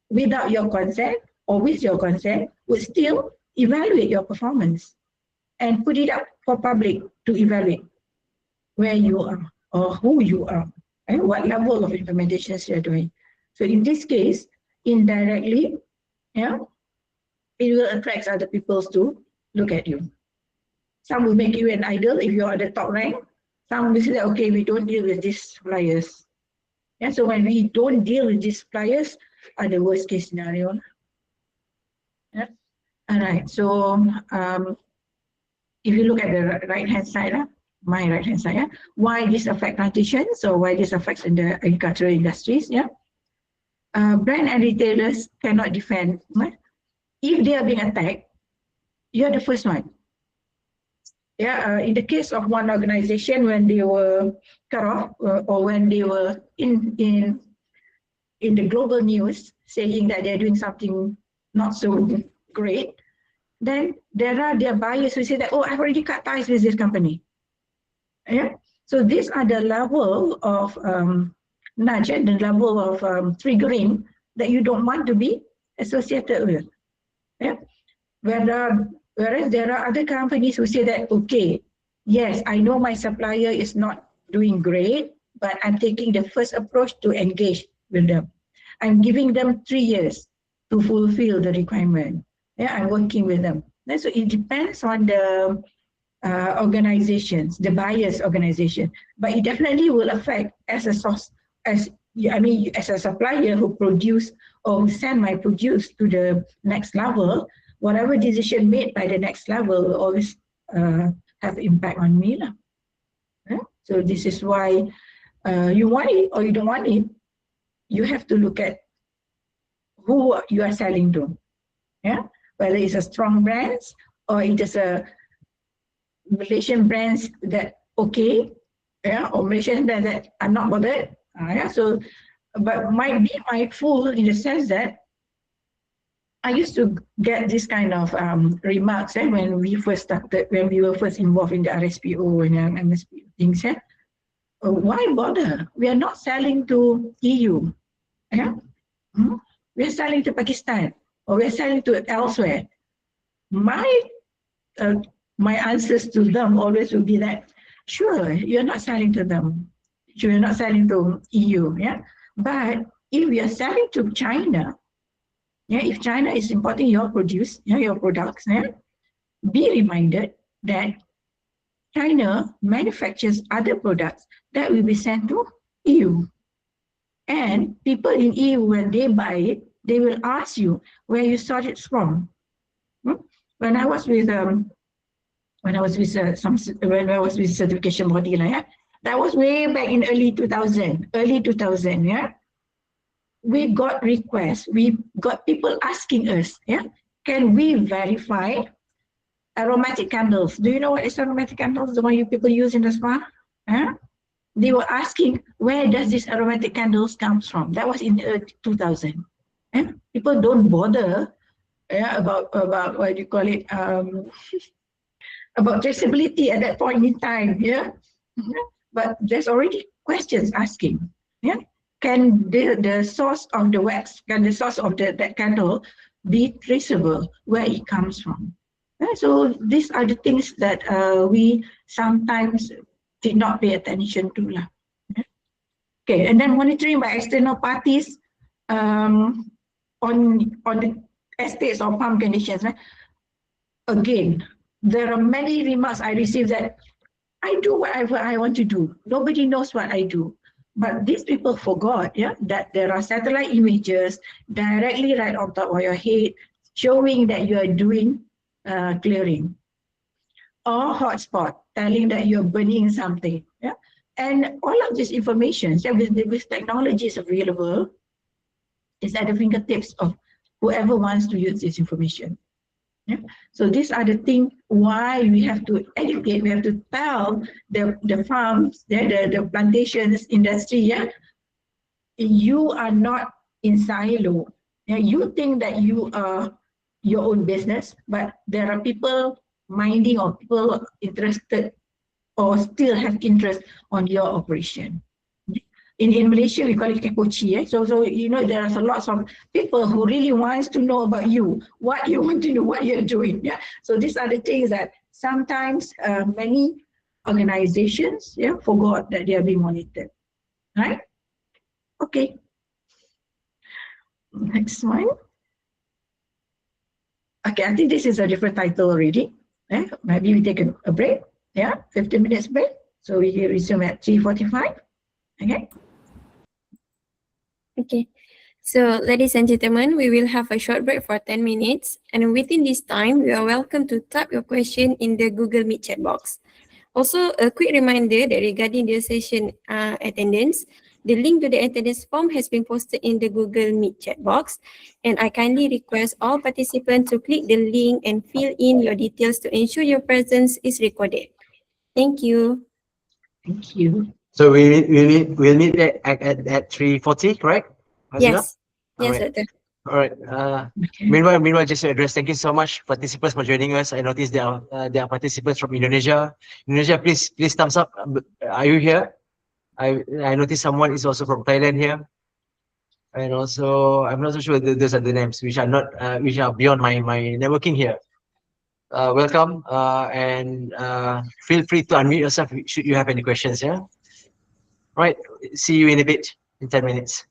Speaker 3: without your consent or with your consent, will still evaluate your performance and put it up for public to evaluate where you are or who you are and what level of implementations you're doing. So in this case, indirectly, yeah, it will attract other people to look at you. Some will make you an idol if you're at the top rank. Some will say, okay, we don't deal with these suppliers. Yeah, so when we don't deal with these suppliers, are the worst case scenario. Yeah. All right. So if you look at the right-hand side, my right-hand side, why this affects plantations or why this affects in the agricultural industries? Yeah. Brand and retailers cannot defend. Right? If they are being attacked, you're the first one. Yeah, in the case of one organization, when they were cut off or when they were in the global news saying that they're doing something not so great, then there are their buyers who say that, oh, I've already cut ties with this company. Yeah, so these are the level of nudge, the level of triggering that you don't want to be associated with. Yeah, whereas there are other companies who say that, okay, yes, I know my supplier is not doing great, but I'm taking the first approach to engage with them. I'm giving them 3 years to fulfill the requirement. Yeah, I'm working with them. And so it depends on the organizations, the buyer's organization, but it definitely will affect as a source, as a supplier who produce or send my produce to the next level. Whatever decision made by the next level will always have impact on me. Yeah? So this is why you want it or you don't want it, you have to look at who you are selling to. Yeah, whether it's a strong brands or it is a Malaysian brands that okay, yeah, or Malaysian brands that are not bothered. Yeah, so but might be mindful in the sense that I used to get this kind of remarks when we first started, when we were first involved in the RSPO and MSP things. Why bother? We are not selling to EU. Yeah? We are selling to Pakistan or we are selling to elsewhere. My answers to them always will be that, sure, you're not selling to them. Sure, you're not selling to EU. Yeah? But if we are selling to China, yeah, if China is importing your produce, your products, be reminded that China manufactures other products that will be sent to EU. And people in EU, when they buy it, they will ask you where you sourced it from. When I was with certification body, that was way back in early 2000, yeah. We got requests, we got people asking us, yeah, can we verify aromatic candles. Do you know what is aromatic candles? The one you people use in the spa? Huh? They were asking, where does this aromatic candles comes from? That was in 2000. And people don't bother about what do you call it, about traceability at that point in time. Yeah, but there's already questions asking. Yeah, can the source of the wax, can the source of that candle be traceable where it comes from? Yeah, so these are the things that we sometimes did not pay attention to. Okay, and then monitoring by external parties on the estates or farm conditions. Right? Again, there are many remarks I received that I do whatever I want to do. Nobody knows what I do. But these people forgot, yeah, that there are satellite images directly right on top of your head showing that you are doing clearing, or hotspot telling that you're burning something. Yeah, and all of this information, yeah, with technologies available, is at the fingertips of whoever wants to use this information. Yeah. So these are the things why we have to educate, we have to tell the farms, the plantations industry, yeah, you are not in silo. Yeah, you think that you are your own business, but there are people minding or people interested or still have interest on your operation. In Malaysia, we call it kepochi. So you know, there are lots of people who really wants to know about you, what you want to do, what you're doing. Yeah. So these are the things that sometimes many organizations forgot that they are being monitored. Right? Okay. Next one. Okay, I think this is a different title already. Maybe we take a break. Yeah, 15 minutes break. So we resume at 3:45. Okay.
Speaker 2: Okay. So, ladies and gentlemen, we will have a short break for 10 minutes. And within this time, you are welcome to type your question in the Google Meet chat box. Also, a quick reminder that regarding the session attendance, the link to the attendance form has been posted in the Google Meet chat box. And I kindly request all participants to click the link and fill in your details to ensure your presence is recorded. Thank you.
Speaker 3: Thank you.
Speaker 1: So we'll meet at 3:40, correct?
Speaker 2: Yes.
Speaker 1: All
Speaker 2: Yes,
Speaker 1: right.
Speaker 2: Doctor.
Speaker 1: All right.
Speaker 3: Okay.
Speaker 1: Meanwhile, just to address, thank you so much, participants, for joining us. I noticed there are participants from Indonesia. Indonesia, please thumbs up. Are you here? I noticed someone is also from Thailand here, and also I'm not so sure those are the names which are not which are beyond my networking here. Welcome, and feel free to unmute yourself should you have any questions. Yeah. Right. See you in a bit, in 10 minutes.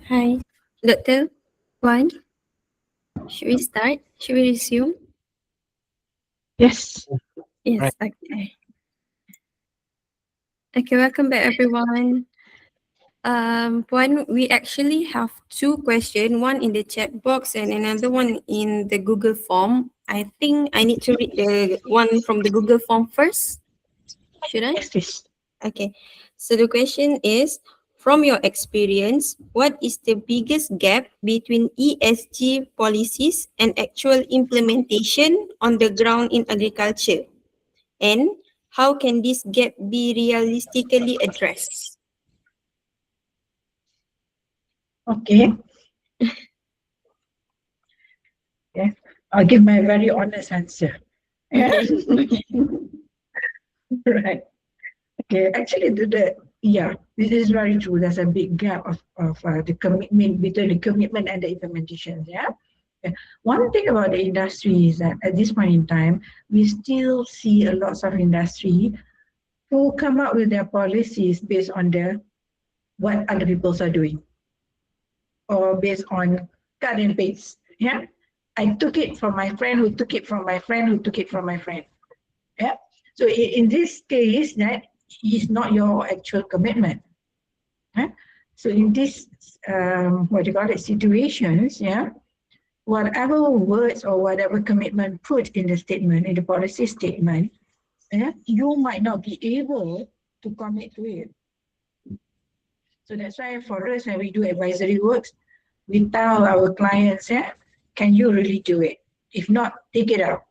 Speaker 2: Hi, Dr. Puan. Should we start? Should we resume?
Speaker 3: Yes.
Speaker 2: Yes,
Speaker 1: Right.
Speaker 2: okay. Okay, welcome back everyone. Puan, we actually have two questions, one in the chat box and another one in the Google form. I think I need to read the one from the Google form first. Should I?
Speaker 3: Yes, please.
Speaker 2: Okay. So the question is, from your experience, what is the biggest gap between ESG policies and actual implementation on the ground in agriculture? And how can this gap be realistically addressed?
Speaker 3: Okay. Yes. I'll give my very honest answer. Yeah. Right. Okay. Actually, yeah, this is very true. There's a big gap of the commitment between the commitment and the implementation. Yeah. Okay. One thing about the industry is that at this point in time, we still see a lot of industry who come up with their policies based on what other people are doing, or based on cut and paste. Yeah. I took it from my friend who took it from my friend who took it from my friend. Yeah. So in this case, that is not your actual commitment. Yeah? So in this what do you call it, situations, yeah, whatever words or whatever commitment put in the statement, in the policy statement, yeah, you might not be able to commit to it. So that's why for us, when we do advisory works, we tell our clients, yeah, can you really do it? If not, take it out.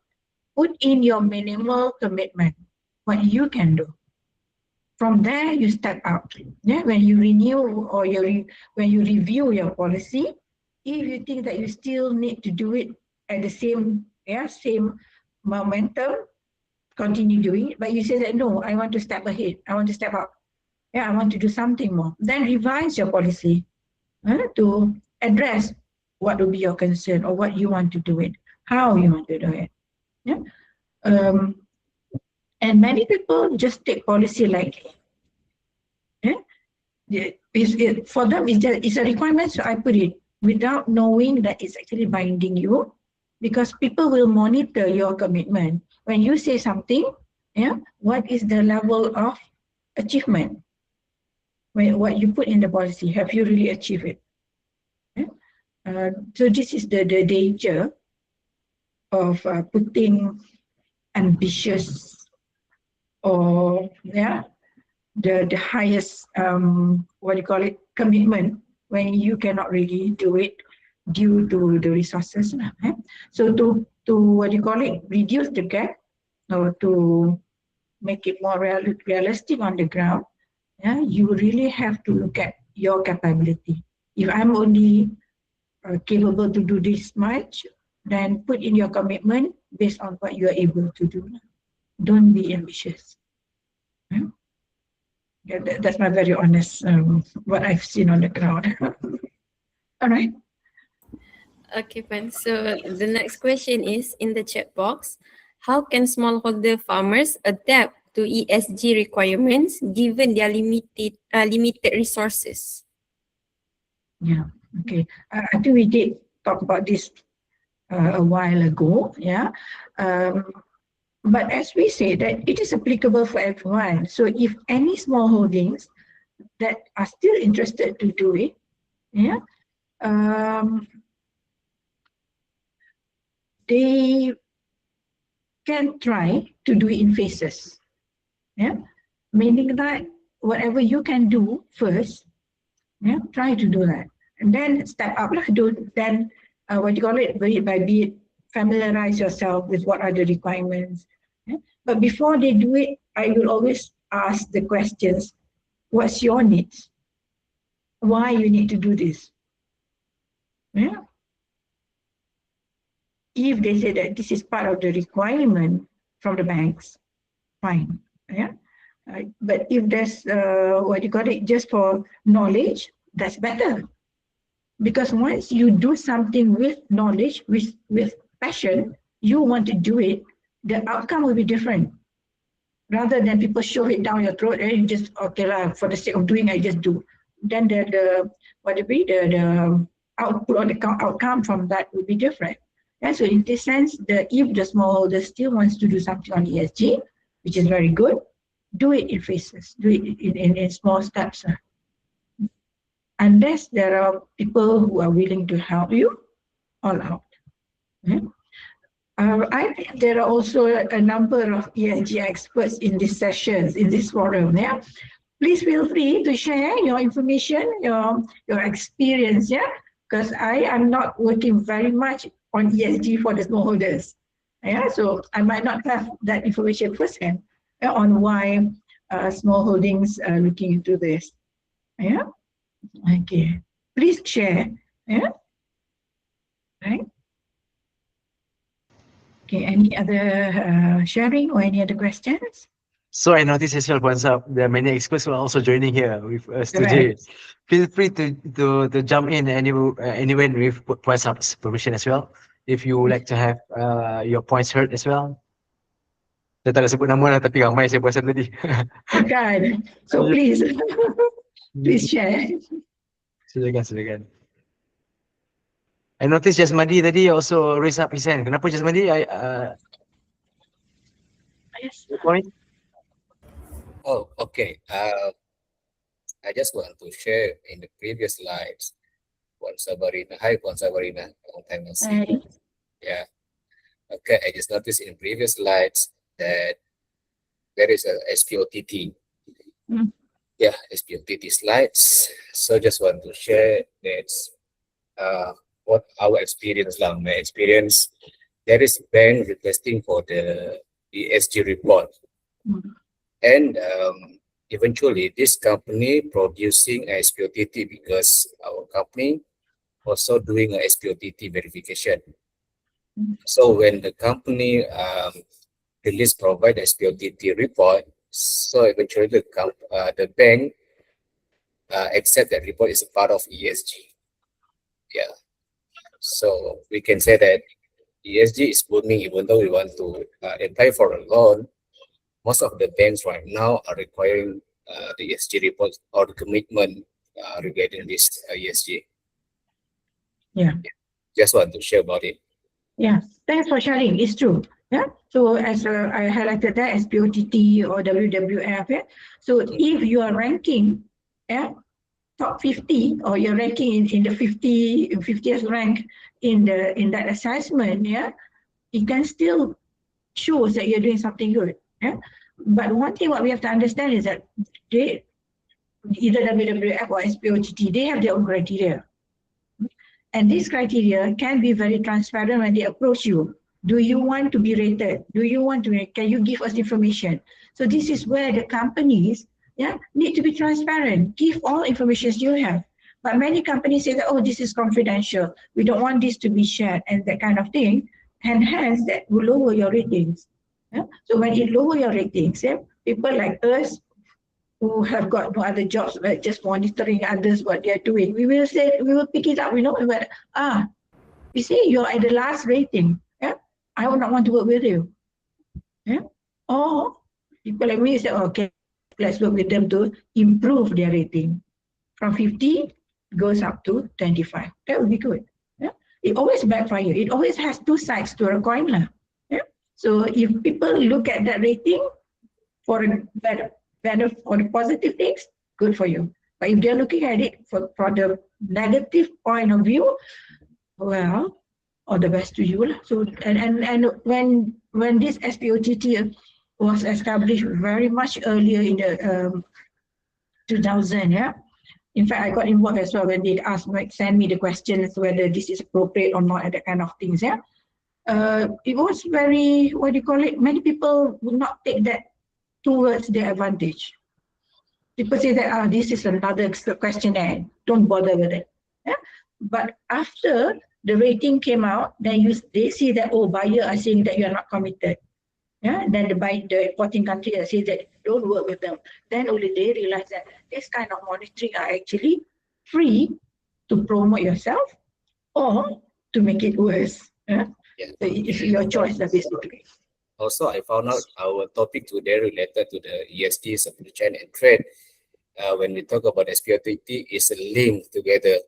Speaker 3: Put in your minimal commitment, what you can do. From there, you step out. Yeah, when you renew or when you review your policy, if you think that you still need to do it at the same momentum, continue doing it. But you say that no, I want to step ahead. I want to step up. Yeah, I want to do something more. Then revise your policy to address what will be your concern or what you want to do it, how you want to do it. Yeah. And many people just take policy lightly. Yeah? For them, it's a requirement, so I put it without knowing that it's actually binding you, because people will monitor your commitment. When you say something, yeah, what is the level of achievement? What you put in the policy, have you really achieved it? Yeah? So this is the danger of putting ambitious or the highest what do you call it, commitment, when you cannot really do it due to the resources. So to what do you call it, reduce the gap, or to make it more realistic on the ground, yeah, you really have to look at your capability. If I'm only capable to do this much, then put in your commitment based on what you are able to do. Don't be ambitious. Yeah? Yeah, that's my very honest what I've seen on the ground. All right.
Speaker 2: Okay, Puan. So the next question is in the chat box. How can smallholder farmers adapt to ESG requirements given their limited resources?
Speaker 3: Yeah. Okay. I think we did talk about this a while ago. Yeah. But as we say, that it is applicable for everyone. So if any small holdings that are still interested to do it, yeah, they can try to do it in phases. Yeah, meaning that whatever you can do first, yeah, try to do that, and then step up. Then what you call it, by be familiarize yourself with what are the requirements. Yeah? But before they do it, I will always ask the questions: what's your needs? Why you need to do this? Yeah. If they say that this is part of the requirement from the banks, fine. Yeah. But if there's what you call it, just for knowledge, that's better. Because once you do something with knowledge, with passion, you want to do it, the outcome will be different. Rather than people shove it down your throat and you just, okay, for the sake of doing, I just do. then the output or the outcome from that will be different. Yeah, so in this sense, if the smallholder still wants to do something on ESG, which is very good, do it in phases, do it in small steps. Unless there are people who are willing to help you all out. I think there are also a number of ESG experts in these sessions, in this forum. Yeah, please feel free to share your information, your experience. Yeah, because I am not working very much on ESG for the smallholders. Yeah, so I might not have that information firsthand on why small holdings are looking into this. Yeah, okay. Please share. Yeah, right. Okay, any other sharing or any other questions?
Speaker 1: So I noticed as well, Puan Sab, there are many experts who are also joining here with us today.
Speaker 3: Right.
Speaker 1: Feel free to jump in anywhere with Puan Sab's permission as well. If you would like to have your points heard as well. Saya tak nak sebut nama lah, tapi ramai saya perasan tadi.
Speaker 3: Kan? So please, please share.
Speaker 1: Silakan. I noticed Jasmadi tadi also raise up his hand. Kenapa Jasmadi?
Speaker 3: Yes.
Speaker 1: Point?
Speaker 6: Oh, okay. I just want to share in the previous slides. Puan Sabarinah. Hi, Puan Sabarinah. Long time no see.
Speaker 3: Hi.
Speaker 6: Yeah. Okay, I just noticed in previous slides that there is a SPOTT. Yeah, SPOTT slides. So just want to share that what our experience lah. My experience, there is a bank requesting for the ESG report. And eventually this company producing a SPOTT because our company also doing a SPOTT verification. So when the company provide a SPOTT report, so eventually the bank accept that report is a part of ESG. Yeah. So we can say that ESG is booming, even though we want to apply for a loan. Most of the banks right now are requiring the ESG report or the commitment regarding this ESG.
Speaker 3: Yeah.
Speaker 6: Just want to share about it.
Speaker 3: Yeah, thanks for sharing. It's true. Yeah. So as I highlighted that SPOTT or WWF. Yeah. So if you are ranking, top 50 or you're ranking in the 50th rank in that assessment, yeah, it can still shows that you're doing something good. Yeah. But one thing what we have to understand is that they, either WWF or SPOTT, they have their own criteria. And these criteria can be very transparent when they approach you. Do you want to be rated? Can you give us information? So this is where the companies need to be transparent. Give all information you have. But many companies say that, oh, this is confidential. We don't want this to be shared and that kind of thing. And hence that will lower your ratings. Yeah? So when it lower your ratings, people like us who have got no other jobs, like just monitoring others what they're doing, we will pick it up. We know that you see you're at the last rating. Yeah, I would not want to work with you. Yeah, or people like me say, okay, let's work with them to improve their rating from 50 goes up to 25. That would be good. Yeah, it always backfire. It always has two sides to a coin, lah. Yeah, so if people look at that rating for a better for the positive things, good for you. But if they're looking at it for the negative point of view, well, all the best to you. So and when this SPOTT was established very much earlier in the 2000, yeah. In fact, I got involved as well when they asked, send me the questions whether this is appropriate or not, and that kind of things. Yeah, it was very, what do you call it? Many people would not take that towards their advantage. People say that this is another questionnaire, don't bother with it. Yeah? But after the rating came out, then they see that, oh, buyer are saying that you are not committed. Yeah? Then the importing country says that don't work with them. Then only they realize that this kind of monitoring are actually free to promote yourself or to make it worse. Yeah?
Speaker 6: Yeah.
Speaker 3: So it's your choice, basically.
Speaker 6: Also, I found out our topic today related to the ESG supply chain and trade. when we talk about SPOTT, is linked together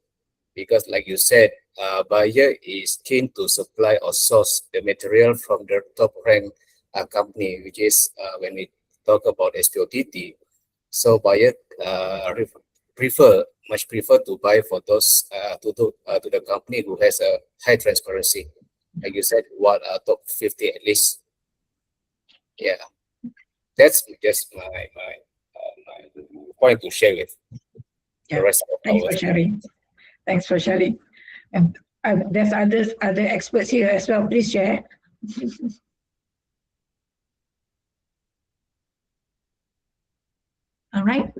Speaker 6: because, like you said, buyer is keen to supply or source the material from the top ranked company, which is when we talk about SPOTT. So buyer much prefer to buy for those to the company who has a high transparency. Like you said, what are top 50 at least? Yeah, that's just my point to share with
Speaker 3: Yeah.
Speaker 6: the rest of
Speaker 3: Thanks
Speaker 6: our
Speaker 3: for sharing. Thanks for sharing. And there's other experts here as well. Please share. All right.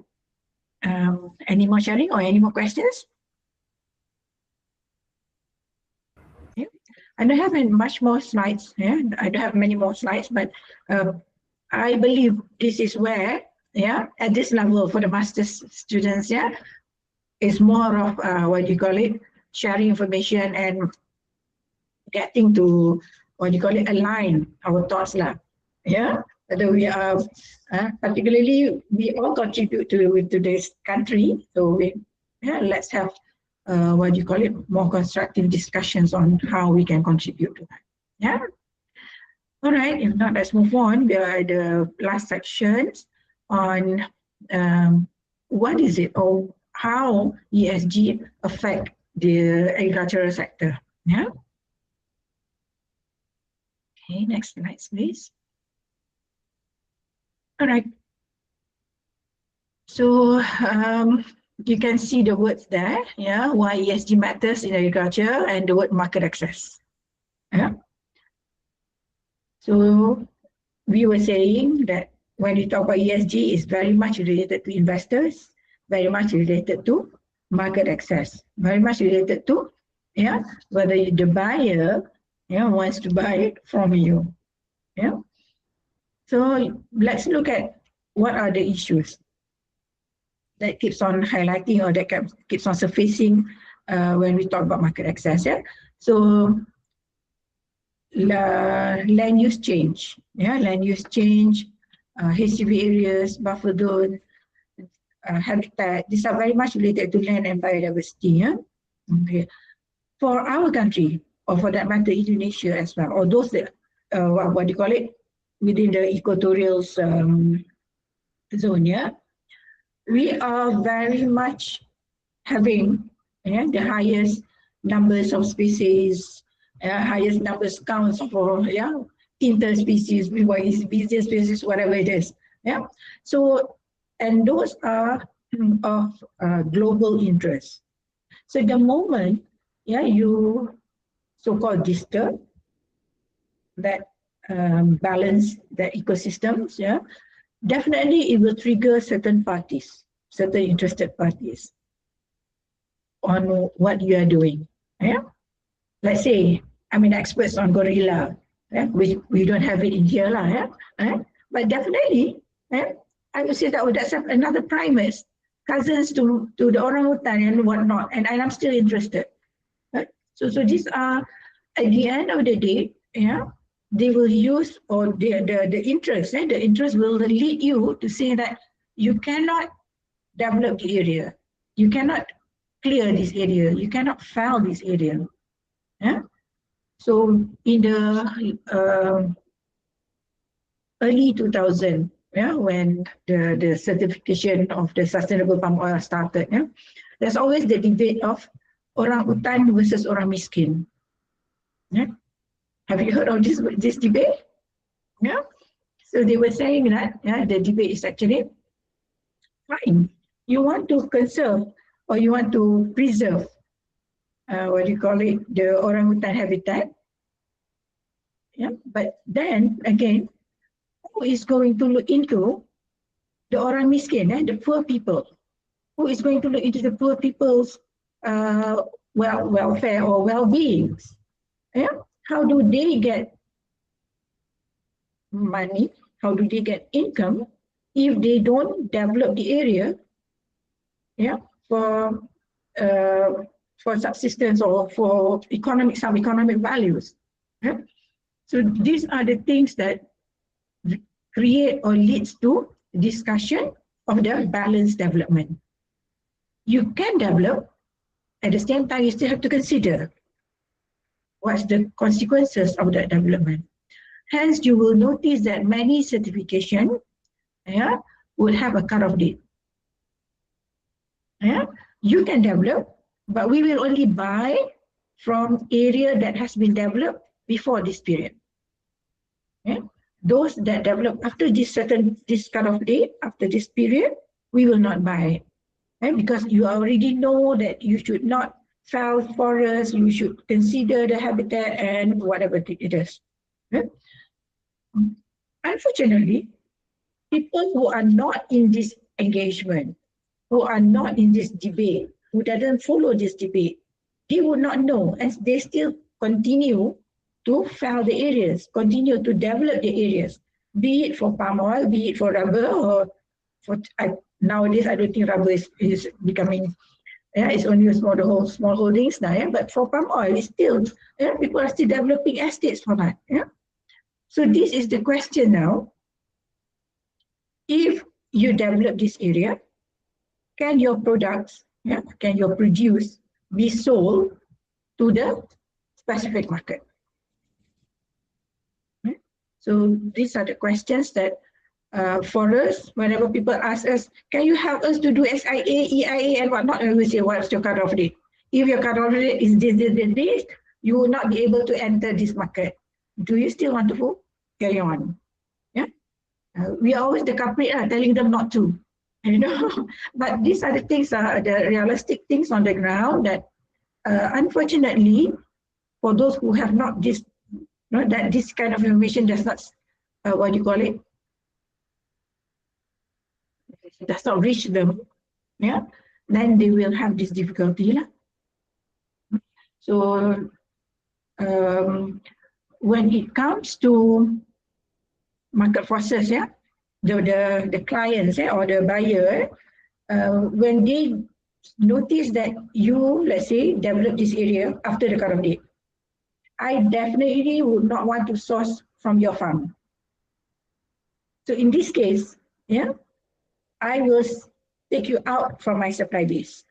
Speaker 3: Any more sharing or any more questions? Yeah. I don't have much more slides. Yeah, I don't have many more slides, but I believe this is where, yeah, at this level for the master's students, yeah, it's more of what do you call it, sharing information and getting to what do you call it, align our thoughts lah. Yeah, whether we are particularly we all contribute to this country, so let's have what do you call it, more constructive discussions on how we can contribute to that. Yeah. All right, if not, let's move on. We are at the last sections on what is it or how ESG affect the agricultural sector. Yeah. Okay, next slide, please. All right. So you can see the words there, yeah, why ESG matters in agriculture and the word market access. Yeah. So we were saying that when we talk about ESG, it's very much related to investors, very much related to market access, very much related to, yeah, whether the buyer, yeah, wants to buy it from you. Yeah. So let's look at what are the issues that keeps on highlighting or that keeps on surfacing when we talk about market access. Yeah. So land use change, yeah, land use change, HCV areas, buffer zone, habitat. These are very much related to land and biodiversity. Yeah. Okay. For our country, or for that matter, Indonesia as well, or those that what do you call it, within the equatorial zone, yeah, we are very much having, yeah, the highest numbers of species, highest numbers counts for, yeah, interspecies, species, whatever it is. Yeah. So, and those are of global interest. So the moment, yeah, you so-called disturb that balance the ecosystems, yeah, definitely it will trigger certain parties, certain interested parties on what you are doing. Yeah. Let's say I'm an expert on gorilla, yeah, which we don't have it in here, yeah, but definitely, yeah, I would say that that's another primates, cousins to the orangutan and whatnot, and I'm still interested. Right? So these are, at the end of the day, yeah, they will use, or the interest, the interest will lead you to say that you cannot develop the area, you cannot clear this area, you cannot fell this area. Yeah. So in the early 2000, yeah, when the certification of the sustainable palm oil started, yeah, there's always the debate of orang hutan versus orang miskin. Yeah. Have you heard of this debate? Yeah. So they were saying that, yeah, the debate is actually fine. You want to conserve or you want to preserve, what do you call it, the orangutan habitat. Yeah. But then again, who is going to look into the orang miskin, the poor people? Who is going to look into the poor people's welfare or well-beings? Yeah. How do they get money? How do they get income if they don't develop the area, yeah, for subsistence or for some economic values? Yeah? So these are the things that create or leads to discussion of the balanced development. You can develop, at the same time you still have to consider what's the consequences of that development. Hence, you will notice that many certification would have a cut-off date. You can develop, but we will only buy from area that has been developed before this period. Those that develop after this cut-off date, after this period, we will not buy it. Because you already know that you should not fell forests, you should consider the habitat and whatever it is. Unfortunately, people who are not in this engagement, who are not in this debate, who doesn't follow this debate, they would not know, and they still continue to fell the areas, continue to develop the areas, be it for palm oil, be it for rubber, or for nowadays I don't think rubber is becoming, it's only a small holdings now, but for palm oil, it's still, people are still developing estates for that. So this is the question now. If you develop this area, can your products, can your produce be sold to the specific market? So these are the questions that for us, whenever people ask us, can you help us to do SIA, EIA and whatnot, and we say, what's your cut-off date? If your cut-off date is this, you will not be able to enter this market. Do you still want to carry on? We are always the culprit, telling them not to, But these are the things, the realistic things on the ground that, unfortunately, for those who have not this, that this kind of information does not, does not reach them, then they will have this difficulty. So when it comes to market forces, the clients or the buyer, when they notice that you, let's say, develop this area after the cut-off date, I definitely would not want to source from your farm. So in this case, I will take you out from my supply base.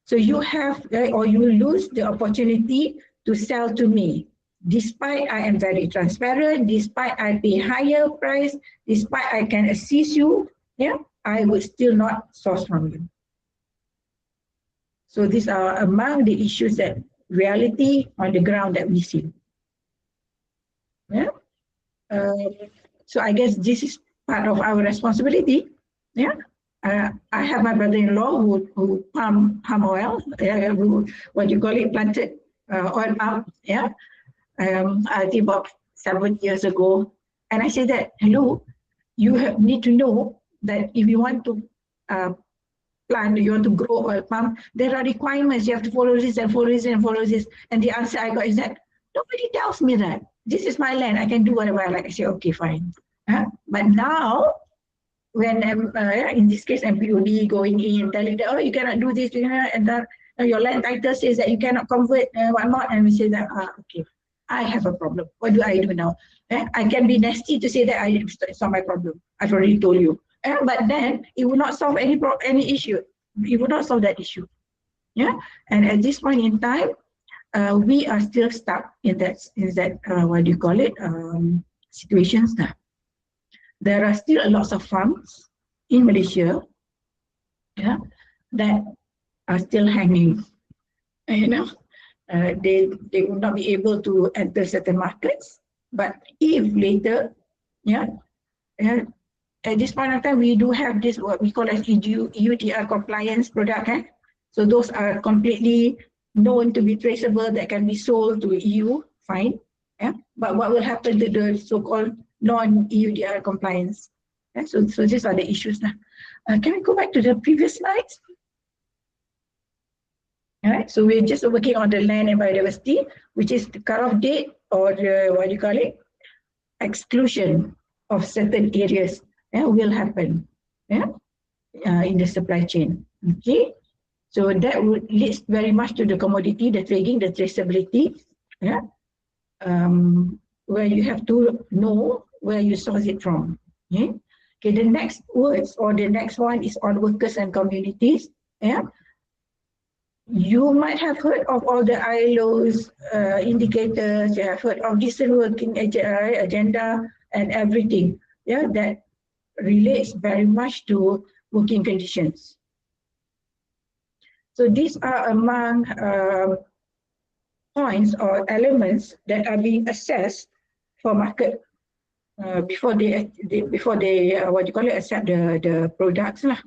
Speaker 3: So you have, or you will lose the opportunity to sell to me, despite I am very transparent, despite I pay higher price, despite I can assist you, I will still not source from you. So these are among the issues that reality on the ground that we see. So I guess this is part of our responsibility. I have my brother-in-law who palm oil, who, planted oil palm, I think about 7 years ago. And I said that, hello, you need to know that if you want to plant, you want to grow oil palm, there are requirements. You have to follow this and follow this and follow this. And the answer I got is that nobody tells me that. This is my land. I can do whatever I like. I say, okay, fine. But now, when in this case, MPOD going in, telling that, oh, you cannot do this, and that your land title says that you cannot convert, whatnot, and we say that, okay, I have a problem. What do I do now? I can be nasty to say that it's not my problem. I've already told you. But then it will not solve any issue. It will not solve that issue. And at this point in time, we are still stuck in that situations now. There are still lots of farms in Malaysia, that are still hanging. They will not be able to enter certain markets. But if later, at this point of time, we do have this what we call as EUDR compliance product. So those are completely known to be traceable, that can be sold to EU, fine. But what will happen to the so-called non-EUDR compliance? So these are the issues now. Can we go back to the previous slides? All right, so we're just working on the land and biodiversity, which is the cut-off date, or the, exclusion of certain areas will happen in the supply chain. Okay, so that would lead very much to the commodity, the trading, the traceability, where you have to know where you source it from. Okay, the next words or the next one is on workers and communities. Yeah, you might have heard of all the ILO's indicators. You have heard of decent working agenda and everything. Yeah, that relates very much to working conditions. So these are among points or elements that are being assessed for market before they accept the products lah.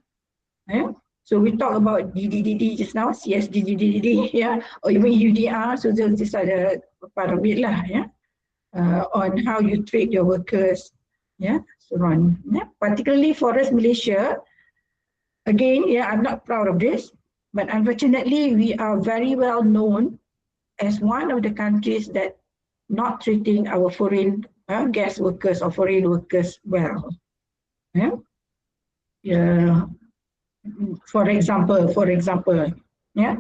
Speaker 3: Yeah? So we talk about DDDD just now, CSDDD, yeah, or even UDR. So these are the part of it lah, yeah, on how you treat your workers, yeah, so on. Yeah? Particularly for us Malaysia, again, yeah, I'm not proud of this, but unfortunately we are very well known as one of the countries that not treating our foreign guest workers or foreign workers well. Yeah. Yeah. For example, yeah,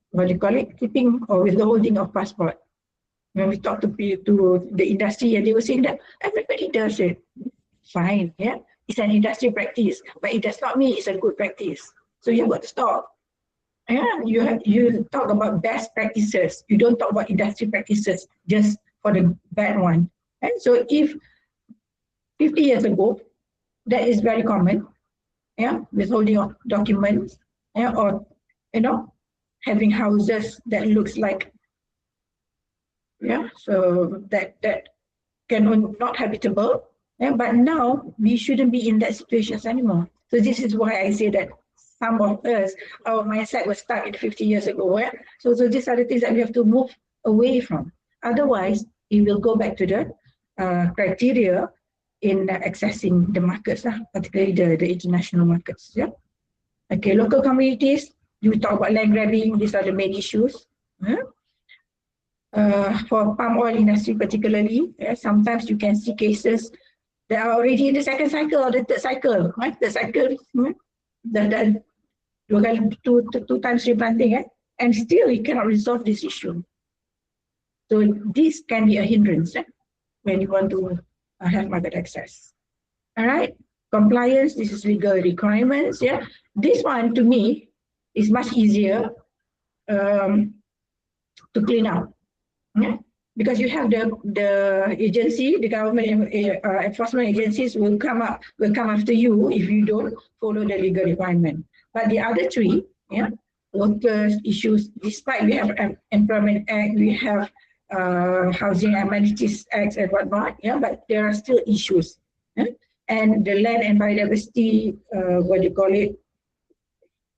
Speaker 3: what do you call it? Keeping or withholding of passport. When we talk to the industry, and they were saying that everybody does it. Fine, yeah, it's an industry practice, but it does not mean it's a good practice. So you've got to stop. Yeah, you talk about best practices. You don't talk about industry practices just for the bad one. And so if 50 years ago, that is very common, yeah, withholding of documents, yeah, or having houses that looks like, yeah, so that can not habitable. Yeah, but now we shouldn't be in that situations anymore. So this is why I say that some of us, our mindset was stuck in 50 years ago. Yeah? So these are the things that we have to move away from. Otherwise, it will go back to the criteria in accessing the markets, particularly the international markets. Yeah. Okay, local communities, you talk about land grabbing, these are the main issues. Yeah? For palm oil industry particularly, yeah, sometimes you can see cases that are already in the second cycle or the third cycle, right? The cycle, the two times replanting, and still you cannot resolve this issue. So this can be a hindrance when you want to have market access. All right, compliance, this is legal requirements. Yeah, this one to me is much easier to clean up. Yeah, because you have the agency, the government enforcement agencies will come after you if you don't follow the legal requirement. But the other three, yeah, workers issues, despite we have Employment Act, we have Housing Amenities Act and whatnot, yeah, but there are still issues. Yeah? And the land and biodiversity,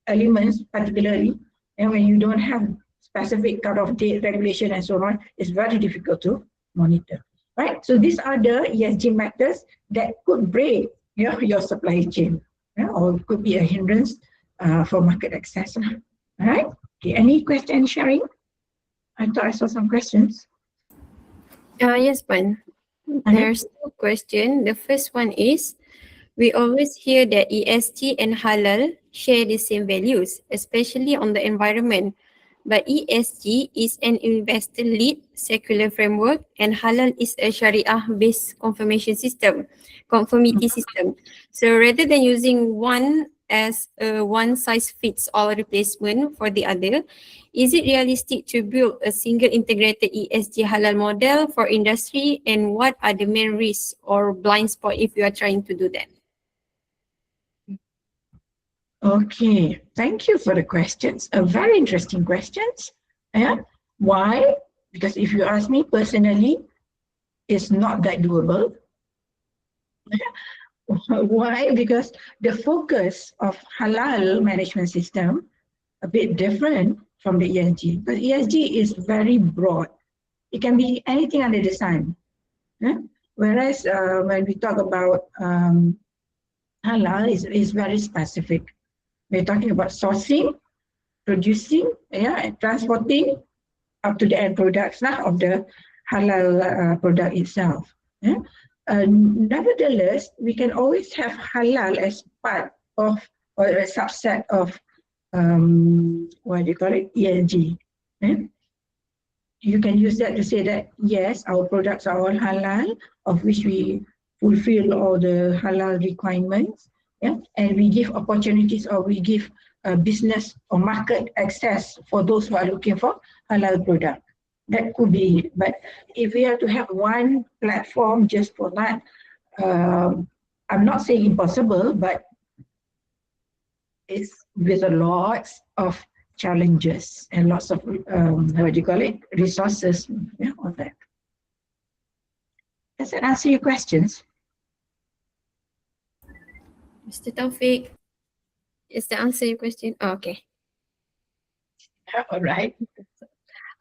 Speaker 3: elements particularly, and when you don't have specific cut-off date regulation and so on, it's very difficult to monitor. Right? So these are the ESG matters that could break your supply chain, or could be a hindrance for market access. All right? Okay, any question sharing? I thought I saw some questions.
Speaker 2: Yes, Puan. There's two questions. The first one is, we always hear that ESG and halal share the same values, especially on the environment. But ESG is an investor-led secular framework, and halal is a Sharia-based conformity system. So rather than using one as a one-size-fits-all replacement for the other, is it realistic to build a single integrated ESG halal model for industry, and what are the main risks or blind spots if you are trying to do that?
Speaker 3: Okay, thank you for the questions. Very interesting questions. Yeah. Why? Because if you ask me personally, it's not that doable. Why? Because the focus of halal management system a bit different from the ESG. Because ESG is very broad. It can be anything under the sun. Yeah? Whereas when we talk about halal, is very specific. We're talking about sourcing, producing, and transporting up to the end products of the halal product itself. Yeah? Nevertheless, we can always have halal as part of or a subset of ESG. Yeah? You can use that to say that yes, our products are all halal, of which we fulfill all the halal requirements, yeah, and we give opportunities, or we give business or market access for those who are looking for halal product. That could be, but if we are to have one platform just for that, I'm not saying impossible, but it's with a lot of challenges and lots of what do you call it, resources, yeah, on that. Does that answer your questions?
Speaker 2: Mr. Taufik, is that answer your question? Oh, okay.
Speaker 3: All right.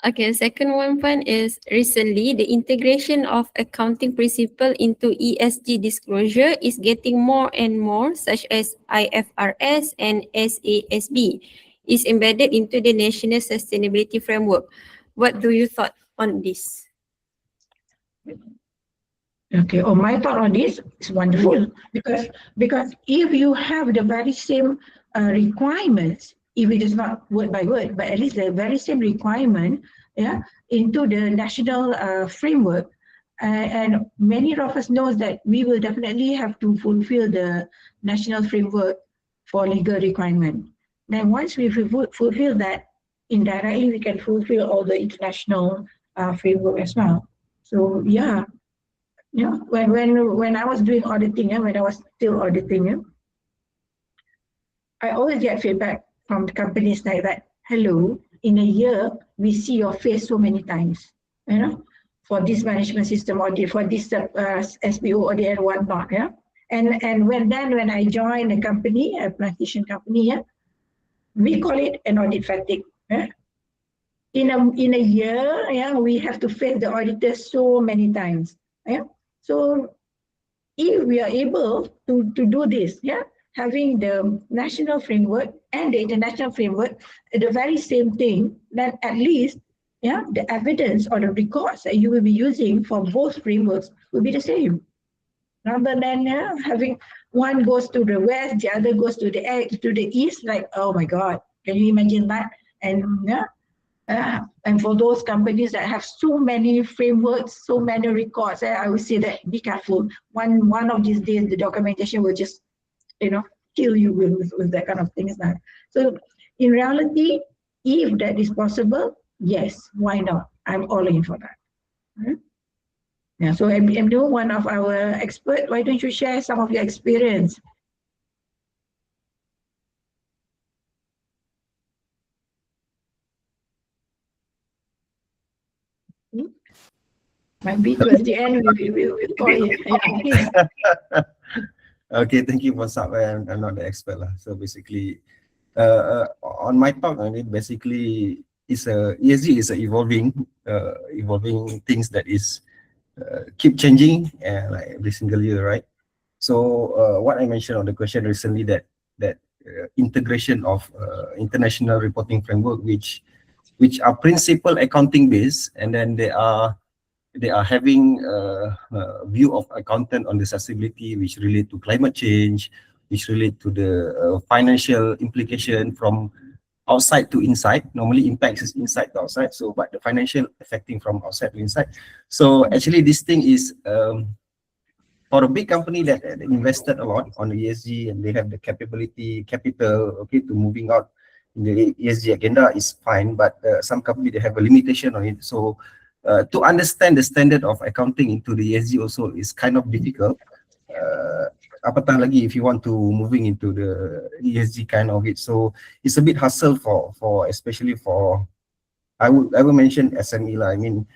Speaker 2: Okay, second one is recently the integration of accounting principle into ESG disclosure is getting more and more, such as IFRS and SASB is embedded into the National Sustainability Framework. What do you thought on this?
Speaker 3: Okay, my thought on this is wonderful, because if you have the very same requirements, if it is not word by word, but at least the very same requirement, yeah, into the national framework, and many of us knows that we will definitely have to fulfill the national framework for legal requirement. Then once we fulfill that, indirectly we can fulfill all the international framework as well. So yeah. Yeah, when I was doing auditing, when I was still auditing, I always get feedback from the companies like that. Hello, in a year we see your face so many times, you know, for this management system audit, for this SPO audit and whatnot, yeah. And when I joined a company, a plantation company, yeah, we call it an audit fatigue. Yeah? In a year, yeah, we have to face the auditors so many times. Yeah. So if we are able to do this, yeah, having the national framework and the international framework, the very same thing, then at least, yeah, the evidence or the records that you will be using for both frameworks will be the same. Rather than having one goes to the west, the other goes to the east, like, oh my God, can you imagine that? And for those companies that have so many frameworks, so many records, I would say that be careful. One of these days, the documentation will just, kill you with that kind of things. So in reality, if that is possible, yes, why not? I'm all in for that. Yeah. So Emdo, one of our experts, why don't you share some of your experience? Maybe towards the end we will call you. Yeah,
Speaker 7: okay, thank you for that. I'm not the expert lah. So basically, on my talk, I mean, basically, ESG is a evolving things that is keep changing like every single year, right? So what I mentioned on the question recently, that integration of international reporting framework, which are principal accounting based, and then they are having a view of accountant on the sustainability, which relate to climate change, which relate to the financial implication from outside to inside. Normally impacts is inside to outside, so but the financial affecting from outside to inside. So actually this thing is for a big company that invested a lot on the ESG, and they have the capital, okay, to moving out in the ESG agenda is fine, but some company, they have a limitation on it. So to understand the standard of accounting into the ESG also is kind of difficult. Apatah lagi if you want to moving into the ESG kind of it. So it's a bit hassle for especially for, I would mention SME lah. I mean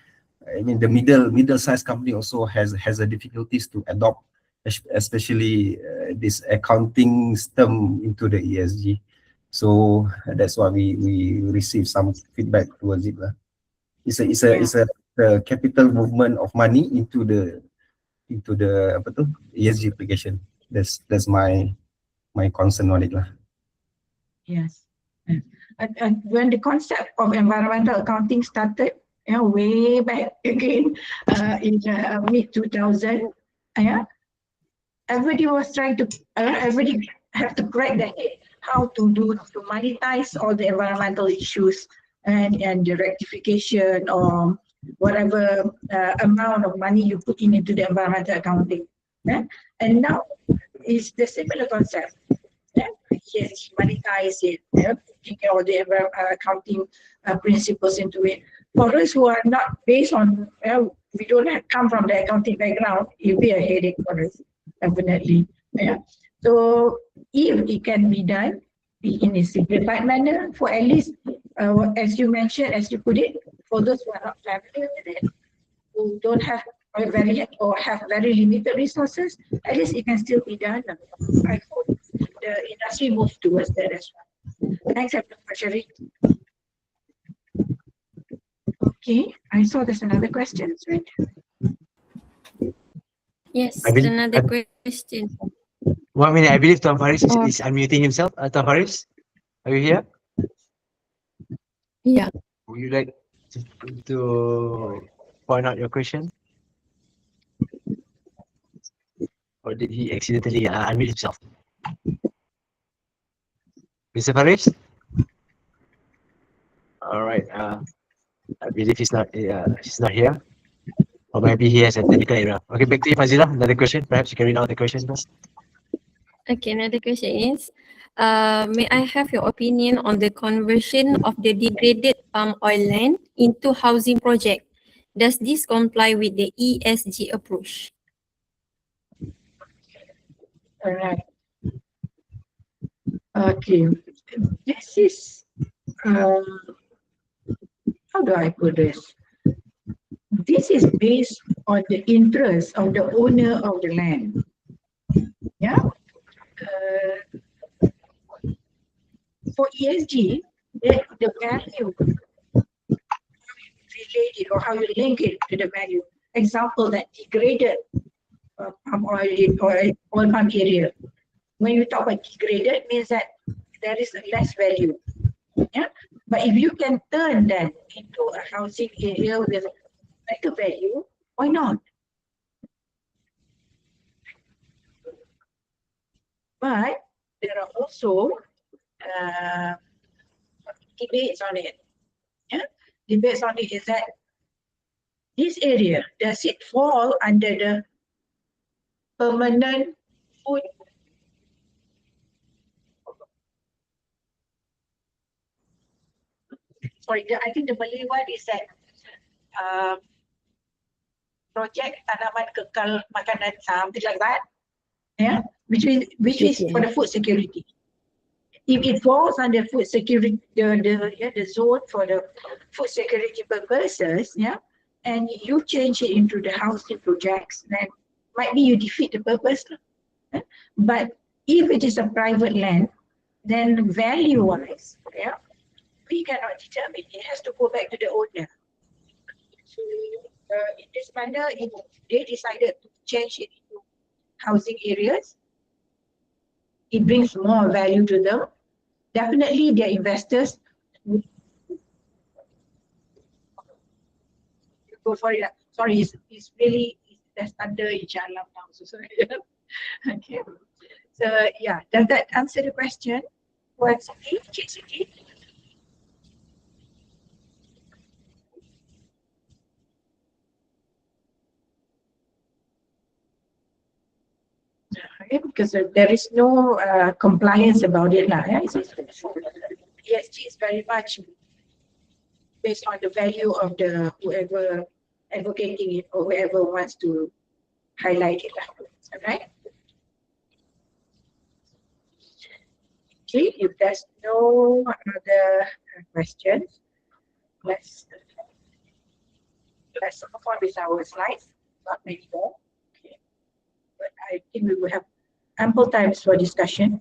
Speaker 7: the middle-sized company also has the difficulties to adopt, especially this accounting system into the ESG. So that's why we receive some feedback towards it lah. It's a capital movement of money into the ESG application. That's my concern on it lah.
Speaker 3: Yes. And when the concept of environmental accounting started, way back again in mid 2000, everybody was trying to everybody have to crack that how to monetize all the environmental issues and the rectification or whatever amount of money you put into the environmental accounting. And now it's the similar concept. Yes, monetize it, taking all the accounting principles into it. For us who are not based on, we don't come from the accounting background, it will be a headache for us, definitely. Yeah. So if it can be done in a simplified manner, for at least, as you mentioned, as you put it, for those who are not familiar with it, who don't have have very limited resources, at least it can still be done. I hope the industry moves towards that as well. Thanks, everyone, for sharing. Okay, I saw there's another question, right?
Speaker 2: Yes,
Speaker 1: I will-
Speaker 2: another
Speaker 1: I-
Speaker 2: question.
Speaker 1: 1 minute, I believe Tuan Faris
Speaker 2: Oh.
Speaker 1: is unmuting himself. Tuan Faris, are you here?
Speaker 2: Yeah.
Speaker 1: Would you like to point out your question? Or did he accidentally unmute himself? Mr. Faris? All right. I believe he's not here. Or maybe he has a technical error. Okay, back to you, Fazila. Another question. Perhaps you can read out the question first.
Speaker 2: Okay, another question is, may I have your opinion on the conversion of the degraded palm oil land into housing project? Does this comply with the ESG approach?
Speaker 3: All right. Okay. This is, how do I put this? This is based on the interest of the owner of the land. Yeah. For ESG, the value related or how you link it to the value. Example, that degraded palm oil or oil palm area. When you talk about degraded, means that there is less value. Yeah. But if you can turn that into a housing area with better value, why not? But there are also debates on it. Yeah? Debates on it is that this area, does it fall under the permanent food? Sorry, I think the Malay word is that project tanaman kekal makanan, something like that. Yeah, which is for the food security. If it falls under food security, the zone for the food security purposes, yeah, and you change it into the housing projects, then might be you defeat the purpose. But if it is a private land, then value-wise, yeah, we cannot determine. It has to go back to the owner. So in this manner, if they decided to change it into housing areas, it brings more value to them. Definitely, their investors would go for it. Sorry, it's really that's under Inshallah now. So sorry. Okay. So yeah, does that answer the question? What's it? Okay, because there is no compliance about it now. Yeah? ESG is very much based on the value of the whoever advocating it or whoever wants to highlight it. All right. Okay, if there's no other questions, let's move on with our slides. Not many more. Okay. But I think we will have ample times for discussion.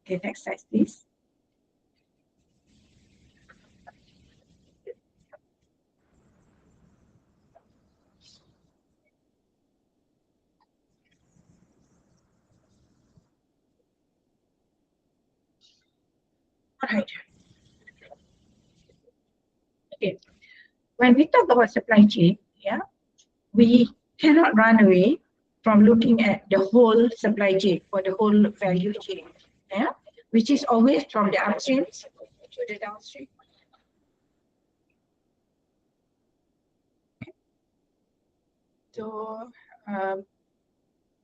Speaker 3: Okay, next slide, please. All right. Okay. When we talk about supply chain, yeah, we cannot run away from looking at the whole supply chain or the whole value chain, yeah, which is always from the upstream to the downstream. So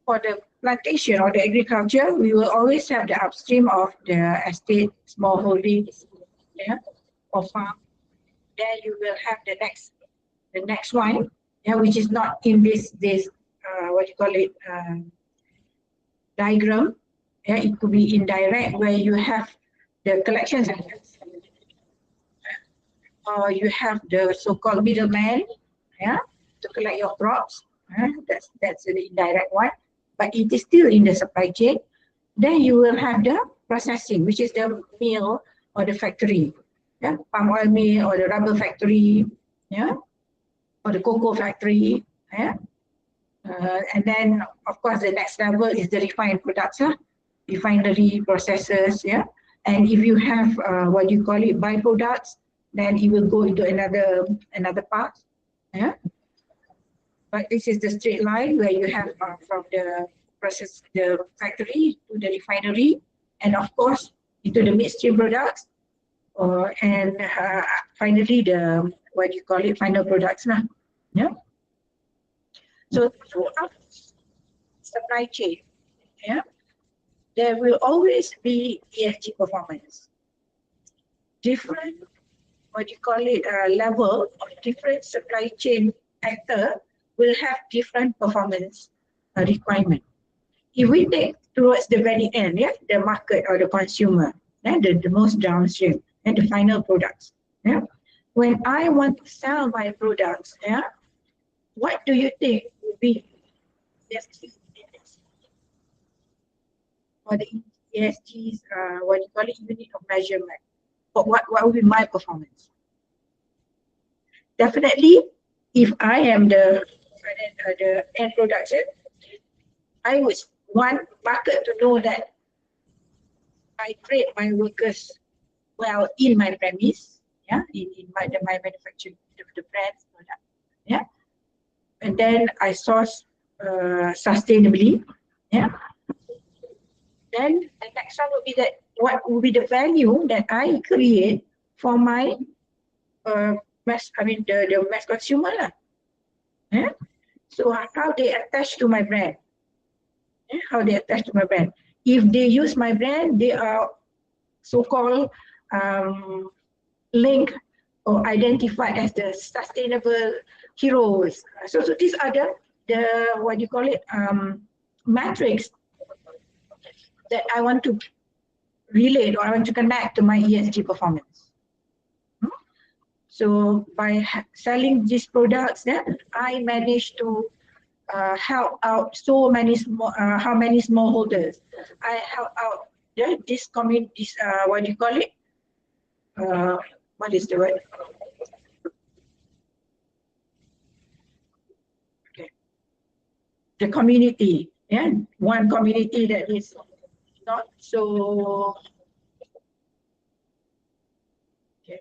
Speaker 3: for the plantation or the agriculture, we will always have the upstream of the estate, small holdings, yeah, or farm. Then you will have the next one, yeah, which is not in this what you call it, diagram. Yeah, it could be indirect, where you have the collection centers, or you have the so-called middleman, yeah, to collect your crops. That's the indirect one, but it is still in the supply chain. Then you will have the processing, which is the mill or the factory, yeah, palm oil mill or the rubber factory, yeah, or the cocoa factory, yeah. And then, of course, the next level is the refined products, refinery processes, yeah. And if you have what you call it, byproducts, then it will go into another part, yeah. But this is the straight line where you have from the process, the factory to the refinery, and of course into the midstream products, and finally the what you call it, final products, yeah. So throughout supply chain, yeah, there will always be ESG performance. Different, what you call it, level of different supply chain actor will have different performance requirement. If we take towards the very end, yeah, the market or the consumer, the most downstream and the final products, yeah. When I want to sell my products, yeah, what do you think will be for the ESG's what you call it, unit of measurement? But what will be my performance? Definitely, if I am the end production, I would want market to know that I treat my workers well in my premise, yeah, in my manufacturing, the brand's product, yeah. And then I source sustainably, yeah. Then the next one will be that what will be the value that I create for my the mass consumer, yeah. So how they attach to my brand, yeah? How they attach to my brand. If they use my brand, they are so-called linked or identified as the sustainable heroes. So these are the what you call it, metrics that I want to relate or I want to connect to my ESG performance. So by selling these products, I managed to help out so many how many smallholders. I help out this community, what do you call it? What is the word? Okay. The community, yeah, one community that is not so. Okay.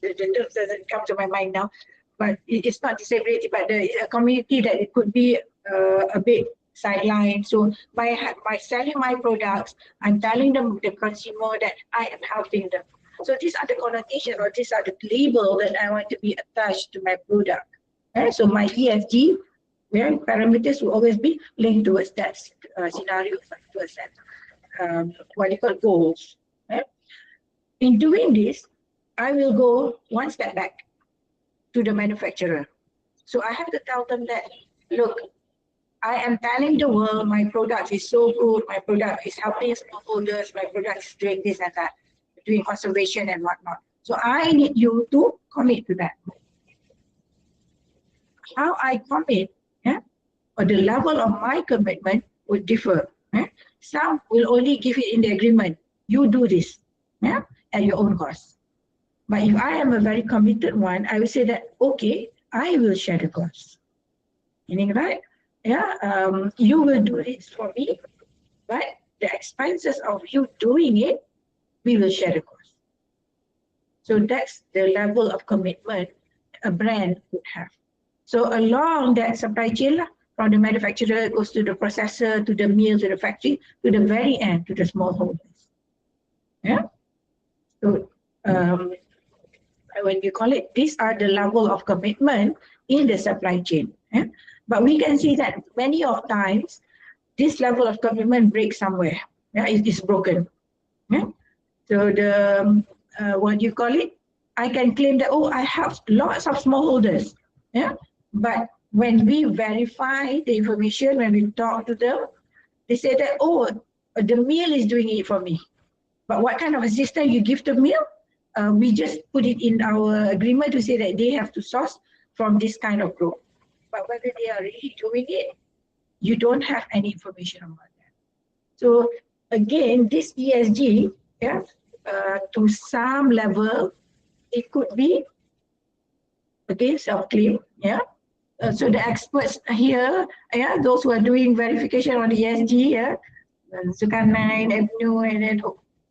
Speaker 3: The term doesn't come to my mind now, but it's not disability, but the community that it could be a bit sidelined. So by selling my products, I'm telling them, the consumer, that I am helping them. So these are the connotations, or these are the label that I want to be attached to my product. Right? So my ESG parameters will always be linked towards that scenario, towards that what you call goals. Right? In doing this, I will go one step back to the manufacturer. So I have to tell them that, look, I am telling the world my product is so good, my product is helping smallholders, my product is doing this and that, doing conservation and whatnot. So I need you to commit to that. How I commit, yeah, or the level of my commitment would differ. Yeah? Some will only give it in the agreement. You do this, yeah, at your own cost. But if I am a very committed one, I will say that, okay, I will share the cost. Meaning, right? Yeah, you will do this for me, but the expenses of you doing it, we will share the cost. So that's the level of commitment a brand would have. So along that supply chain, from the manufacturer goes to the processor, to the mill, to the factory, to the very end, to the smallholders. Yeah. So when you call it, these are the level of commitment in the supply chain. Yeah? But we can see that many of times, this level of commitment breaks somewhere. Yeah, it is broken. Yeah? So the, what do you call it? I can claim that, oh, I have lots of smallholders. Yeah, but when we verify the information, when we talk to them, they say that, oh, the meal is doing it for me. But what kind of assistance you give to meal? We just put it in our agreement to say that they have to source from this kind of group. But whether they are really doing it, you don't have any information about that. So again, this ESG, yeah, to some level, it could be, again, self-claim, yeah. So the experts here, yeah, those who are doing verification on ESG, yeah, Zulkarnain, Avenue, and then,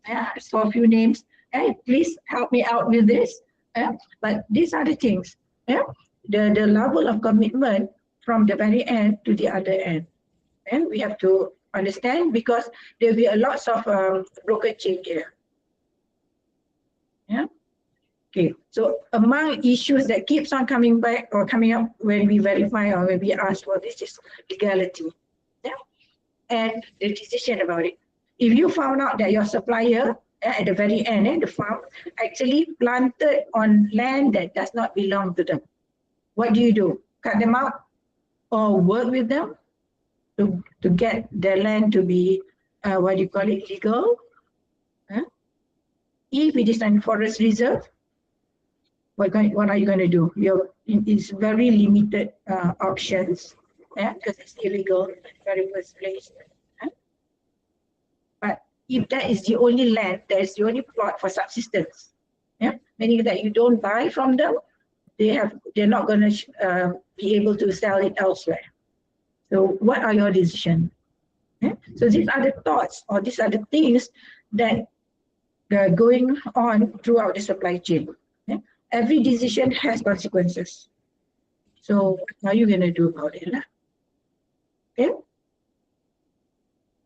Speaker 3: yeah, so a few names. Hey, please help me out with this. Yeah? But these are the things. Yeah? The level of commitment from the very end to the other end. And we have to understand because there will be a lot of broker change here. Yeah. Okay. So among issues that keeps on coming back or coming up when we verify or when we ask for this is legality. Yeah. And the decision about it. If you found out that your supplier at the very end, the farm actually planted on land that does not belong to them, what do? Cut them out or work with them to get their land to be, legal? If it is in forest reserve, what are you going to do? It's very limited options, because it's illegal in the very first place. But if that is the only land, that is the only plot for subsistence, meaning that you don't buy from them, they're not going to be able to sell it elsewhere. So what are your decisions? So these are the thoughts, or these are the things that are going on throughout the supply chain. Every decision has consequences. So what are you going to do about it? Okay.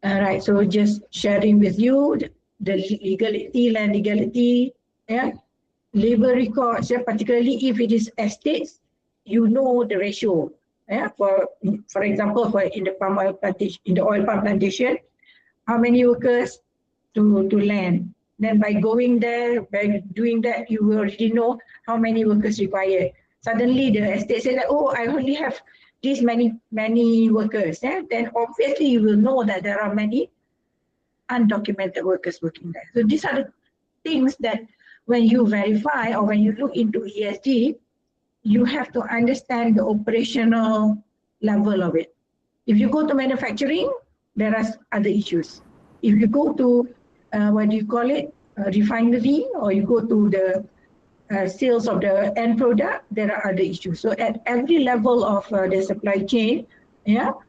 Speaker 3: All right, so just sharing with you the legality, land legality, labor records, particularly if it is estates, you know the ratio. For example, in the palm oil plantation, in the oil palm plantation, how many workers to land? Then by going there, by doing that, you will already know how many workers required. Suddenly the estate says that, oh, I only have this many workers. Then obviously you will know that there are many undocumented workers working there. So these are the things that when you verify or when you look into ESG, you have to understand the operational level of it. If you go to manufacturing, there are other issues. If you go to, refinery, or you go to the sales of the end product, there are other issues. So at every level of the supply chain,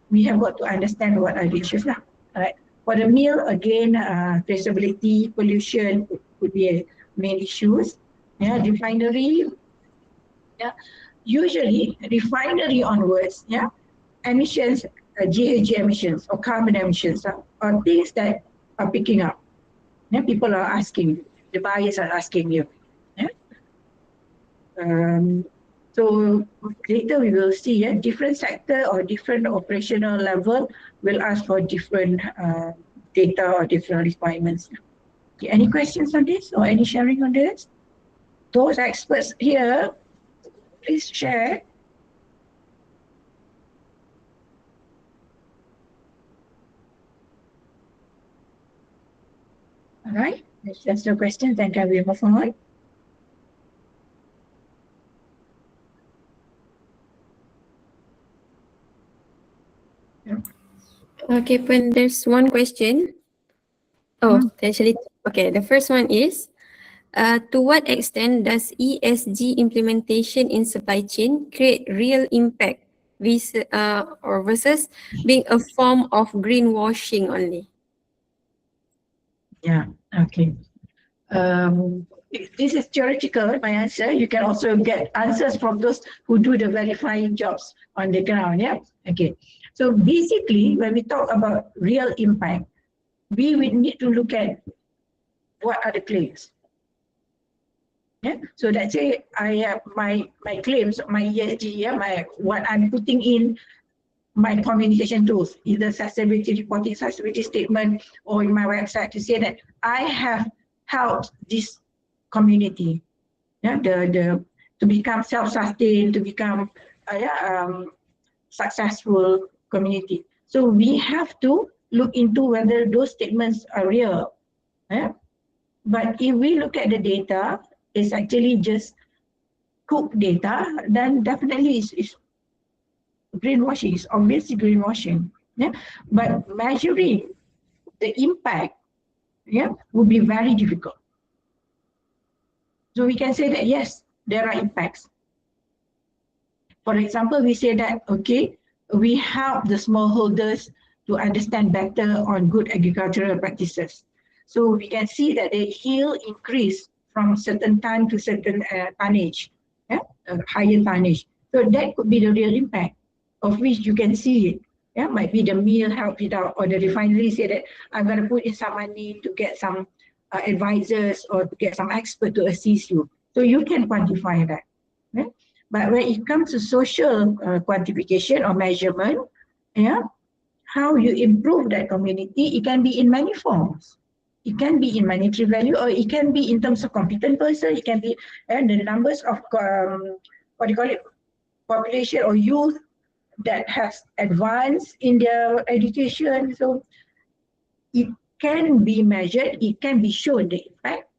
Speaker 3: we have got to understand what are the issues now. Right? For the meal, again, traceability, pollution could be a main issues. Refinery, usually refinery onwards, emissions, GHG emissions or carbon emissions are things that are picking up. People are asking, the buyers are asking you. So later we will see different sector or different operational level will ask for different data or different requirements. Okay, any questions on this or any sharing on this? Those experts here, please share. All right, if there's no questions, then can we move on?
Speaker 2: Okay, Puan, there's one question. Oh, potentially. Okay, the first one is, to what extent does ESG implementation in supply chain create real impact versus being a form of greenwashing only?
Speaker 3: Yeah, okay. This is theoretical, my answer. You can also get answers from those who do the verifying jobs on the ground, Okay. So basically, when we talk about real impact, we will need to look at what are the claims. So let's say I have my claims, my ESG, what I'm putting in my communication tools, either sustainability reporting, sustainability statement, or in my website to say that I have helped this community, to become self-sustained, to become successful community. So we have to look into whether those statements are real. But if we look at the data, it's actually just cooked data, then definitely it's greenwashing. It's obviously greenwashing. But measuring the impact would be very difficult. So we can say that yes, there are impacts. For example, we say that, okay, we help the smallholders to understand better on good agricultural practices. So we can see that the yield increase from certain ton to certain tonnage, higher tonnage. So that could be the real impact of which you can see it. Might be the mill help it out, or the refinery say that I'm going to put in some money to get some advisors or to get some expert to assist you. So you can quantify that. But when it comes to social quantification or measurement, how you improve that community, it can be in many forms. It can be in monetary value, or it can be in terms of competent person. It can be the numbers of population or youth that has advanced in their education. So it can be measured, it can be shown the impact.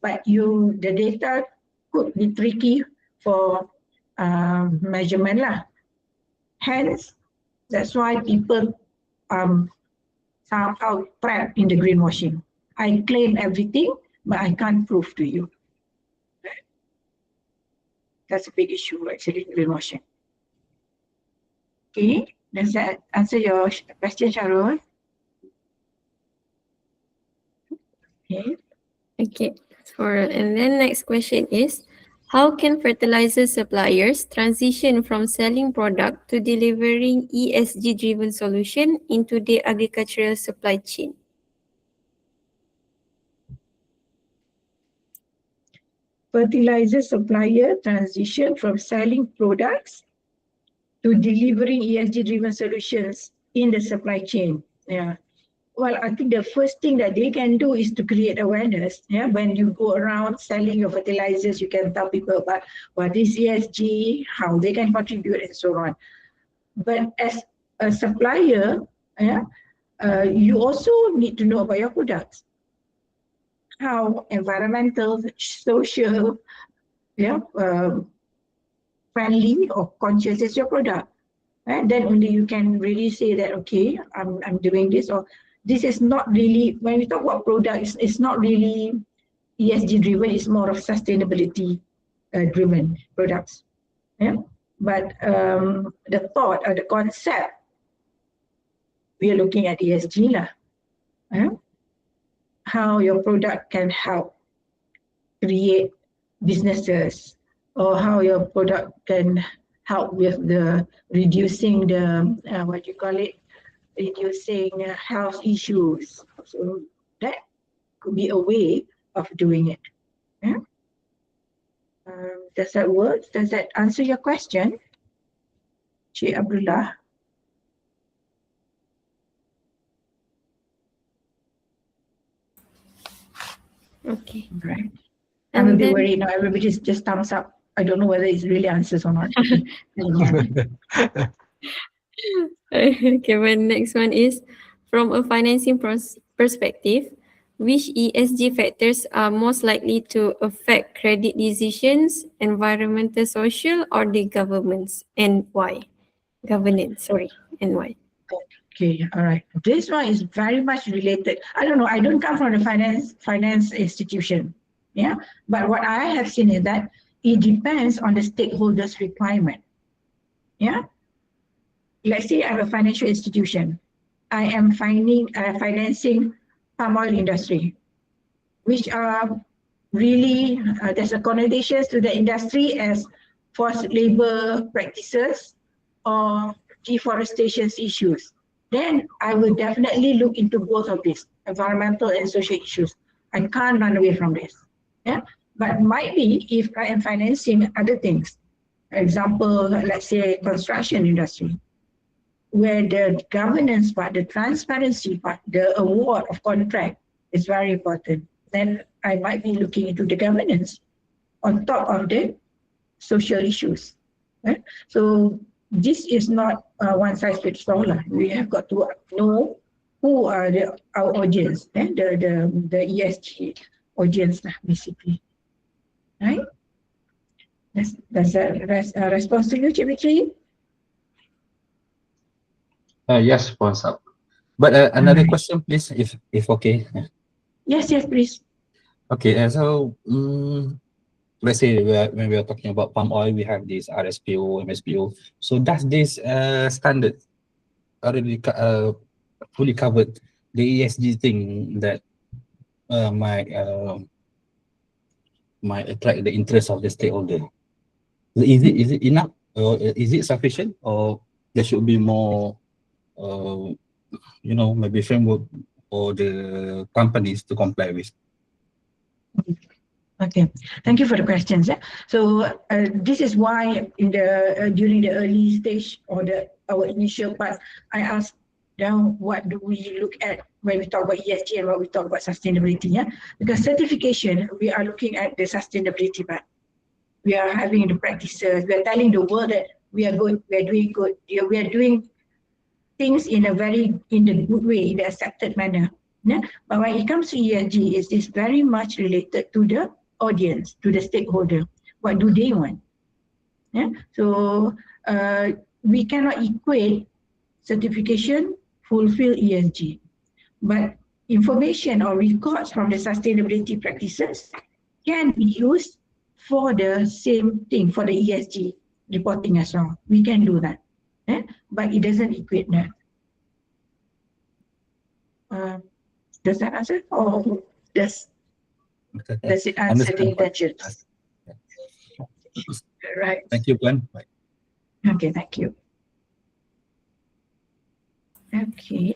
Speaker 3: But the data could be tricky for measurement lah. Hence, that's why people somehow trapped in the greenwashing. I claim everything, but I can't prove to you. That's a big issue actually, greenwashing. Okay, does that answer your question, Sharon? Okay.
Speaker 2: Okay. And then next question is, how can fertilizer suppliers transition from selling product to delivering ESG-driven solution into the agricultural supply chain?
Speaker 3: Fertilizer supplier transition from selling products to delivering ESG-driven solutions in the supply chain. Well, I think the first thing that they can do is to create awareness. When you go around selling your fertilizers, you can tell people about what is ESG, how they can contribute, and so on. But as a supplier, you also need to know about your products. How environmental, social, friendly or conscious is your product. Then only you can really say that, okay, I'm doing this, or this is not really, when we talk about products, it's not really ESG driven, it's more of sustainability driven products. But the thought or the concept, we are looking at ESG lah. How your product can help create businesses, or how your product can help with the reducing the reducing health issues. So that could be a way of doing it. Does that work? Does that answer your question, Cik Abdullah?
Speaker 2: Okay.
Speaker 3: Right. I'm a
Speaker 2: And
Speaker 3: bit
Speaker 2: then,
Speaker 3: worried now. Everybody's just thumbs up. I don't know whether it really answers or not.
Speaker 2: okay, but next one is, from a financing perspective, which ESG factors are most likely to affect credit decisions, environmental, social, or the governments, and why? Governance, sorry, and why?
Speaker 3: Okay, all right. This one is very much related. I don't know. I don't come from the finance institution. But what I have seen is that it depends on the stakeholders' requirement. Let's say I'm a financial institution. I am financing palm oil industry, which are really, there's a connotation to the industry as forced labor practices or deforestation issues. Then I will definitely look into both of these, environmental and social issues. I can't run away from this. But might be if I am financing other things, for example, let's say construction industry. where the governance part, the transparency part, the award of contract is very important. Then I might be looking into the governance on top of the social issues. Right? So this is not one size fits all. We have got to know who are our audience, the ESG audience, basically. Right? Does that respond to you, Cik Fitri?
Speaker 8: Yes, Puan Sab. But another question, please, if okay.
Speaker 3: Yes, please.
Speaker 8: Okay, so let's say when we are talking about palm oil, we have this RSPO, MSPO. So does this standard already fully covered the ESG thing that might attract the interest of the stakeholder? Is it enough, or is it sufficient, or there should be more, maybe framework for the companies to comply with?
Speaker 3: Okay, thank you for the questions. So this is why during the early stage or our initial part, I asked down what do we look at when we talk about ESG and when we talk about sustainability. Because certification, we are looking at the sustainability part. We are having the practices. We are telling the world that we are doing good. We are doing things in a good way, in the accepted manner. Yeah? But when it comes to ESG, it is very much related to the audience, to the stakeholder. What do they want? Yeah? So we cannot equate certification, fulfill ESG. But information or records from the sustainability practices can be used for the same thing, for the ESG reporting as well. We can do that. But it doesn't equate that. Does that answer? Or does it answer the intentions? Right.
Speaker 8: Thank you, Puan.
Speaker 3: Okay, thank you. Okay.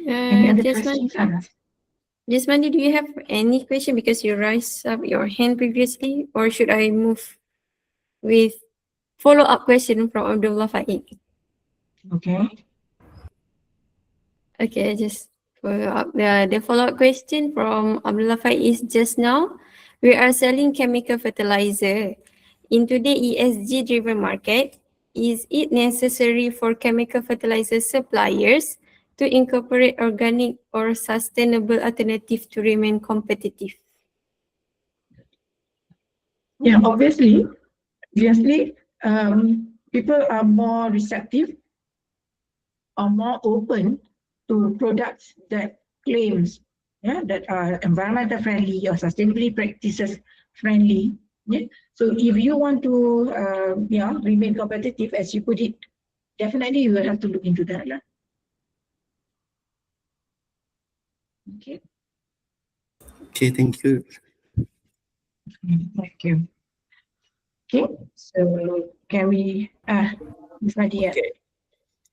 Speaker 3: Any other questions?
Speaker 2: Jasmani, do you have any question because you raised up your hand previously, or should I move with follow-up question from Abdullah Faik?
Speaker 3: Okay.
Speaker 2: Okay, just follow up. The follow-up question from Abdullah Faik is just now, we are selling chemical fertilizer. In today's ESG-driven market, is it necessary for chemical fertilizer suppliers to incorporate organic or sustainable alternative to remain competitive?
Speaker 3: Yeah, obviously, people are more receptive or more open to products that claims that are environmental friendly or sustainability practices friendly. Yeah? So if you want to remain competitive, as you put it, definitely you will have to look into that. Okay.
Speaker 7: Okay, thank you.
Speaker 3: Thank you. Okay, so can we, Ms. Nadia?
Speaker 6: Okay.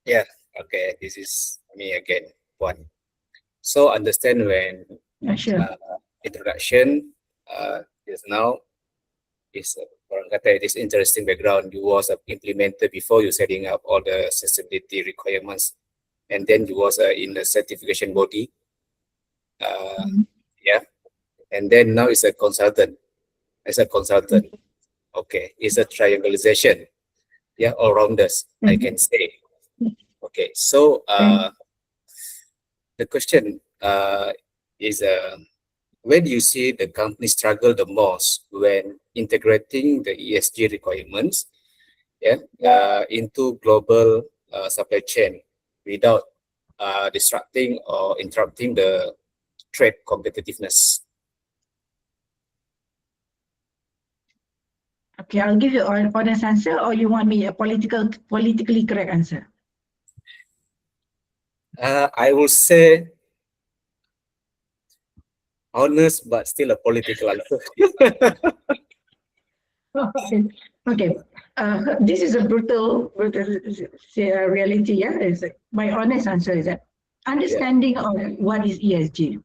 Speaker 6: Yeah, okay, this is me again, Puan. So understand when
Speaker 3: Sure.
Speaker 6: introduction just now is this interesting background. You was implemented before you setting up all the sustainability requirements, and then you was in the certification body. Yeah, and then now it's a consultant. As a consultant, okay, it's a triangulation. Yeah, all rounders, I can say. Okay, so the question is where do you see the company struggle the most when integrating the ESG requirements into global supply chain without disrupting or interrupting the trade competitiveness?
Speaker 3: Okay, I'll give you an honest answer, or you want me a politically correct answer?
Speaker 6: I will say honest, but still a political answer.
Speaker 3: Okay. This is a brutal reality. Yeah, my honest answer is that understanding of what is ESG,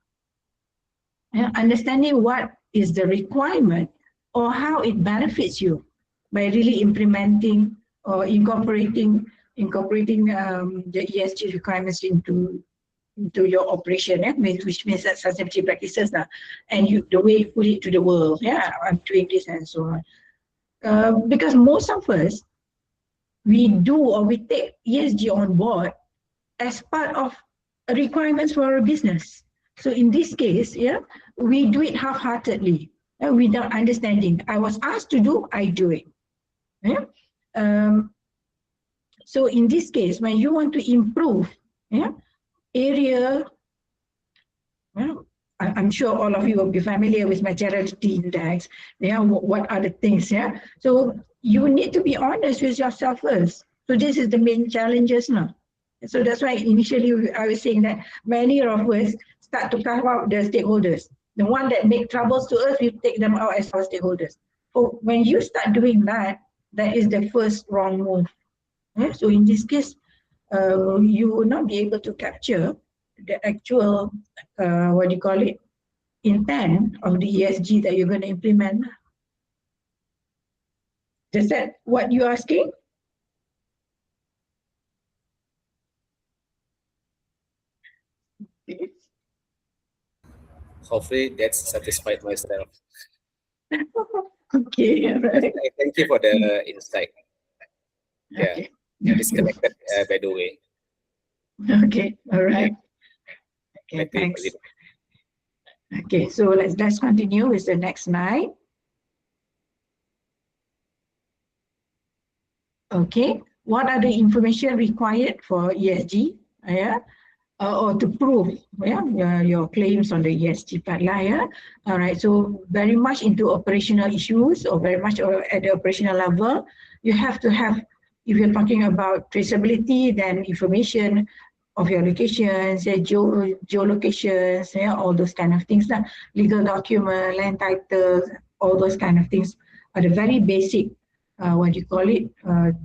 Speaker 3: understanding what is the requirement or how it benefits you by really implementing or incorporating incorporating the ESG requirements into your operation, which means that sustainability practices and the way you put it to the world. I'm doing this and so on. Because most of us, we take ESG on board as part of requirements for our business. So in this case, we do it half-heartedly, without understanding. I was asked to do, I do it. So in this case, when you want to improve area, I'm sure all of you will be familiar with materiality index. What are the things? So you need to be honest with yourself first. So this is the main challenges now. So that's why initially I was saying that many of us start to carve out the stakeholders. The one that make troubles to us, we take them out as our stakeholders. So when you start doing that, that is the first wrong move. So in this case, you will not be able to capture the actual, intent of the ESG that you're going to implement. Is that what you're asking?
Speaker 6: Hopefully that satisfied myself.
Speaker 3: Okay, all right.
Speaker 6: Thank you for the insight.
Speaker 3: Okay.
Speaker 6: Disconnected by the way.
Speaker 3: Okay, all right. Okay, thanks. Okay, so let's continue with the next slide. Okay, what are the information required for ESG? Or to prove your claims on the ESG part. All right, so very much into operational issues or very much at the operational level, you have to have, if you're talking about traceability, then information of your locations, geolocations, all those kind of things, legal document, land titles, all those kind of things are the very basic,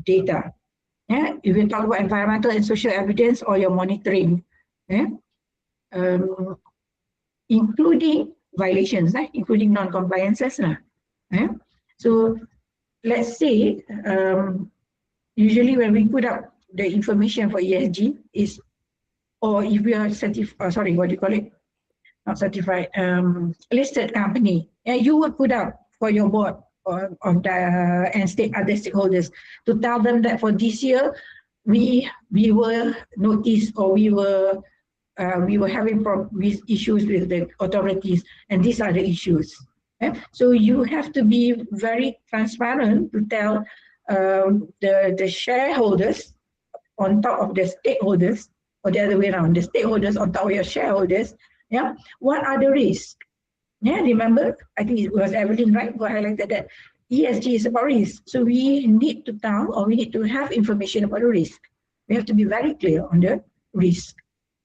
Speaker 3: data. If you talk about environmental and social evidence or your monitoring, including violations, including non-compliances. So let's say, usually when we put up the information for ESG is, or if we are certified, not certified, listed company, you would put up for your board of the and other stakeholders to tell them that for this year we were noticed, or we were having issues with the authorities, and these are the issues. So you have to be very transparent to tell the shareholders on top of the stakeholders, or the other way around, the stakeholders on top of your shareholders. What are the risks? Remember, I think it was Evelyn, right, who highlighted that ESG is about risk. So we need to tell, or we need to have information about the risk. We have to be very clear on the risk.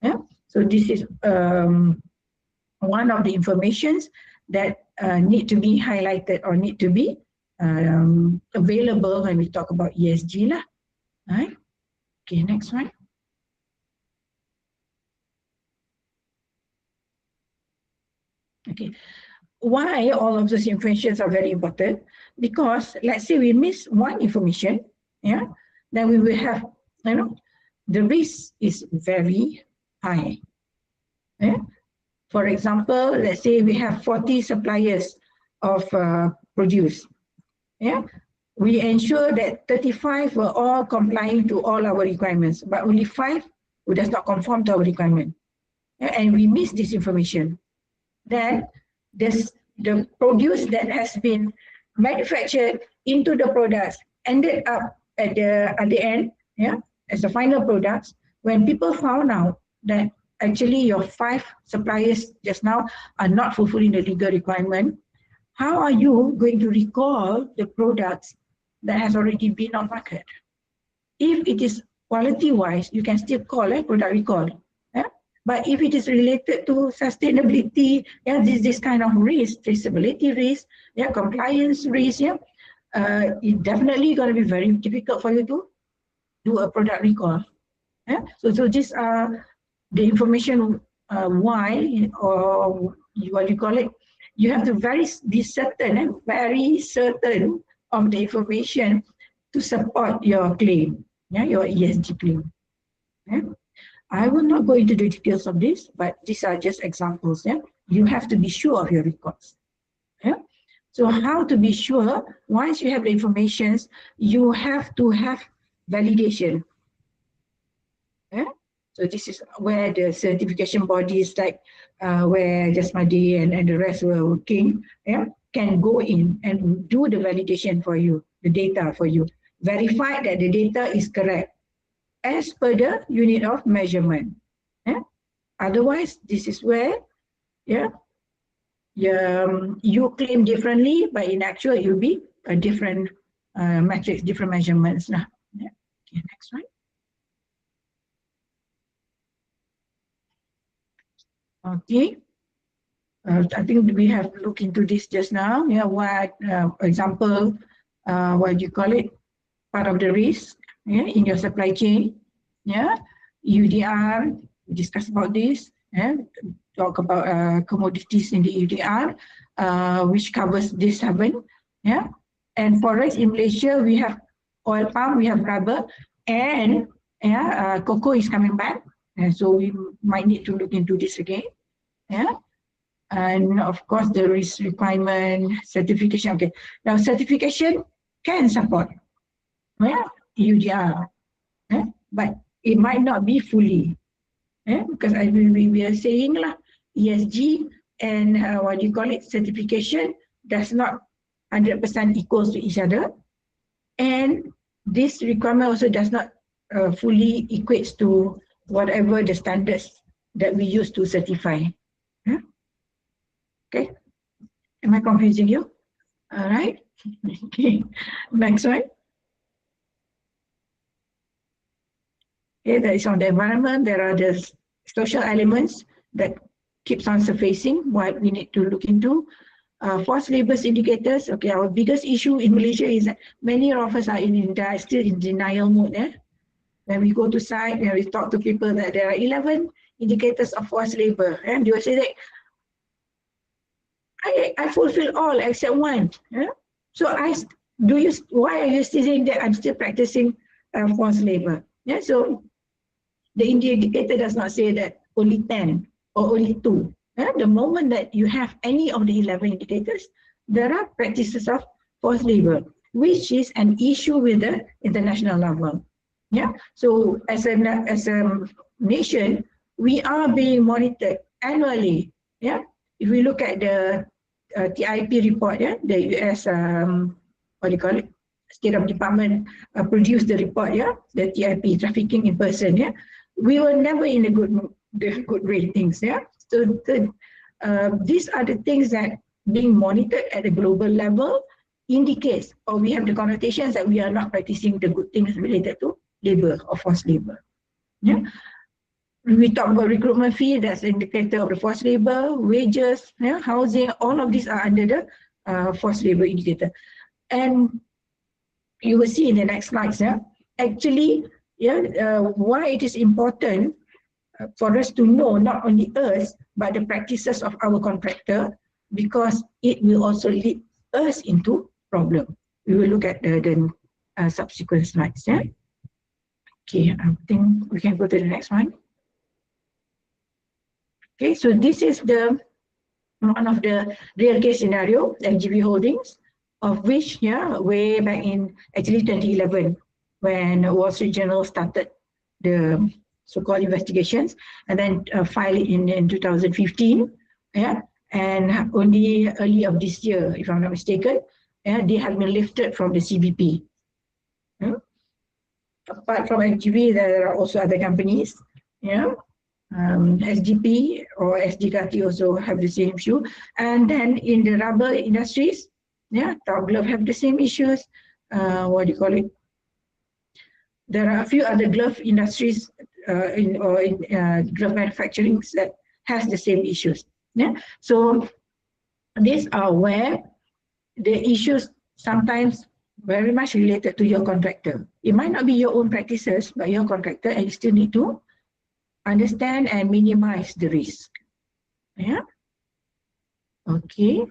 Speaker 3: So this is one of the informations that need to be highlighted or need to be available when we talk about ESG. Right? Okay, next one. Okay, why all of those informations are very important? Because let's say we miss one information, then we will have, the risk is very high. For example, let's say we have 40 suppliers of produce. We ensure that 35 were all complying to all our requirements, but only 5 who does not conform to our requirement. And we miss this information. Then the produce that has been manufactured into the products ended up at the end, as the final products. When people found out that actually your 5 suppliers just now are not fulfilling the legal requirement, how are you going to recall the products that has already been on market? If it is quality-wise, you can still call product recall. But if it is related to sustainability, this kind of risk, traceability risk, compliance risk, it's definitely going to be very difficult for you to do a product recall. So these are the information why, or what you call it, you have to be certain, very certain of the information to support your claim. yeah, your ESG claim. Yeah. I will not go into the details of this, but these are just examples. Yeah, you have to be sure of your records. Yeah. So how to be sure? Once you have the information, you have to have validation. Yeah. So this is where the certification bodies like where Jasmadi and the rest were working, yeah, can go in and do the validation for you, the data for you, verify that the data is correct as per the unit of measurement. Yeah. Otherwise, this is where, yeah, you claim differently, but in actual, it will be a different metrics, different measurements. Yeah. Okay, next one. Okay. I think we have looked into this just now. Yeah, what example, what do you call it? Part of the risk, yeah, in your supply chain. Yeah, UDR. We discussed about this. Yeah, talk about commodities in the UDR, which covers this 7. Yeah, and forex in Malaysia, we have oil palm, we have rubber, and yeah, cocoa is coming back, and so we might need to look into this again. Yeah. And of course, the risk requirement, certification. Okay, now certification can support, yeah, UDR, yeah, but it might not be fully, yeah, because we are saying lah, ESG and what do you call it, certification does not 100% equals to each other, and this requirement also does not fully equates to whatever the standards that we use to certify. Yeah? Okay, am I confusing you? All right. Okay, next one. Okay, that is on the environment. There are the social elements that keeps on surfacing, what we need to look into. Forced labor indicators. Okay, our biggest issue in Malaysia is that many of us are still in denial mode. When we go to site and we talk to people that there are 11 indicators of forced labor, and they will say that I fulfill all except one. Yeah? So why are you still saying that I'm still practicing forced labor? Yeah, so the indicator does not say that only 10 or only 2. Yeah? The moment that you have any of the 11 indicators, there are practices of forced labor, which is an issue with the international level. Yeah, so as a nation, we are being monitored annually. Yeah, if we look at the TIP report, yeah, the US what do you call it, State of Department produced the report, yeah, the TIP, trafficking in person, yeah, we were never in the good ratings, yeah. So these are the things that being monitored at a global level indicates, or we have the connotations that we are not practicing the good things related to labor or forced labor. Yeah. We talk about recruitment fee, that's an indicator of the forced labor, wages, yeah, housing, all of these are under the forced labor indicator. And you will see in the next slides, yeah, actually, yeah, why it is important for us to know not only us, but the practices of our contractor, because it will also lead us into problem. We will look at the subsequent slides, yeah. Okay, I think we can go to the next one. Okay, so this is one of the real case scenario, LGB Holdings, of which, yeah, way back in actually 2011, when Wall Street Journal started the so-called investigations, and then filed it in 2015, yeah, and only early of this year, if I'm not mistaken, yeah, they have been lifted from the CBP. Yeah. Apart from LGB, there are also other companies, yeah. SGP or SGKT also have the same issue, and then in the rubber industries, yeah, Top Glove have the same issues. What do you call it? There are a few other glove industries in glove manufacturing that has the same issues. Yeah, so these are where the issues sometimes very much related to your contractor. It might not be your own practices, but your contractor, and you still need to understand and minimize the risk. Yeah. Okay.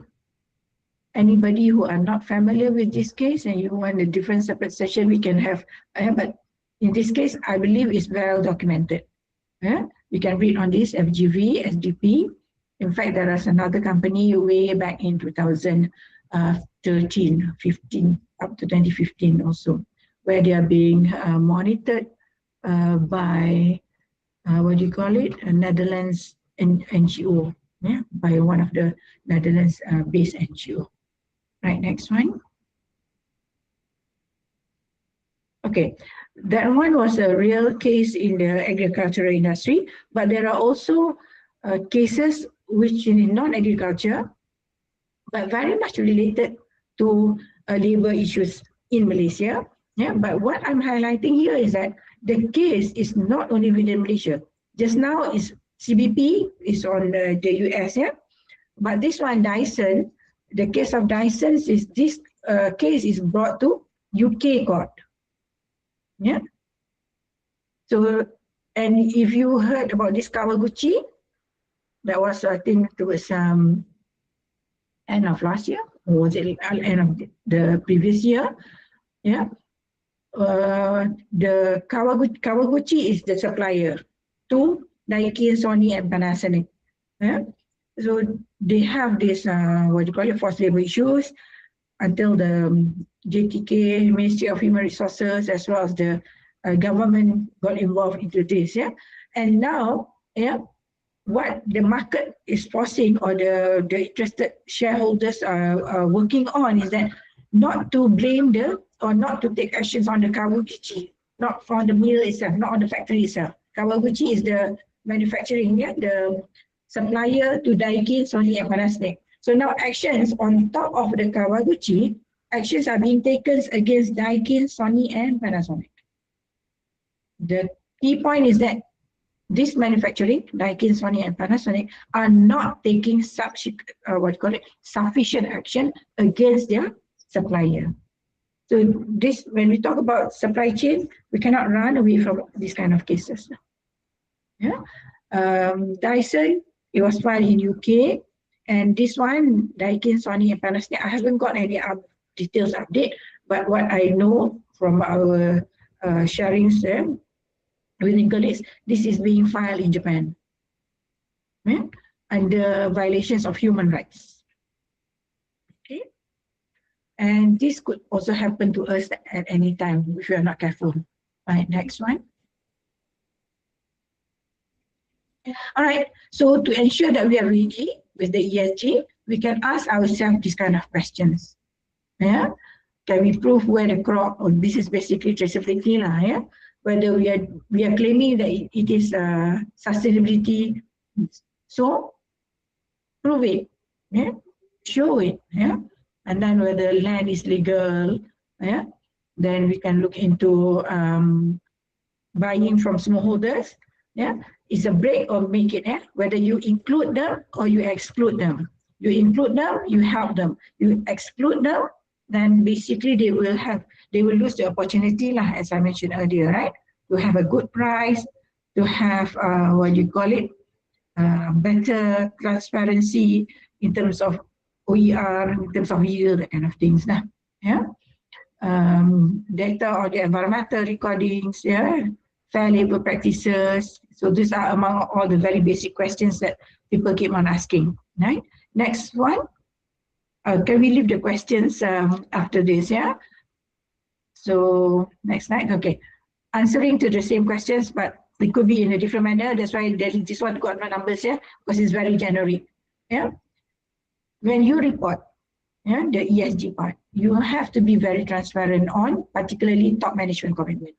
Speaker 3: Anybody who are not familiar with this case and you want a different separate session, we can have. But In this case, I believe it's well documented. You can read on this FGV, SDP. In fact, there is another company way back in 2013, 15, up to 2015 also, where they are being monitored by, what do you call it, a Netherlands NGO, by one of the Netherlands based NGO. Right, next one. Okay, that one was a real case in the agricultural industry, but there are also cases which in non-agriculture, but very much related to labor issues in Malaysia. But what I'm highlighting here is that the case is not only within Malaysia. Just now is CBP is on the US, but this one, Dyson, the case of Dyson is this case is brought to UK court. So, and if you heard about this Kawaguchi, that was, I think, towards end of last year, or was it end of the previous year? The Kawaguchi is the supplier to Daikin, Sony, and Panasonic. So they have this, what do you call it, forced labor issues until the JTK, Ministry of Human Resources, as well as the government got involved into this. And now, what the market is forcing, or the interested shareholders are working on, is that not to blame or not to take actions on the Kawaguchi, not on the mill itself, not on the factory itself. Kawaguchi is the manufacturing, the supplier to Daikin, Sony, and Panasonic. So now actions on top of the Kawaguchi, actions are being taken against Daikin, Sony, and Panasonic. The key point is that this manufacturing, Daikin, Sony, and Panasonic, are not taking sufficient action against their supplier. So this, when we talk about supply chain, we cannot run away from these kind of cases. Dyson, it was filed in UK, and this one, Daikin, Sony, and Panasonic, I haven't got any details update, but what I know from our sharings with colleagues, this is being filed in Japan under violations of human rights. Okay, and this could also happen to us at any time if we are not careful. Right, next one. All right, so to ensure that we are ready with the ESG, we can ask ourselves these kind of questions. Can we prove where the crop, or this is basically traceability, whether we are claiming that it is sustainability, so prove it, show it, and then whether land is legal, then we can look into buying from smallholders, it's a break or make it, whether you include them or you exclude them. You include them, you help them. You exclude them, then basically they will lose the opportunity, as I mentioned earlier, right? To have a good price, to have better transparency in terms of OER, in terms of yield, that kind of things. Data or the environmental recordings, fair labor practices. So these are among all the very basic questions that people keep on asking. Right? Next one. Can we leave the questions after this? So next slide. Okay. Answering to the same questions, but it could be in a different manner. That's why this one got no numbers here, because it's very generic. When you report the ESG part, you have to be very transparent on particularly top management commitment.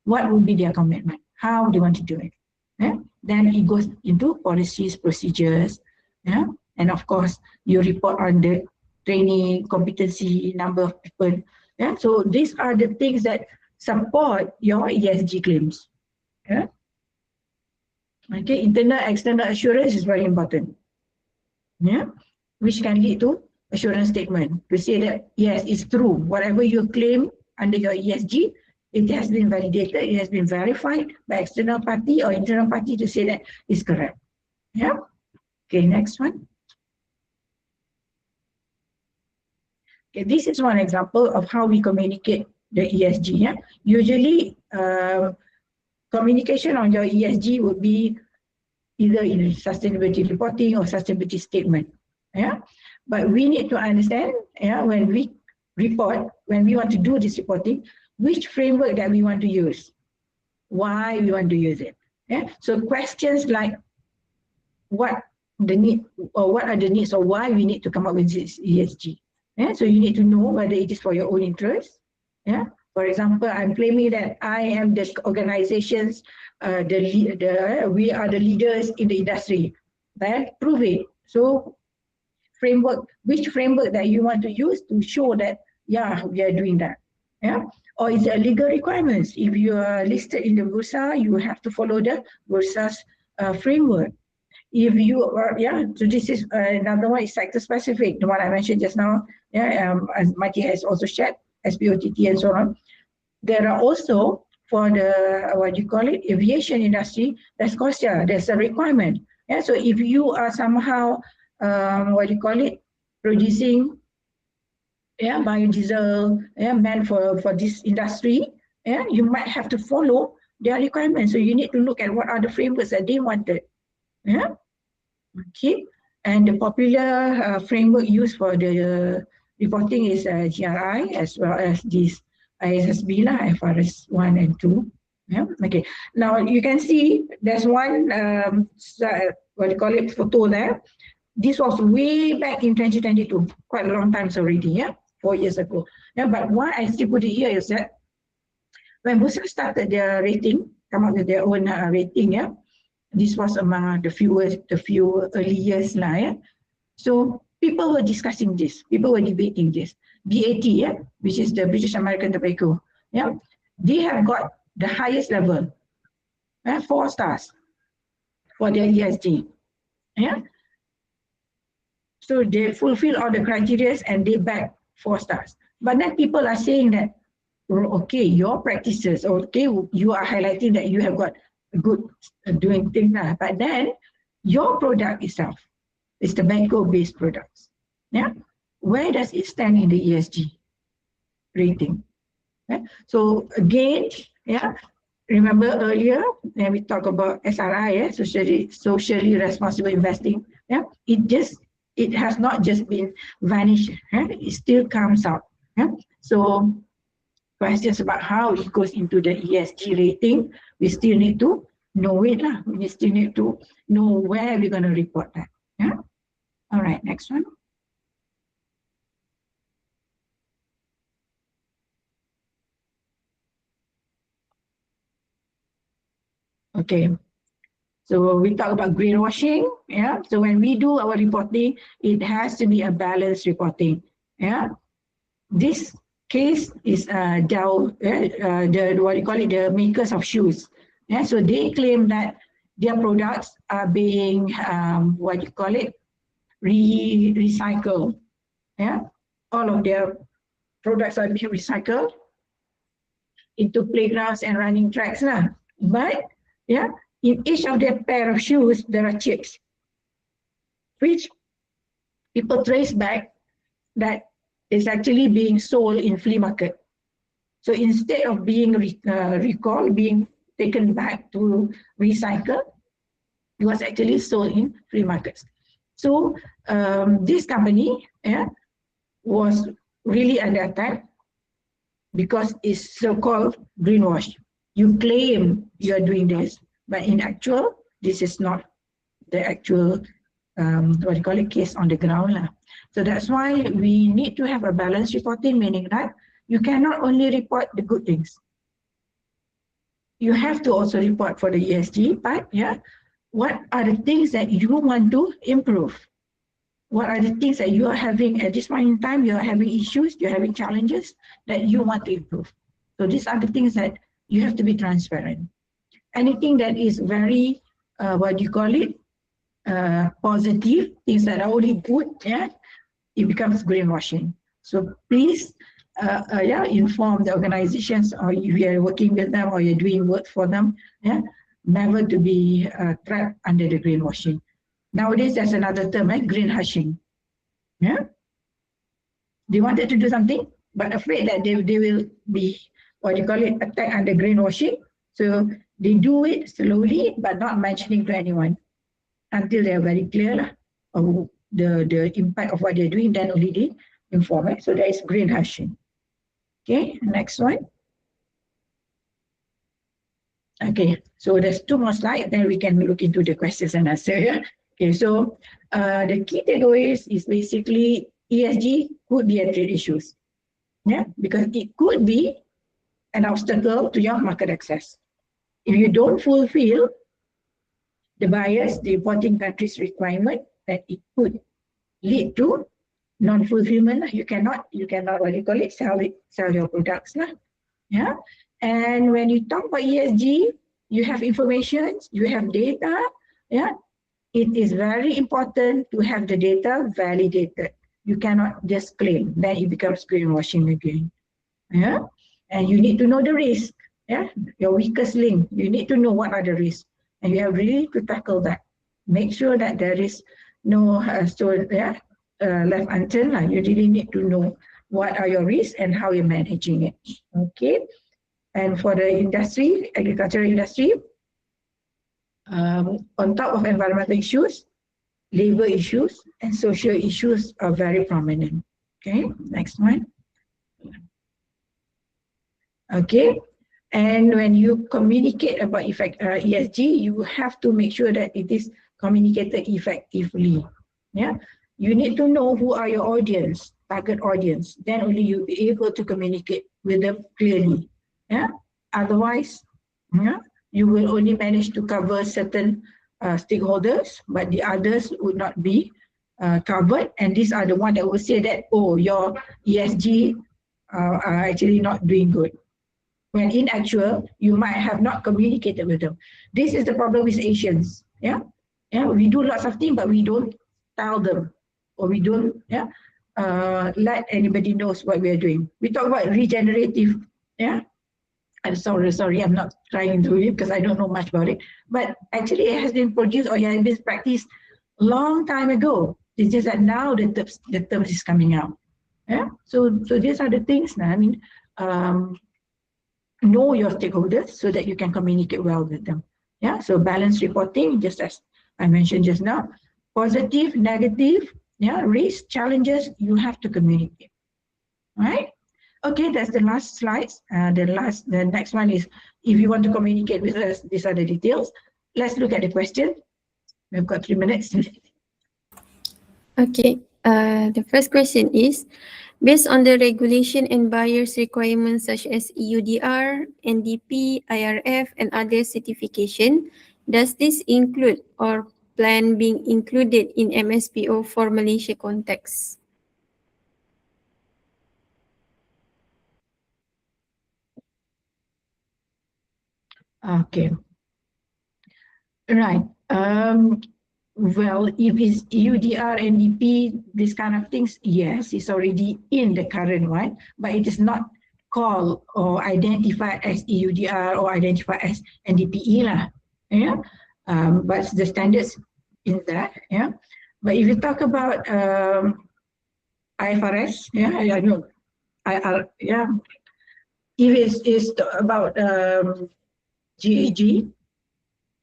Speaker 3: What will be their commitment? How they want to do it? Then it goes into policies, procedures, and of course you report on the training, competency, number of people. So these are the things that support your ESG claims. Okay, internal, external assurance is very important. Which can lead to assurance statement to say that yes, it's true. Whatever you claim under your ESG, it has been validated, it has been verified by external party or internal party to say that it's correct. Okay, next one. Okay, this is one example of how we communicate the ESG. Yeah, usually communication on your ESG would be either in sustainability reporting or sustainability statement. Yeah, but we need to understand, yeah, when we report, when we want to do this reporting, which framework that we want to use, why we want to use it. Yeah, so questions like what the need or what are the needs or why we need to come up with this ESG. Yeah, so you need to know whether it is for your own interest. Yeah, for example, I'm claiming that I am the organization's we are the leaders in the industry. Then prove it. So framework, which framework that you want to use to show that, yeah, we are doing that. Yeah, or is it a legal requirements? If you are listed in the Bursa, you have to follow the Bursa's framework. If you are, yeah, so this is another one is sector specific, the one I mentioned just now. Yeah, as Mati has also shared, SPOTT and so on. There are also for the what you call it, aviation industry, that's COSIA, there's a requirement. Yeah, so if you are somehow what you call it, producing biodiesel, meant for this industry, you might have to follow their requirements. So you need to look at what are the frameworks that they wanted. Yeah, okay. And the popular framework used for the reporting is GRI as well as this ISSB lah, FRS 1 and 2. Yeah, okay. Now you can see there's one what do you call it, photo there. This was way back in 2022, quite a long time already, yeah, 4 years ago. Yeah, but why I still put it here is that when Bursa started their rating, come up with their own rating, yeah, this was among the few early years now, yeah. So people were discussing this, people were debating this. BAT, yeah, which is the British American Tobacco, yeah, they have got the highest level, 4 stars for their ESG, yeah. So they fulfill all the criteria and they back 4 stars. But then people are saying that, okay, your practices, okay, you are highlighting that you have got good doing things now, but then your product itself is tobacco-based products. Yeah, where does it stand in the ESG rating? Yeah? So again, yeah, remember earlier when we talked about SRI, yeah, socially responsible investing. Yeah, it has not just been vanished. Yeah? It still comes out. Yeah? So questions about how it goes into the ESG rating, we still need to know it. We still need to know where we're going to report that. Yeah. All right, next one. Okay. So we talk about greenwashing. Yeah. So when we do our reporting, it has to be a balanced reporting. Yeah. This case is Dow, what you call it, the makers of shoes. Yeah, so they claim that their products are being what you call it, recycled. Yeah, all of their products are being recycled into playgrounds and running tracks lah. But yeah, in each of their pair of shoes there are chips, which people trace back that is actually being sold in flea market. So instead of being recalled, being taken back to recycle, it was actually sold in flea markets. So this company, yeah, was really under attack because it's so-called greenwash. You claim you are doing this, but in actual, this is not the actual what you call it, case on the ground lah. So that's why we need to have a balanced reporting, meaning that you cannot only report the good things. You have to also report for the ESG part, yeah. What are the things that you want to improve? What are the things that you are having at this point in time? You are having issues, you're having challenges that you want to improve. So these are the things that you have to be transparent. Anything that is very, what do you call it, positive, things that are only good, yeah, it becomes greenwashing. So please, inform the organizations, or if you are working with them or you're doing work for them, yeah, never to be trapped under the greenwashing. Nowadays, there's another term, green hushing. Yeah, they wanted to do something, but afraid that they will be, what you call it, attacked under greenwashing. So they do it slowly, but not mentioning to anyone until they are very clear of the impact of what they're doing, then only they inform it. So there is greenwashing. Okay, next one. Okay, so there's 2 more slides, then we can look into the questions and answer. Yeah? Okay, so the key takeaways is basically ESG could be a trade issues. Yeah, because it could be an obstacle to your market access. If you don't fulfill the buyers, the importing country's requirement, then it could lead to non-fulfillment. You cannot, what you call it, sell your products. Yeah. And when you talk about ESG, you have information, you have data. Yeah. It is very important to have the data validated. You cannot just claim, then it becomes greenwashing again. Yeah. And you need to know the risk. Yeah. Your weakest link, you need to know what are the risks. And you have really to tackle that. Make sure that there is no left unturned. You really need to know what are your risks and how you're managing it. Okay. And for the industry, agricultural industry, on top of environmental issues, labor issues and social issues are very prominent. Okay, next one. Okay, and when you communicate about ESG, you have to make sure that it is communicated effectively. Yeah, you need to know who are your audience, target audience. Then only you'll be able to communicate with them clearly. Yeah, otherwise, yeah, you will only manage to cover certain stakeholders, but the others would not be covered. And these are the ones that will say that, oh, your ESG are actually not doing good. When in actual, you might have not communicated with them. This is the problem with Asians. Yeah, yeah, we do lots of things, but we don't tell them, or we don't let anybody knows what we are doing. We talk about regenerative. Yeah, I'm sorry, I'm not trying to it because I don't know much about it. But actually, it has been produced or has been practiced long time ago. It's just that now the terms is coming out. Yeah, so these are the things. I mean, know your stakeholders so that you can communicate well with them. Yeah, so balanced reporting, just as I mentioned just now, positive, negative, yeah, risk, challenges, you have to communicate. All right. Okay, that's the last slides. The next one is, if you want to communicate with us, these are the details. Let's look at the question. We've got 3 minutes.
Speaker 2: Okay, the first question is, based on the regulation and buyers' requirements such as EUDR, NDP, IRF, and other certification, does this include or plan being included in MSPO for Malaysia context?
Speaker 3: Okay. Right. Well, if it's EUDR, NDP, these kind of things, yes, it's already in the current one, but it is not called or identified as EUDR or identified as NDPE lah. Yeah. But the standards in that. Yeah. But if you talk about IFRS, yeah, I know. Yeah. If it's about GAG,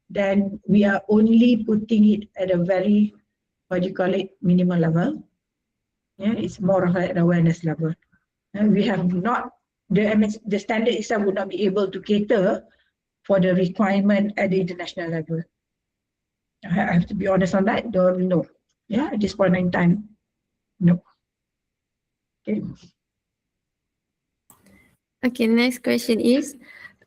Speaker 3: then we are only putting it at a very, what do you call it, minimal level. Yeah, it's more of an awareness level. And we have not, the standard itself would not be able to cater for the requirement at the international level. I have to be honest on that, don't know. Yeah, at this point in time, no. Okay.
Speaker 2: Okay, next question is,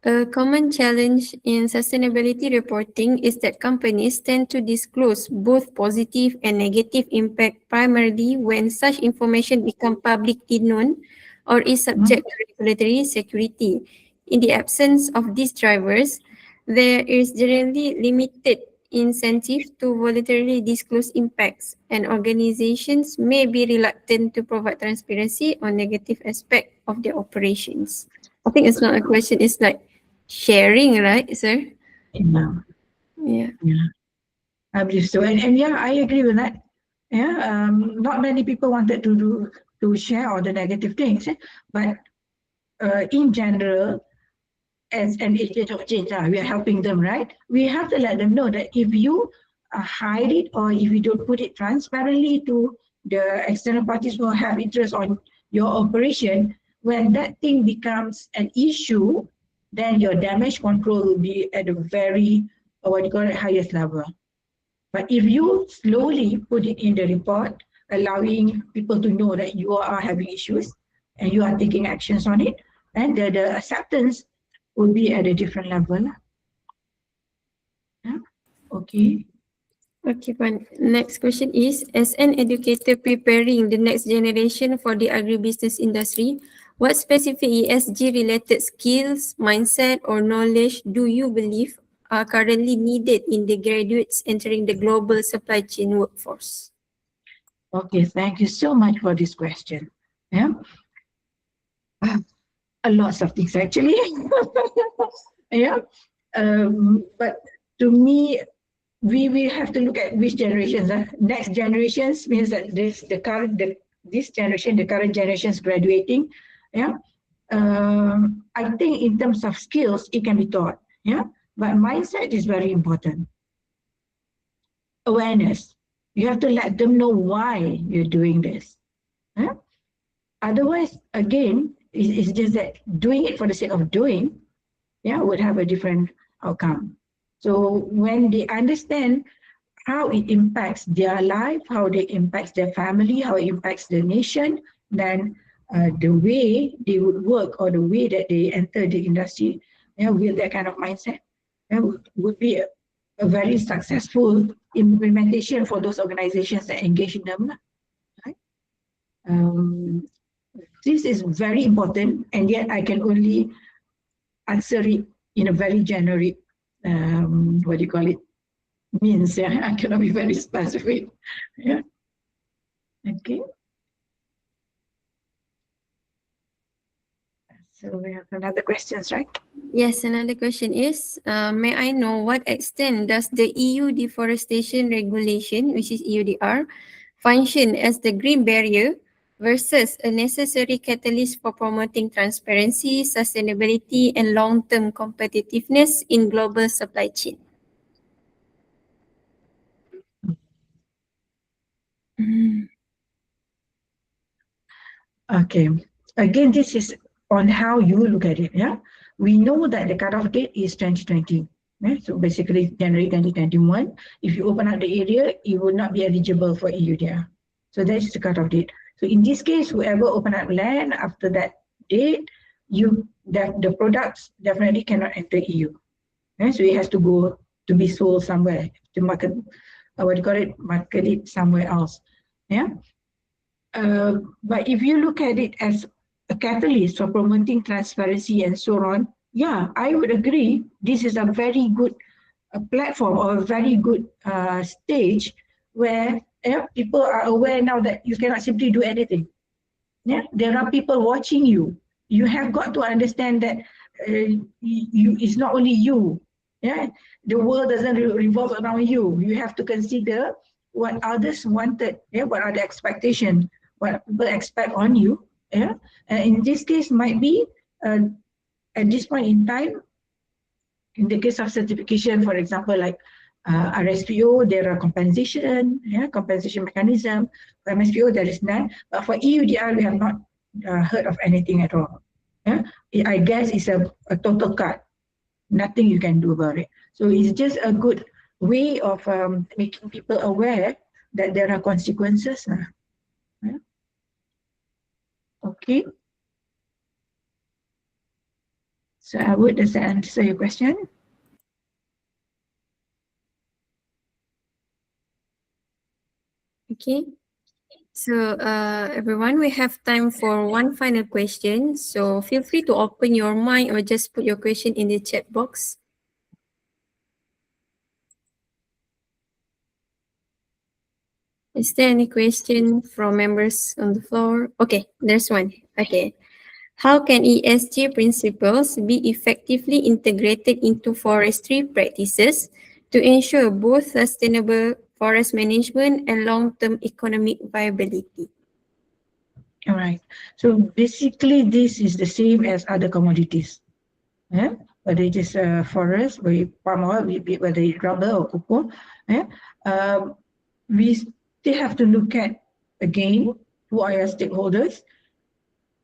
Speaker 2: a common challenge in sustainability reporting is that companies tend to disclose both positive and negative impact primarily when such information becomes publicly known or is subject to regulatory security. In the absence of these drivers, there is generally limited incentive to voluntarily disclose impacts, and organizations may be reluctant to provide transparency on negative aspects of their operations. I think it's not a question, it's like sharing, right, sir?
Speaker 3: Yeah. I believe so. And yeah, I agree with that. Yeah, not many people wanted to to share all the negative things. But in general, as an agent of change, we are helping them, right? We have to let them know that if you hide it or if you don't put it transparently to the external parties who have interest on your operation, when that thing becomes an issue, then your damage control will be at a very, highest level. But if you slowly put it in the report, allowing people to know that you are having issues and you are taking actions on it, and the acceptance will be at a different level. Yeah. Okay.
Speaker 2: Okay, Puan. Next question is, as an educator preparing the next generation for the agribusiness industry, what specific ESG-related skills, mindset, or knowledge do you believe are currently needed in the graduates entering the global supply chain workforce?
Speaker 3: Okay, thank you so much for this question. Yeah. A lot of things actually. Yeah. But to me, we have to look at which generations. Next generations means that this current generation is graduating. Yeah. I think in terms of skills, it can be taught. Yeah. But mindset is very important. Awareness. You have to let them know why you're doing this. Yeah? Otherwise, again, it's just that doing it for the sake of doing, would have a different outcome. So when they understand how it impacts their life, how it impacts their family, how it impacts the nation, then the way they would work or the way that they enter the industry with that kind of mindset would be a very successful implementation for those organizations that engage in them. Right? This is very important, and yet I can only answer it in a very generic, means. Yeah, I cannot be very specific. Yeah. Okay. So we have another questions, right?
Speaker 2: Yes, another question is, may I know what extent does the EU deforestation regulation, which is EUDR, function as the green barrier versus a necessary catalyst for promoting transparency, sustainability, and long-term competitiveness in global supply chain?
Speaker 3: Okay. Again, this is on how you look at it. Yeah. We know that the cutoff date is 2020. Yeah? So basically January 2021. If you open up the area, you will not be eligible for EUDR. So that is the cutoff date. So in this case, whoever open up land after that date, the products definitely cannot enter EU. Yeah? So it has to go to be sold somewhere to market, market it somewhere else. Yeah. But if you look at it as a catalyst for promoting transparency and so on, I would agree. This is a very good platform or a very good stage where people are aware now that you cannot simply do anything. Yeah, there are people watching you. You have got to understand that it's not only you. Yeah, the world doesn't revolve around you. You have to consider what others wanted. Yeah, what are the expectations? What people expect on you. Yeah, and in this case, might be at this point in time, in the case of certification, for example, like RSPO, there are compensation mechanism. For MSPO, there is none. But for EUDR, we have not heard of anything at all. Yeah, I guess it's a total cut. Nothing you can do about it. So it's just a good way of making people aware that there are consequences. Yeah. Okay. So does that answer your question?
Speaker 2: Okay. So everyone, we have time for one final question. So feel free to open your mic or just put your question in the chat box. Is there any question from members on the floor? Okay, there's one. Okay. How can ESG principles be effectively integrated into forestry practices to ensure both sustainable forest management and long-term economic viability?
Speaker 3: All right. So basically, this is the same as other commodities. Yeah? Whether it is forest, whether it's palm oil, whether it's rubber or cocoa. Yeah? We still have to look at, again, who are your stakeholders.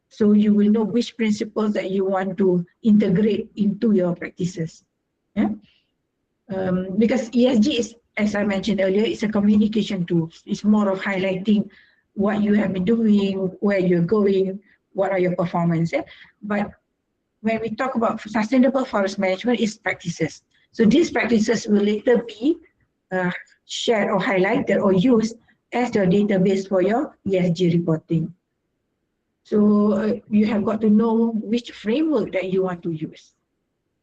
Speaker 3: So you will know which principles that you want to integrate into your practices. Yeah? Because ESG is, as I mentioned earlier, it's a communication tool. It's more of highlighting what you have been doing, where you're going, what are your performance. Yeah? But when we talk about sustainable forest management, it's practices. So these practices will later be shared or highlighted or used as your database for your ESG reporting. So you have got to know which framework that you want to use,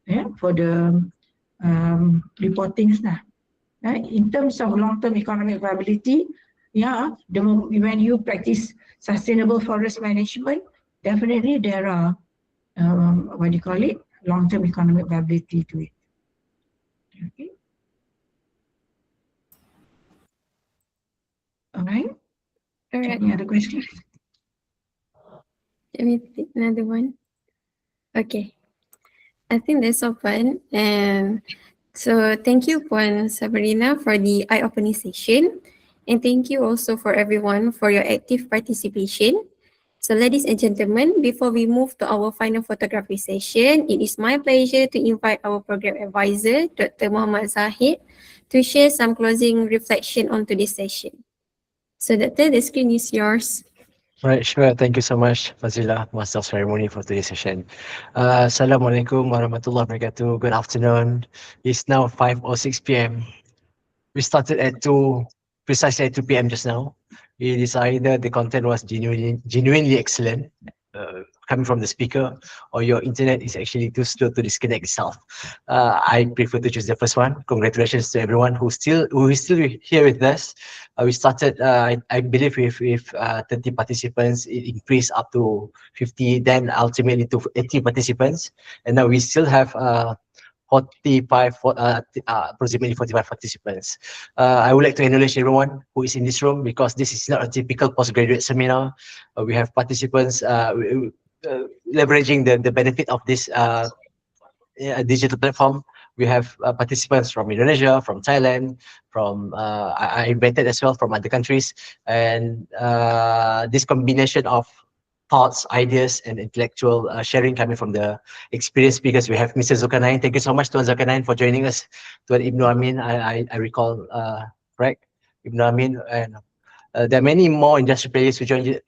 Speaker 3: yeah, for the reportings now. In terms of long-term economic viability, yeah, when you practice sustainable forest management, definitely there are what do you call it? Long-term economic viability to it. Okay. All right.
Speaker 2: All right.
Speaker 3: Any other questions?
Speaker 2: Let me pick another one. Okay. I think that's all fun. And so thank you, Puan Sabarinah, for the eye-opening session. And thank you also for everyone for your active participation. So ladies and gentlemen, before we move to our final photography session, it is my pleasure to invite our program advisor, Dr. Muhammad Zahid, to share some closing reflection on today's session. So Doctor, the screen is yours.
Speaker 1: Right, sure. Thank you so much, Fazila, Master of Ceremony, for today's session. Assalamualaikum warahmatullahi wabarakatuh. Good afternoon. It's now 5:06 p.m. We started at precisely at 2 p.m. just now. It is either the content was genuinely excellent, coming from the speaker, or your internet is actually too slow to disconnect itself. I prefer to choose the first one. Congratulations to everyone who is still here with us. We started, I believe, with 30 participants. It increased up to 50, then ultimately to 80 participants, and now we still have 45, approximately 45 participants. I would like to acknowledge everyone who is in this room, because this is not a typical postgraduate seminar. We have participants leveraging the benefit of this digital platform. We have participants from Indonesia, from Thailand, from I invited as well from other countries, and this combination of thoughts, ideas, and intellectual sharing coming from the experienced speakers. We have Mr. Zulkarnain. Thank you so much, Tuan Zulkarnain, for joining us. Tuan Ibn Amin, I recall, right? Ibn Amin, and there are many more industry players who joined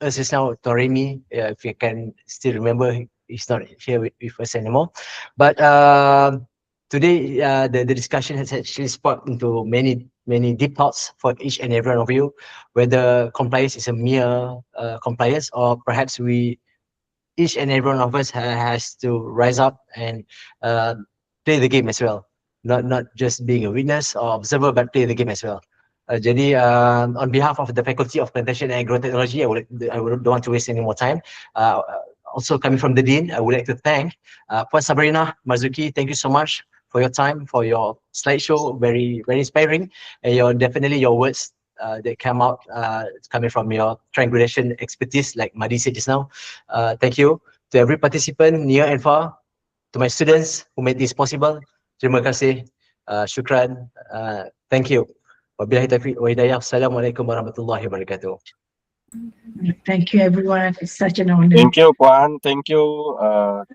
Speaker 1: us just now. Tuan Remy, if you can still remember, he's not here with us anymore. But today, the discussion has actually sparked into many deep thoughts for each and every one of you, whether compliance is a mere compliance, or perhaps each and every one of us has to rise up and play the game as well. Not just being a witness or observer, but play the game as well. Jadi, on behalf of the Faculty of Plantation and Agrotechnology, I don't want to waste any more time. Also coming from the Dean, I would like to thank Puan Sabarinah, Marzuky. Thank you so much for your time, for your slideshow, very inspiring, and definitely your words that come out coming from your triangulation expertise, like Madi said just now. Thank you to every participant near and far, to my students who made this possible. Terima kasih, syukran, thank you. Wabillahi taufiq wa hidayah. Assalamualaikum warahmatullahi wabarakatuh.
Speaker 3: Thank you everyone. It's such an honor.
Speaker 9: Thank you, Puan. Thank you,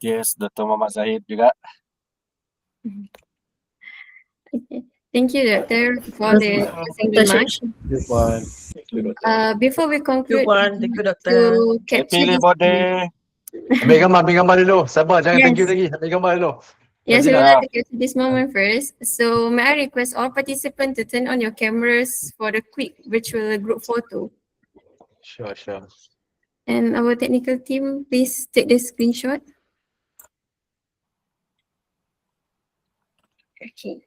Speaker 9: yes, Dr. Muhammad Zahid juga.
Speaker 2: Okay. Thank you, Doctor, for the closing remarks. Before we conclude,
Speaker 4: Thank you, Doctor.
Speaker 2: to
Speaker 9: Happy
Speaker 2: capture this.
Speaker 9: Labor Day.
Speaker 1: Ambil gambar dulu. Sabar, jangan thank you lagi. Ambil gambar dulu.
Speaker 2: Yes, we
Speaker 1: Fazila.
Speaker 2: would like to capture this moment first. So may I request all participants to turn on your cameras for the quick virtual group photo.
Speaker 1: Sure.
Speaker 2: And our technical team, please take the screenshot. Okay.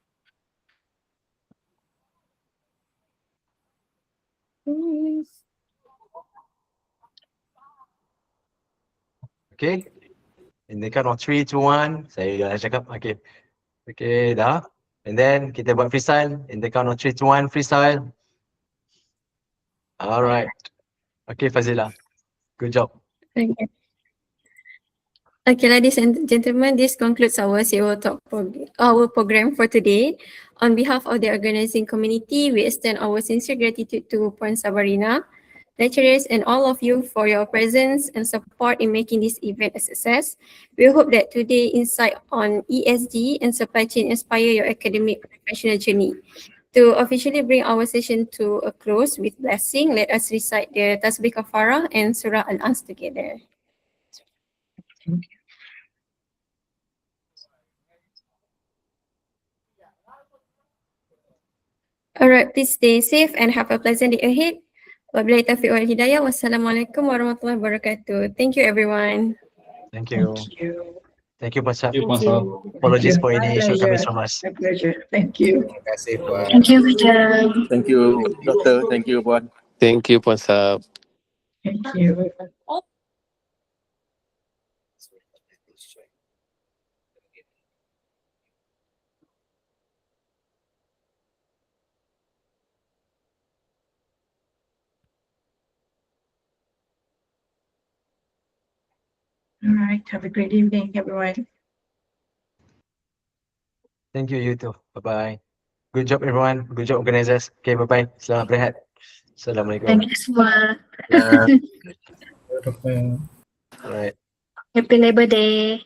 Speaker 1: Okay. In the count of 3, 2, 1. Saya dah cakap. Okay, dah. And then kita buat freestyle. In the count of 3, 2, 1, freestyle. Alright. Okay, Fazila. Good job.
Speaker 2: Okay. Okay, ladies and gentlemen, this concludes our CEO Talk our program for today. On behalf of the organizing community, we extend our sincere gratitude to Puan Sabarinah, lecturers, and all of you for your presence and support in making this event a success. We hope that today's insight on ESG and supply chain inspire your academic and professional journey. To officially bring our session to a close with blessing, let us recite the Tasbih Kafarah and Surah Al-Ans together. Alright, please stay safe and have a pleasant day ahead. Wabillahi taufiq wal hidayah. Wassalamualaikum warahmatullahi wabarakatuh. Thank you, everyone.
Speaker 1: Thank you.
Speaker 3: Thank you.
Speaker 1: Thank you, Puan Sab.
Speaker 8: Thank you.
Speaker 1: Apologies for
Speaker 3: My
Speaker 1: any
Speaker 3: pleasure.
Speaker 1: shortcomings from us.
Speaker 3: My pleasure. Thank you.
Speaker 6: Terima kasih Puan.
Speaker 2: Thank you, Vijay.
Speaker 8: Thank you, Doctor. Thank you, Puan.
Speaker 10: Thank you, Puan Sab.
Speaker 3: Thank you. All right. Have a great evening, everyone.
Speaker 1: Thank you, you too. Bye-bye. Good job, everyone. Good job, organizers. Okay, bye-bye. Selamat berehat. Assalamualaikum.
Speaker 2: Thank you semua.
Speaker 1: Alright.
Speaker 2: Happy Labor Day.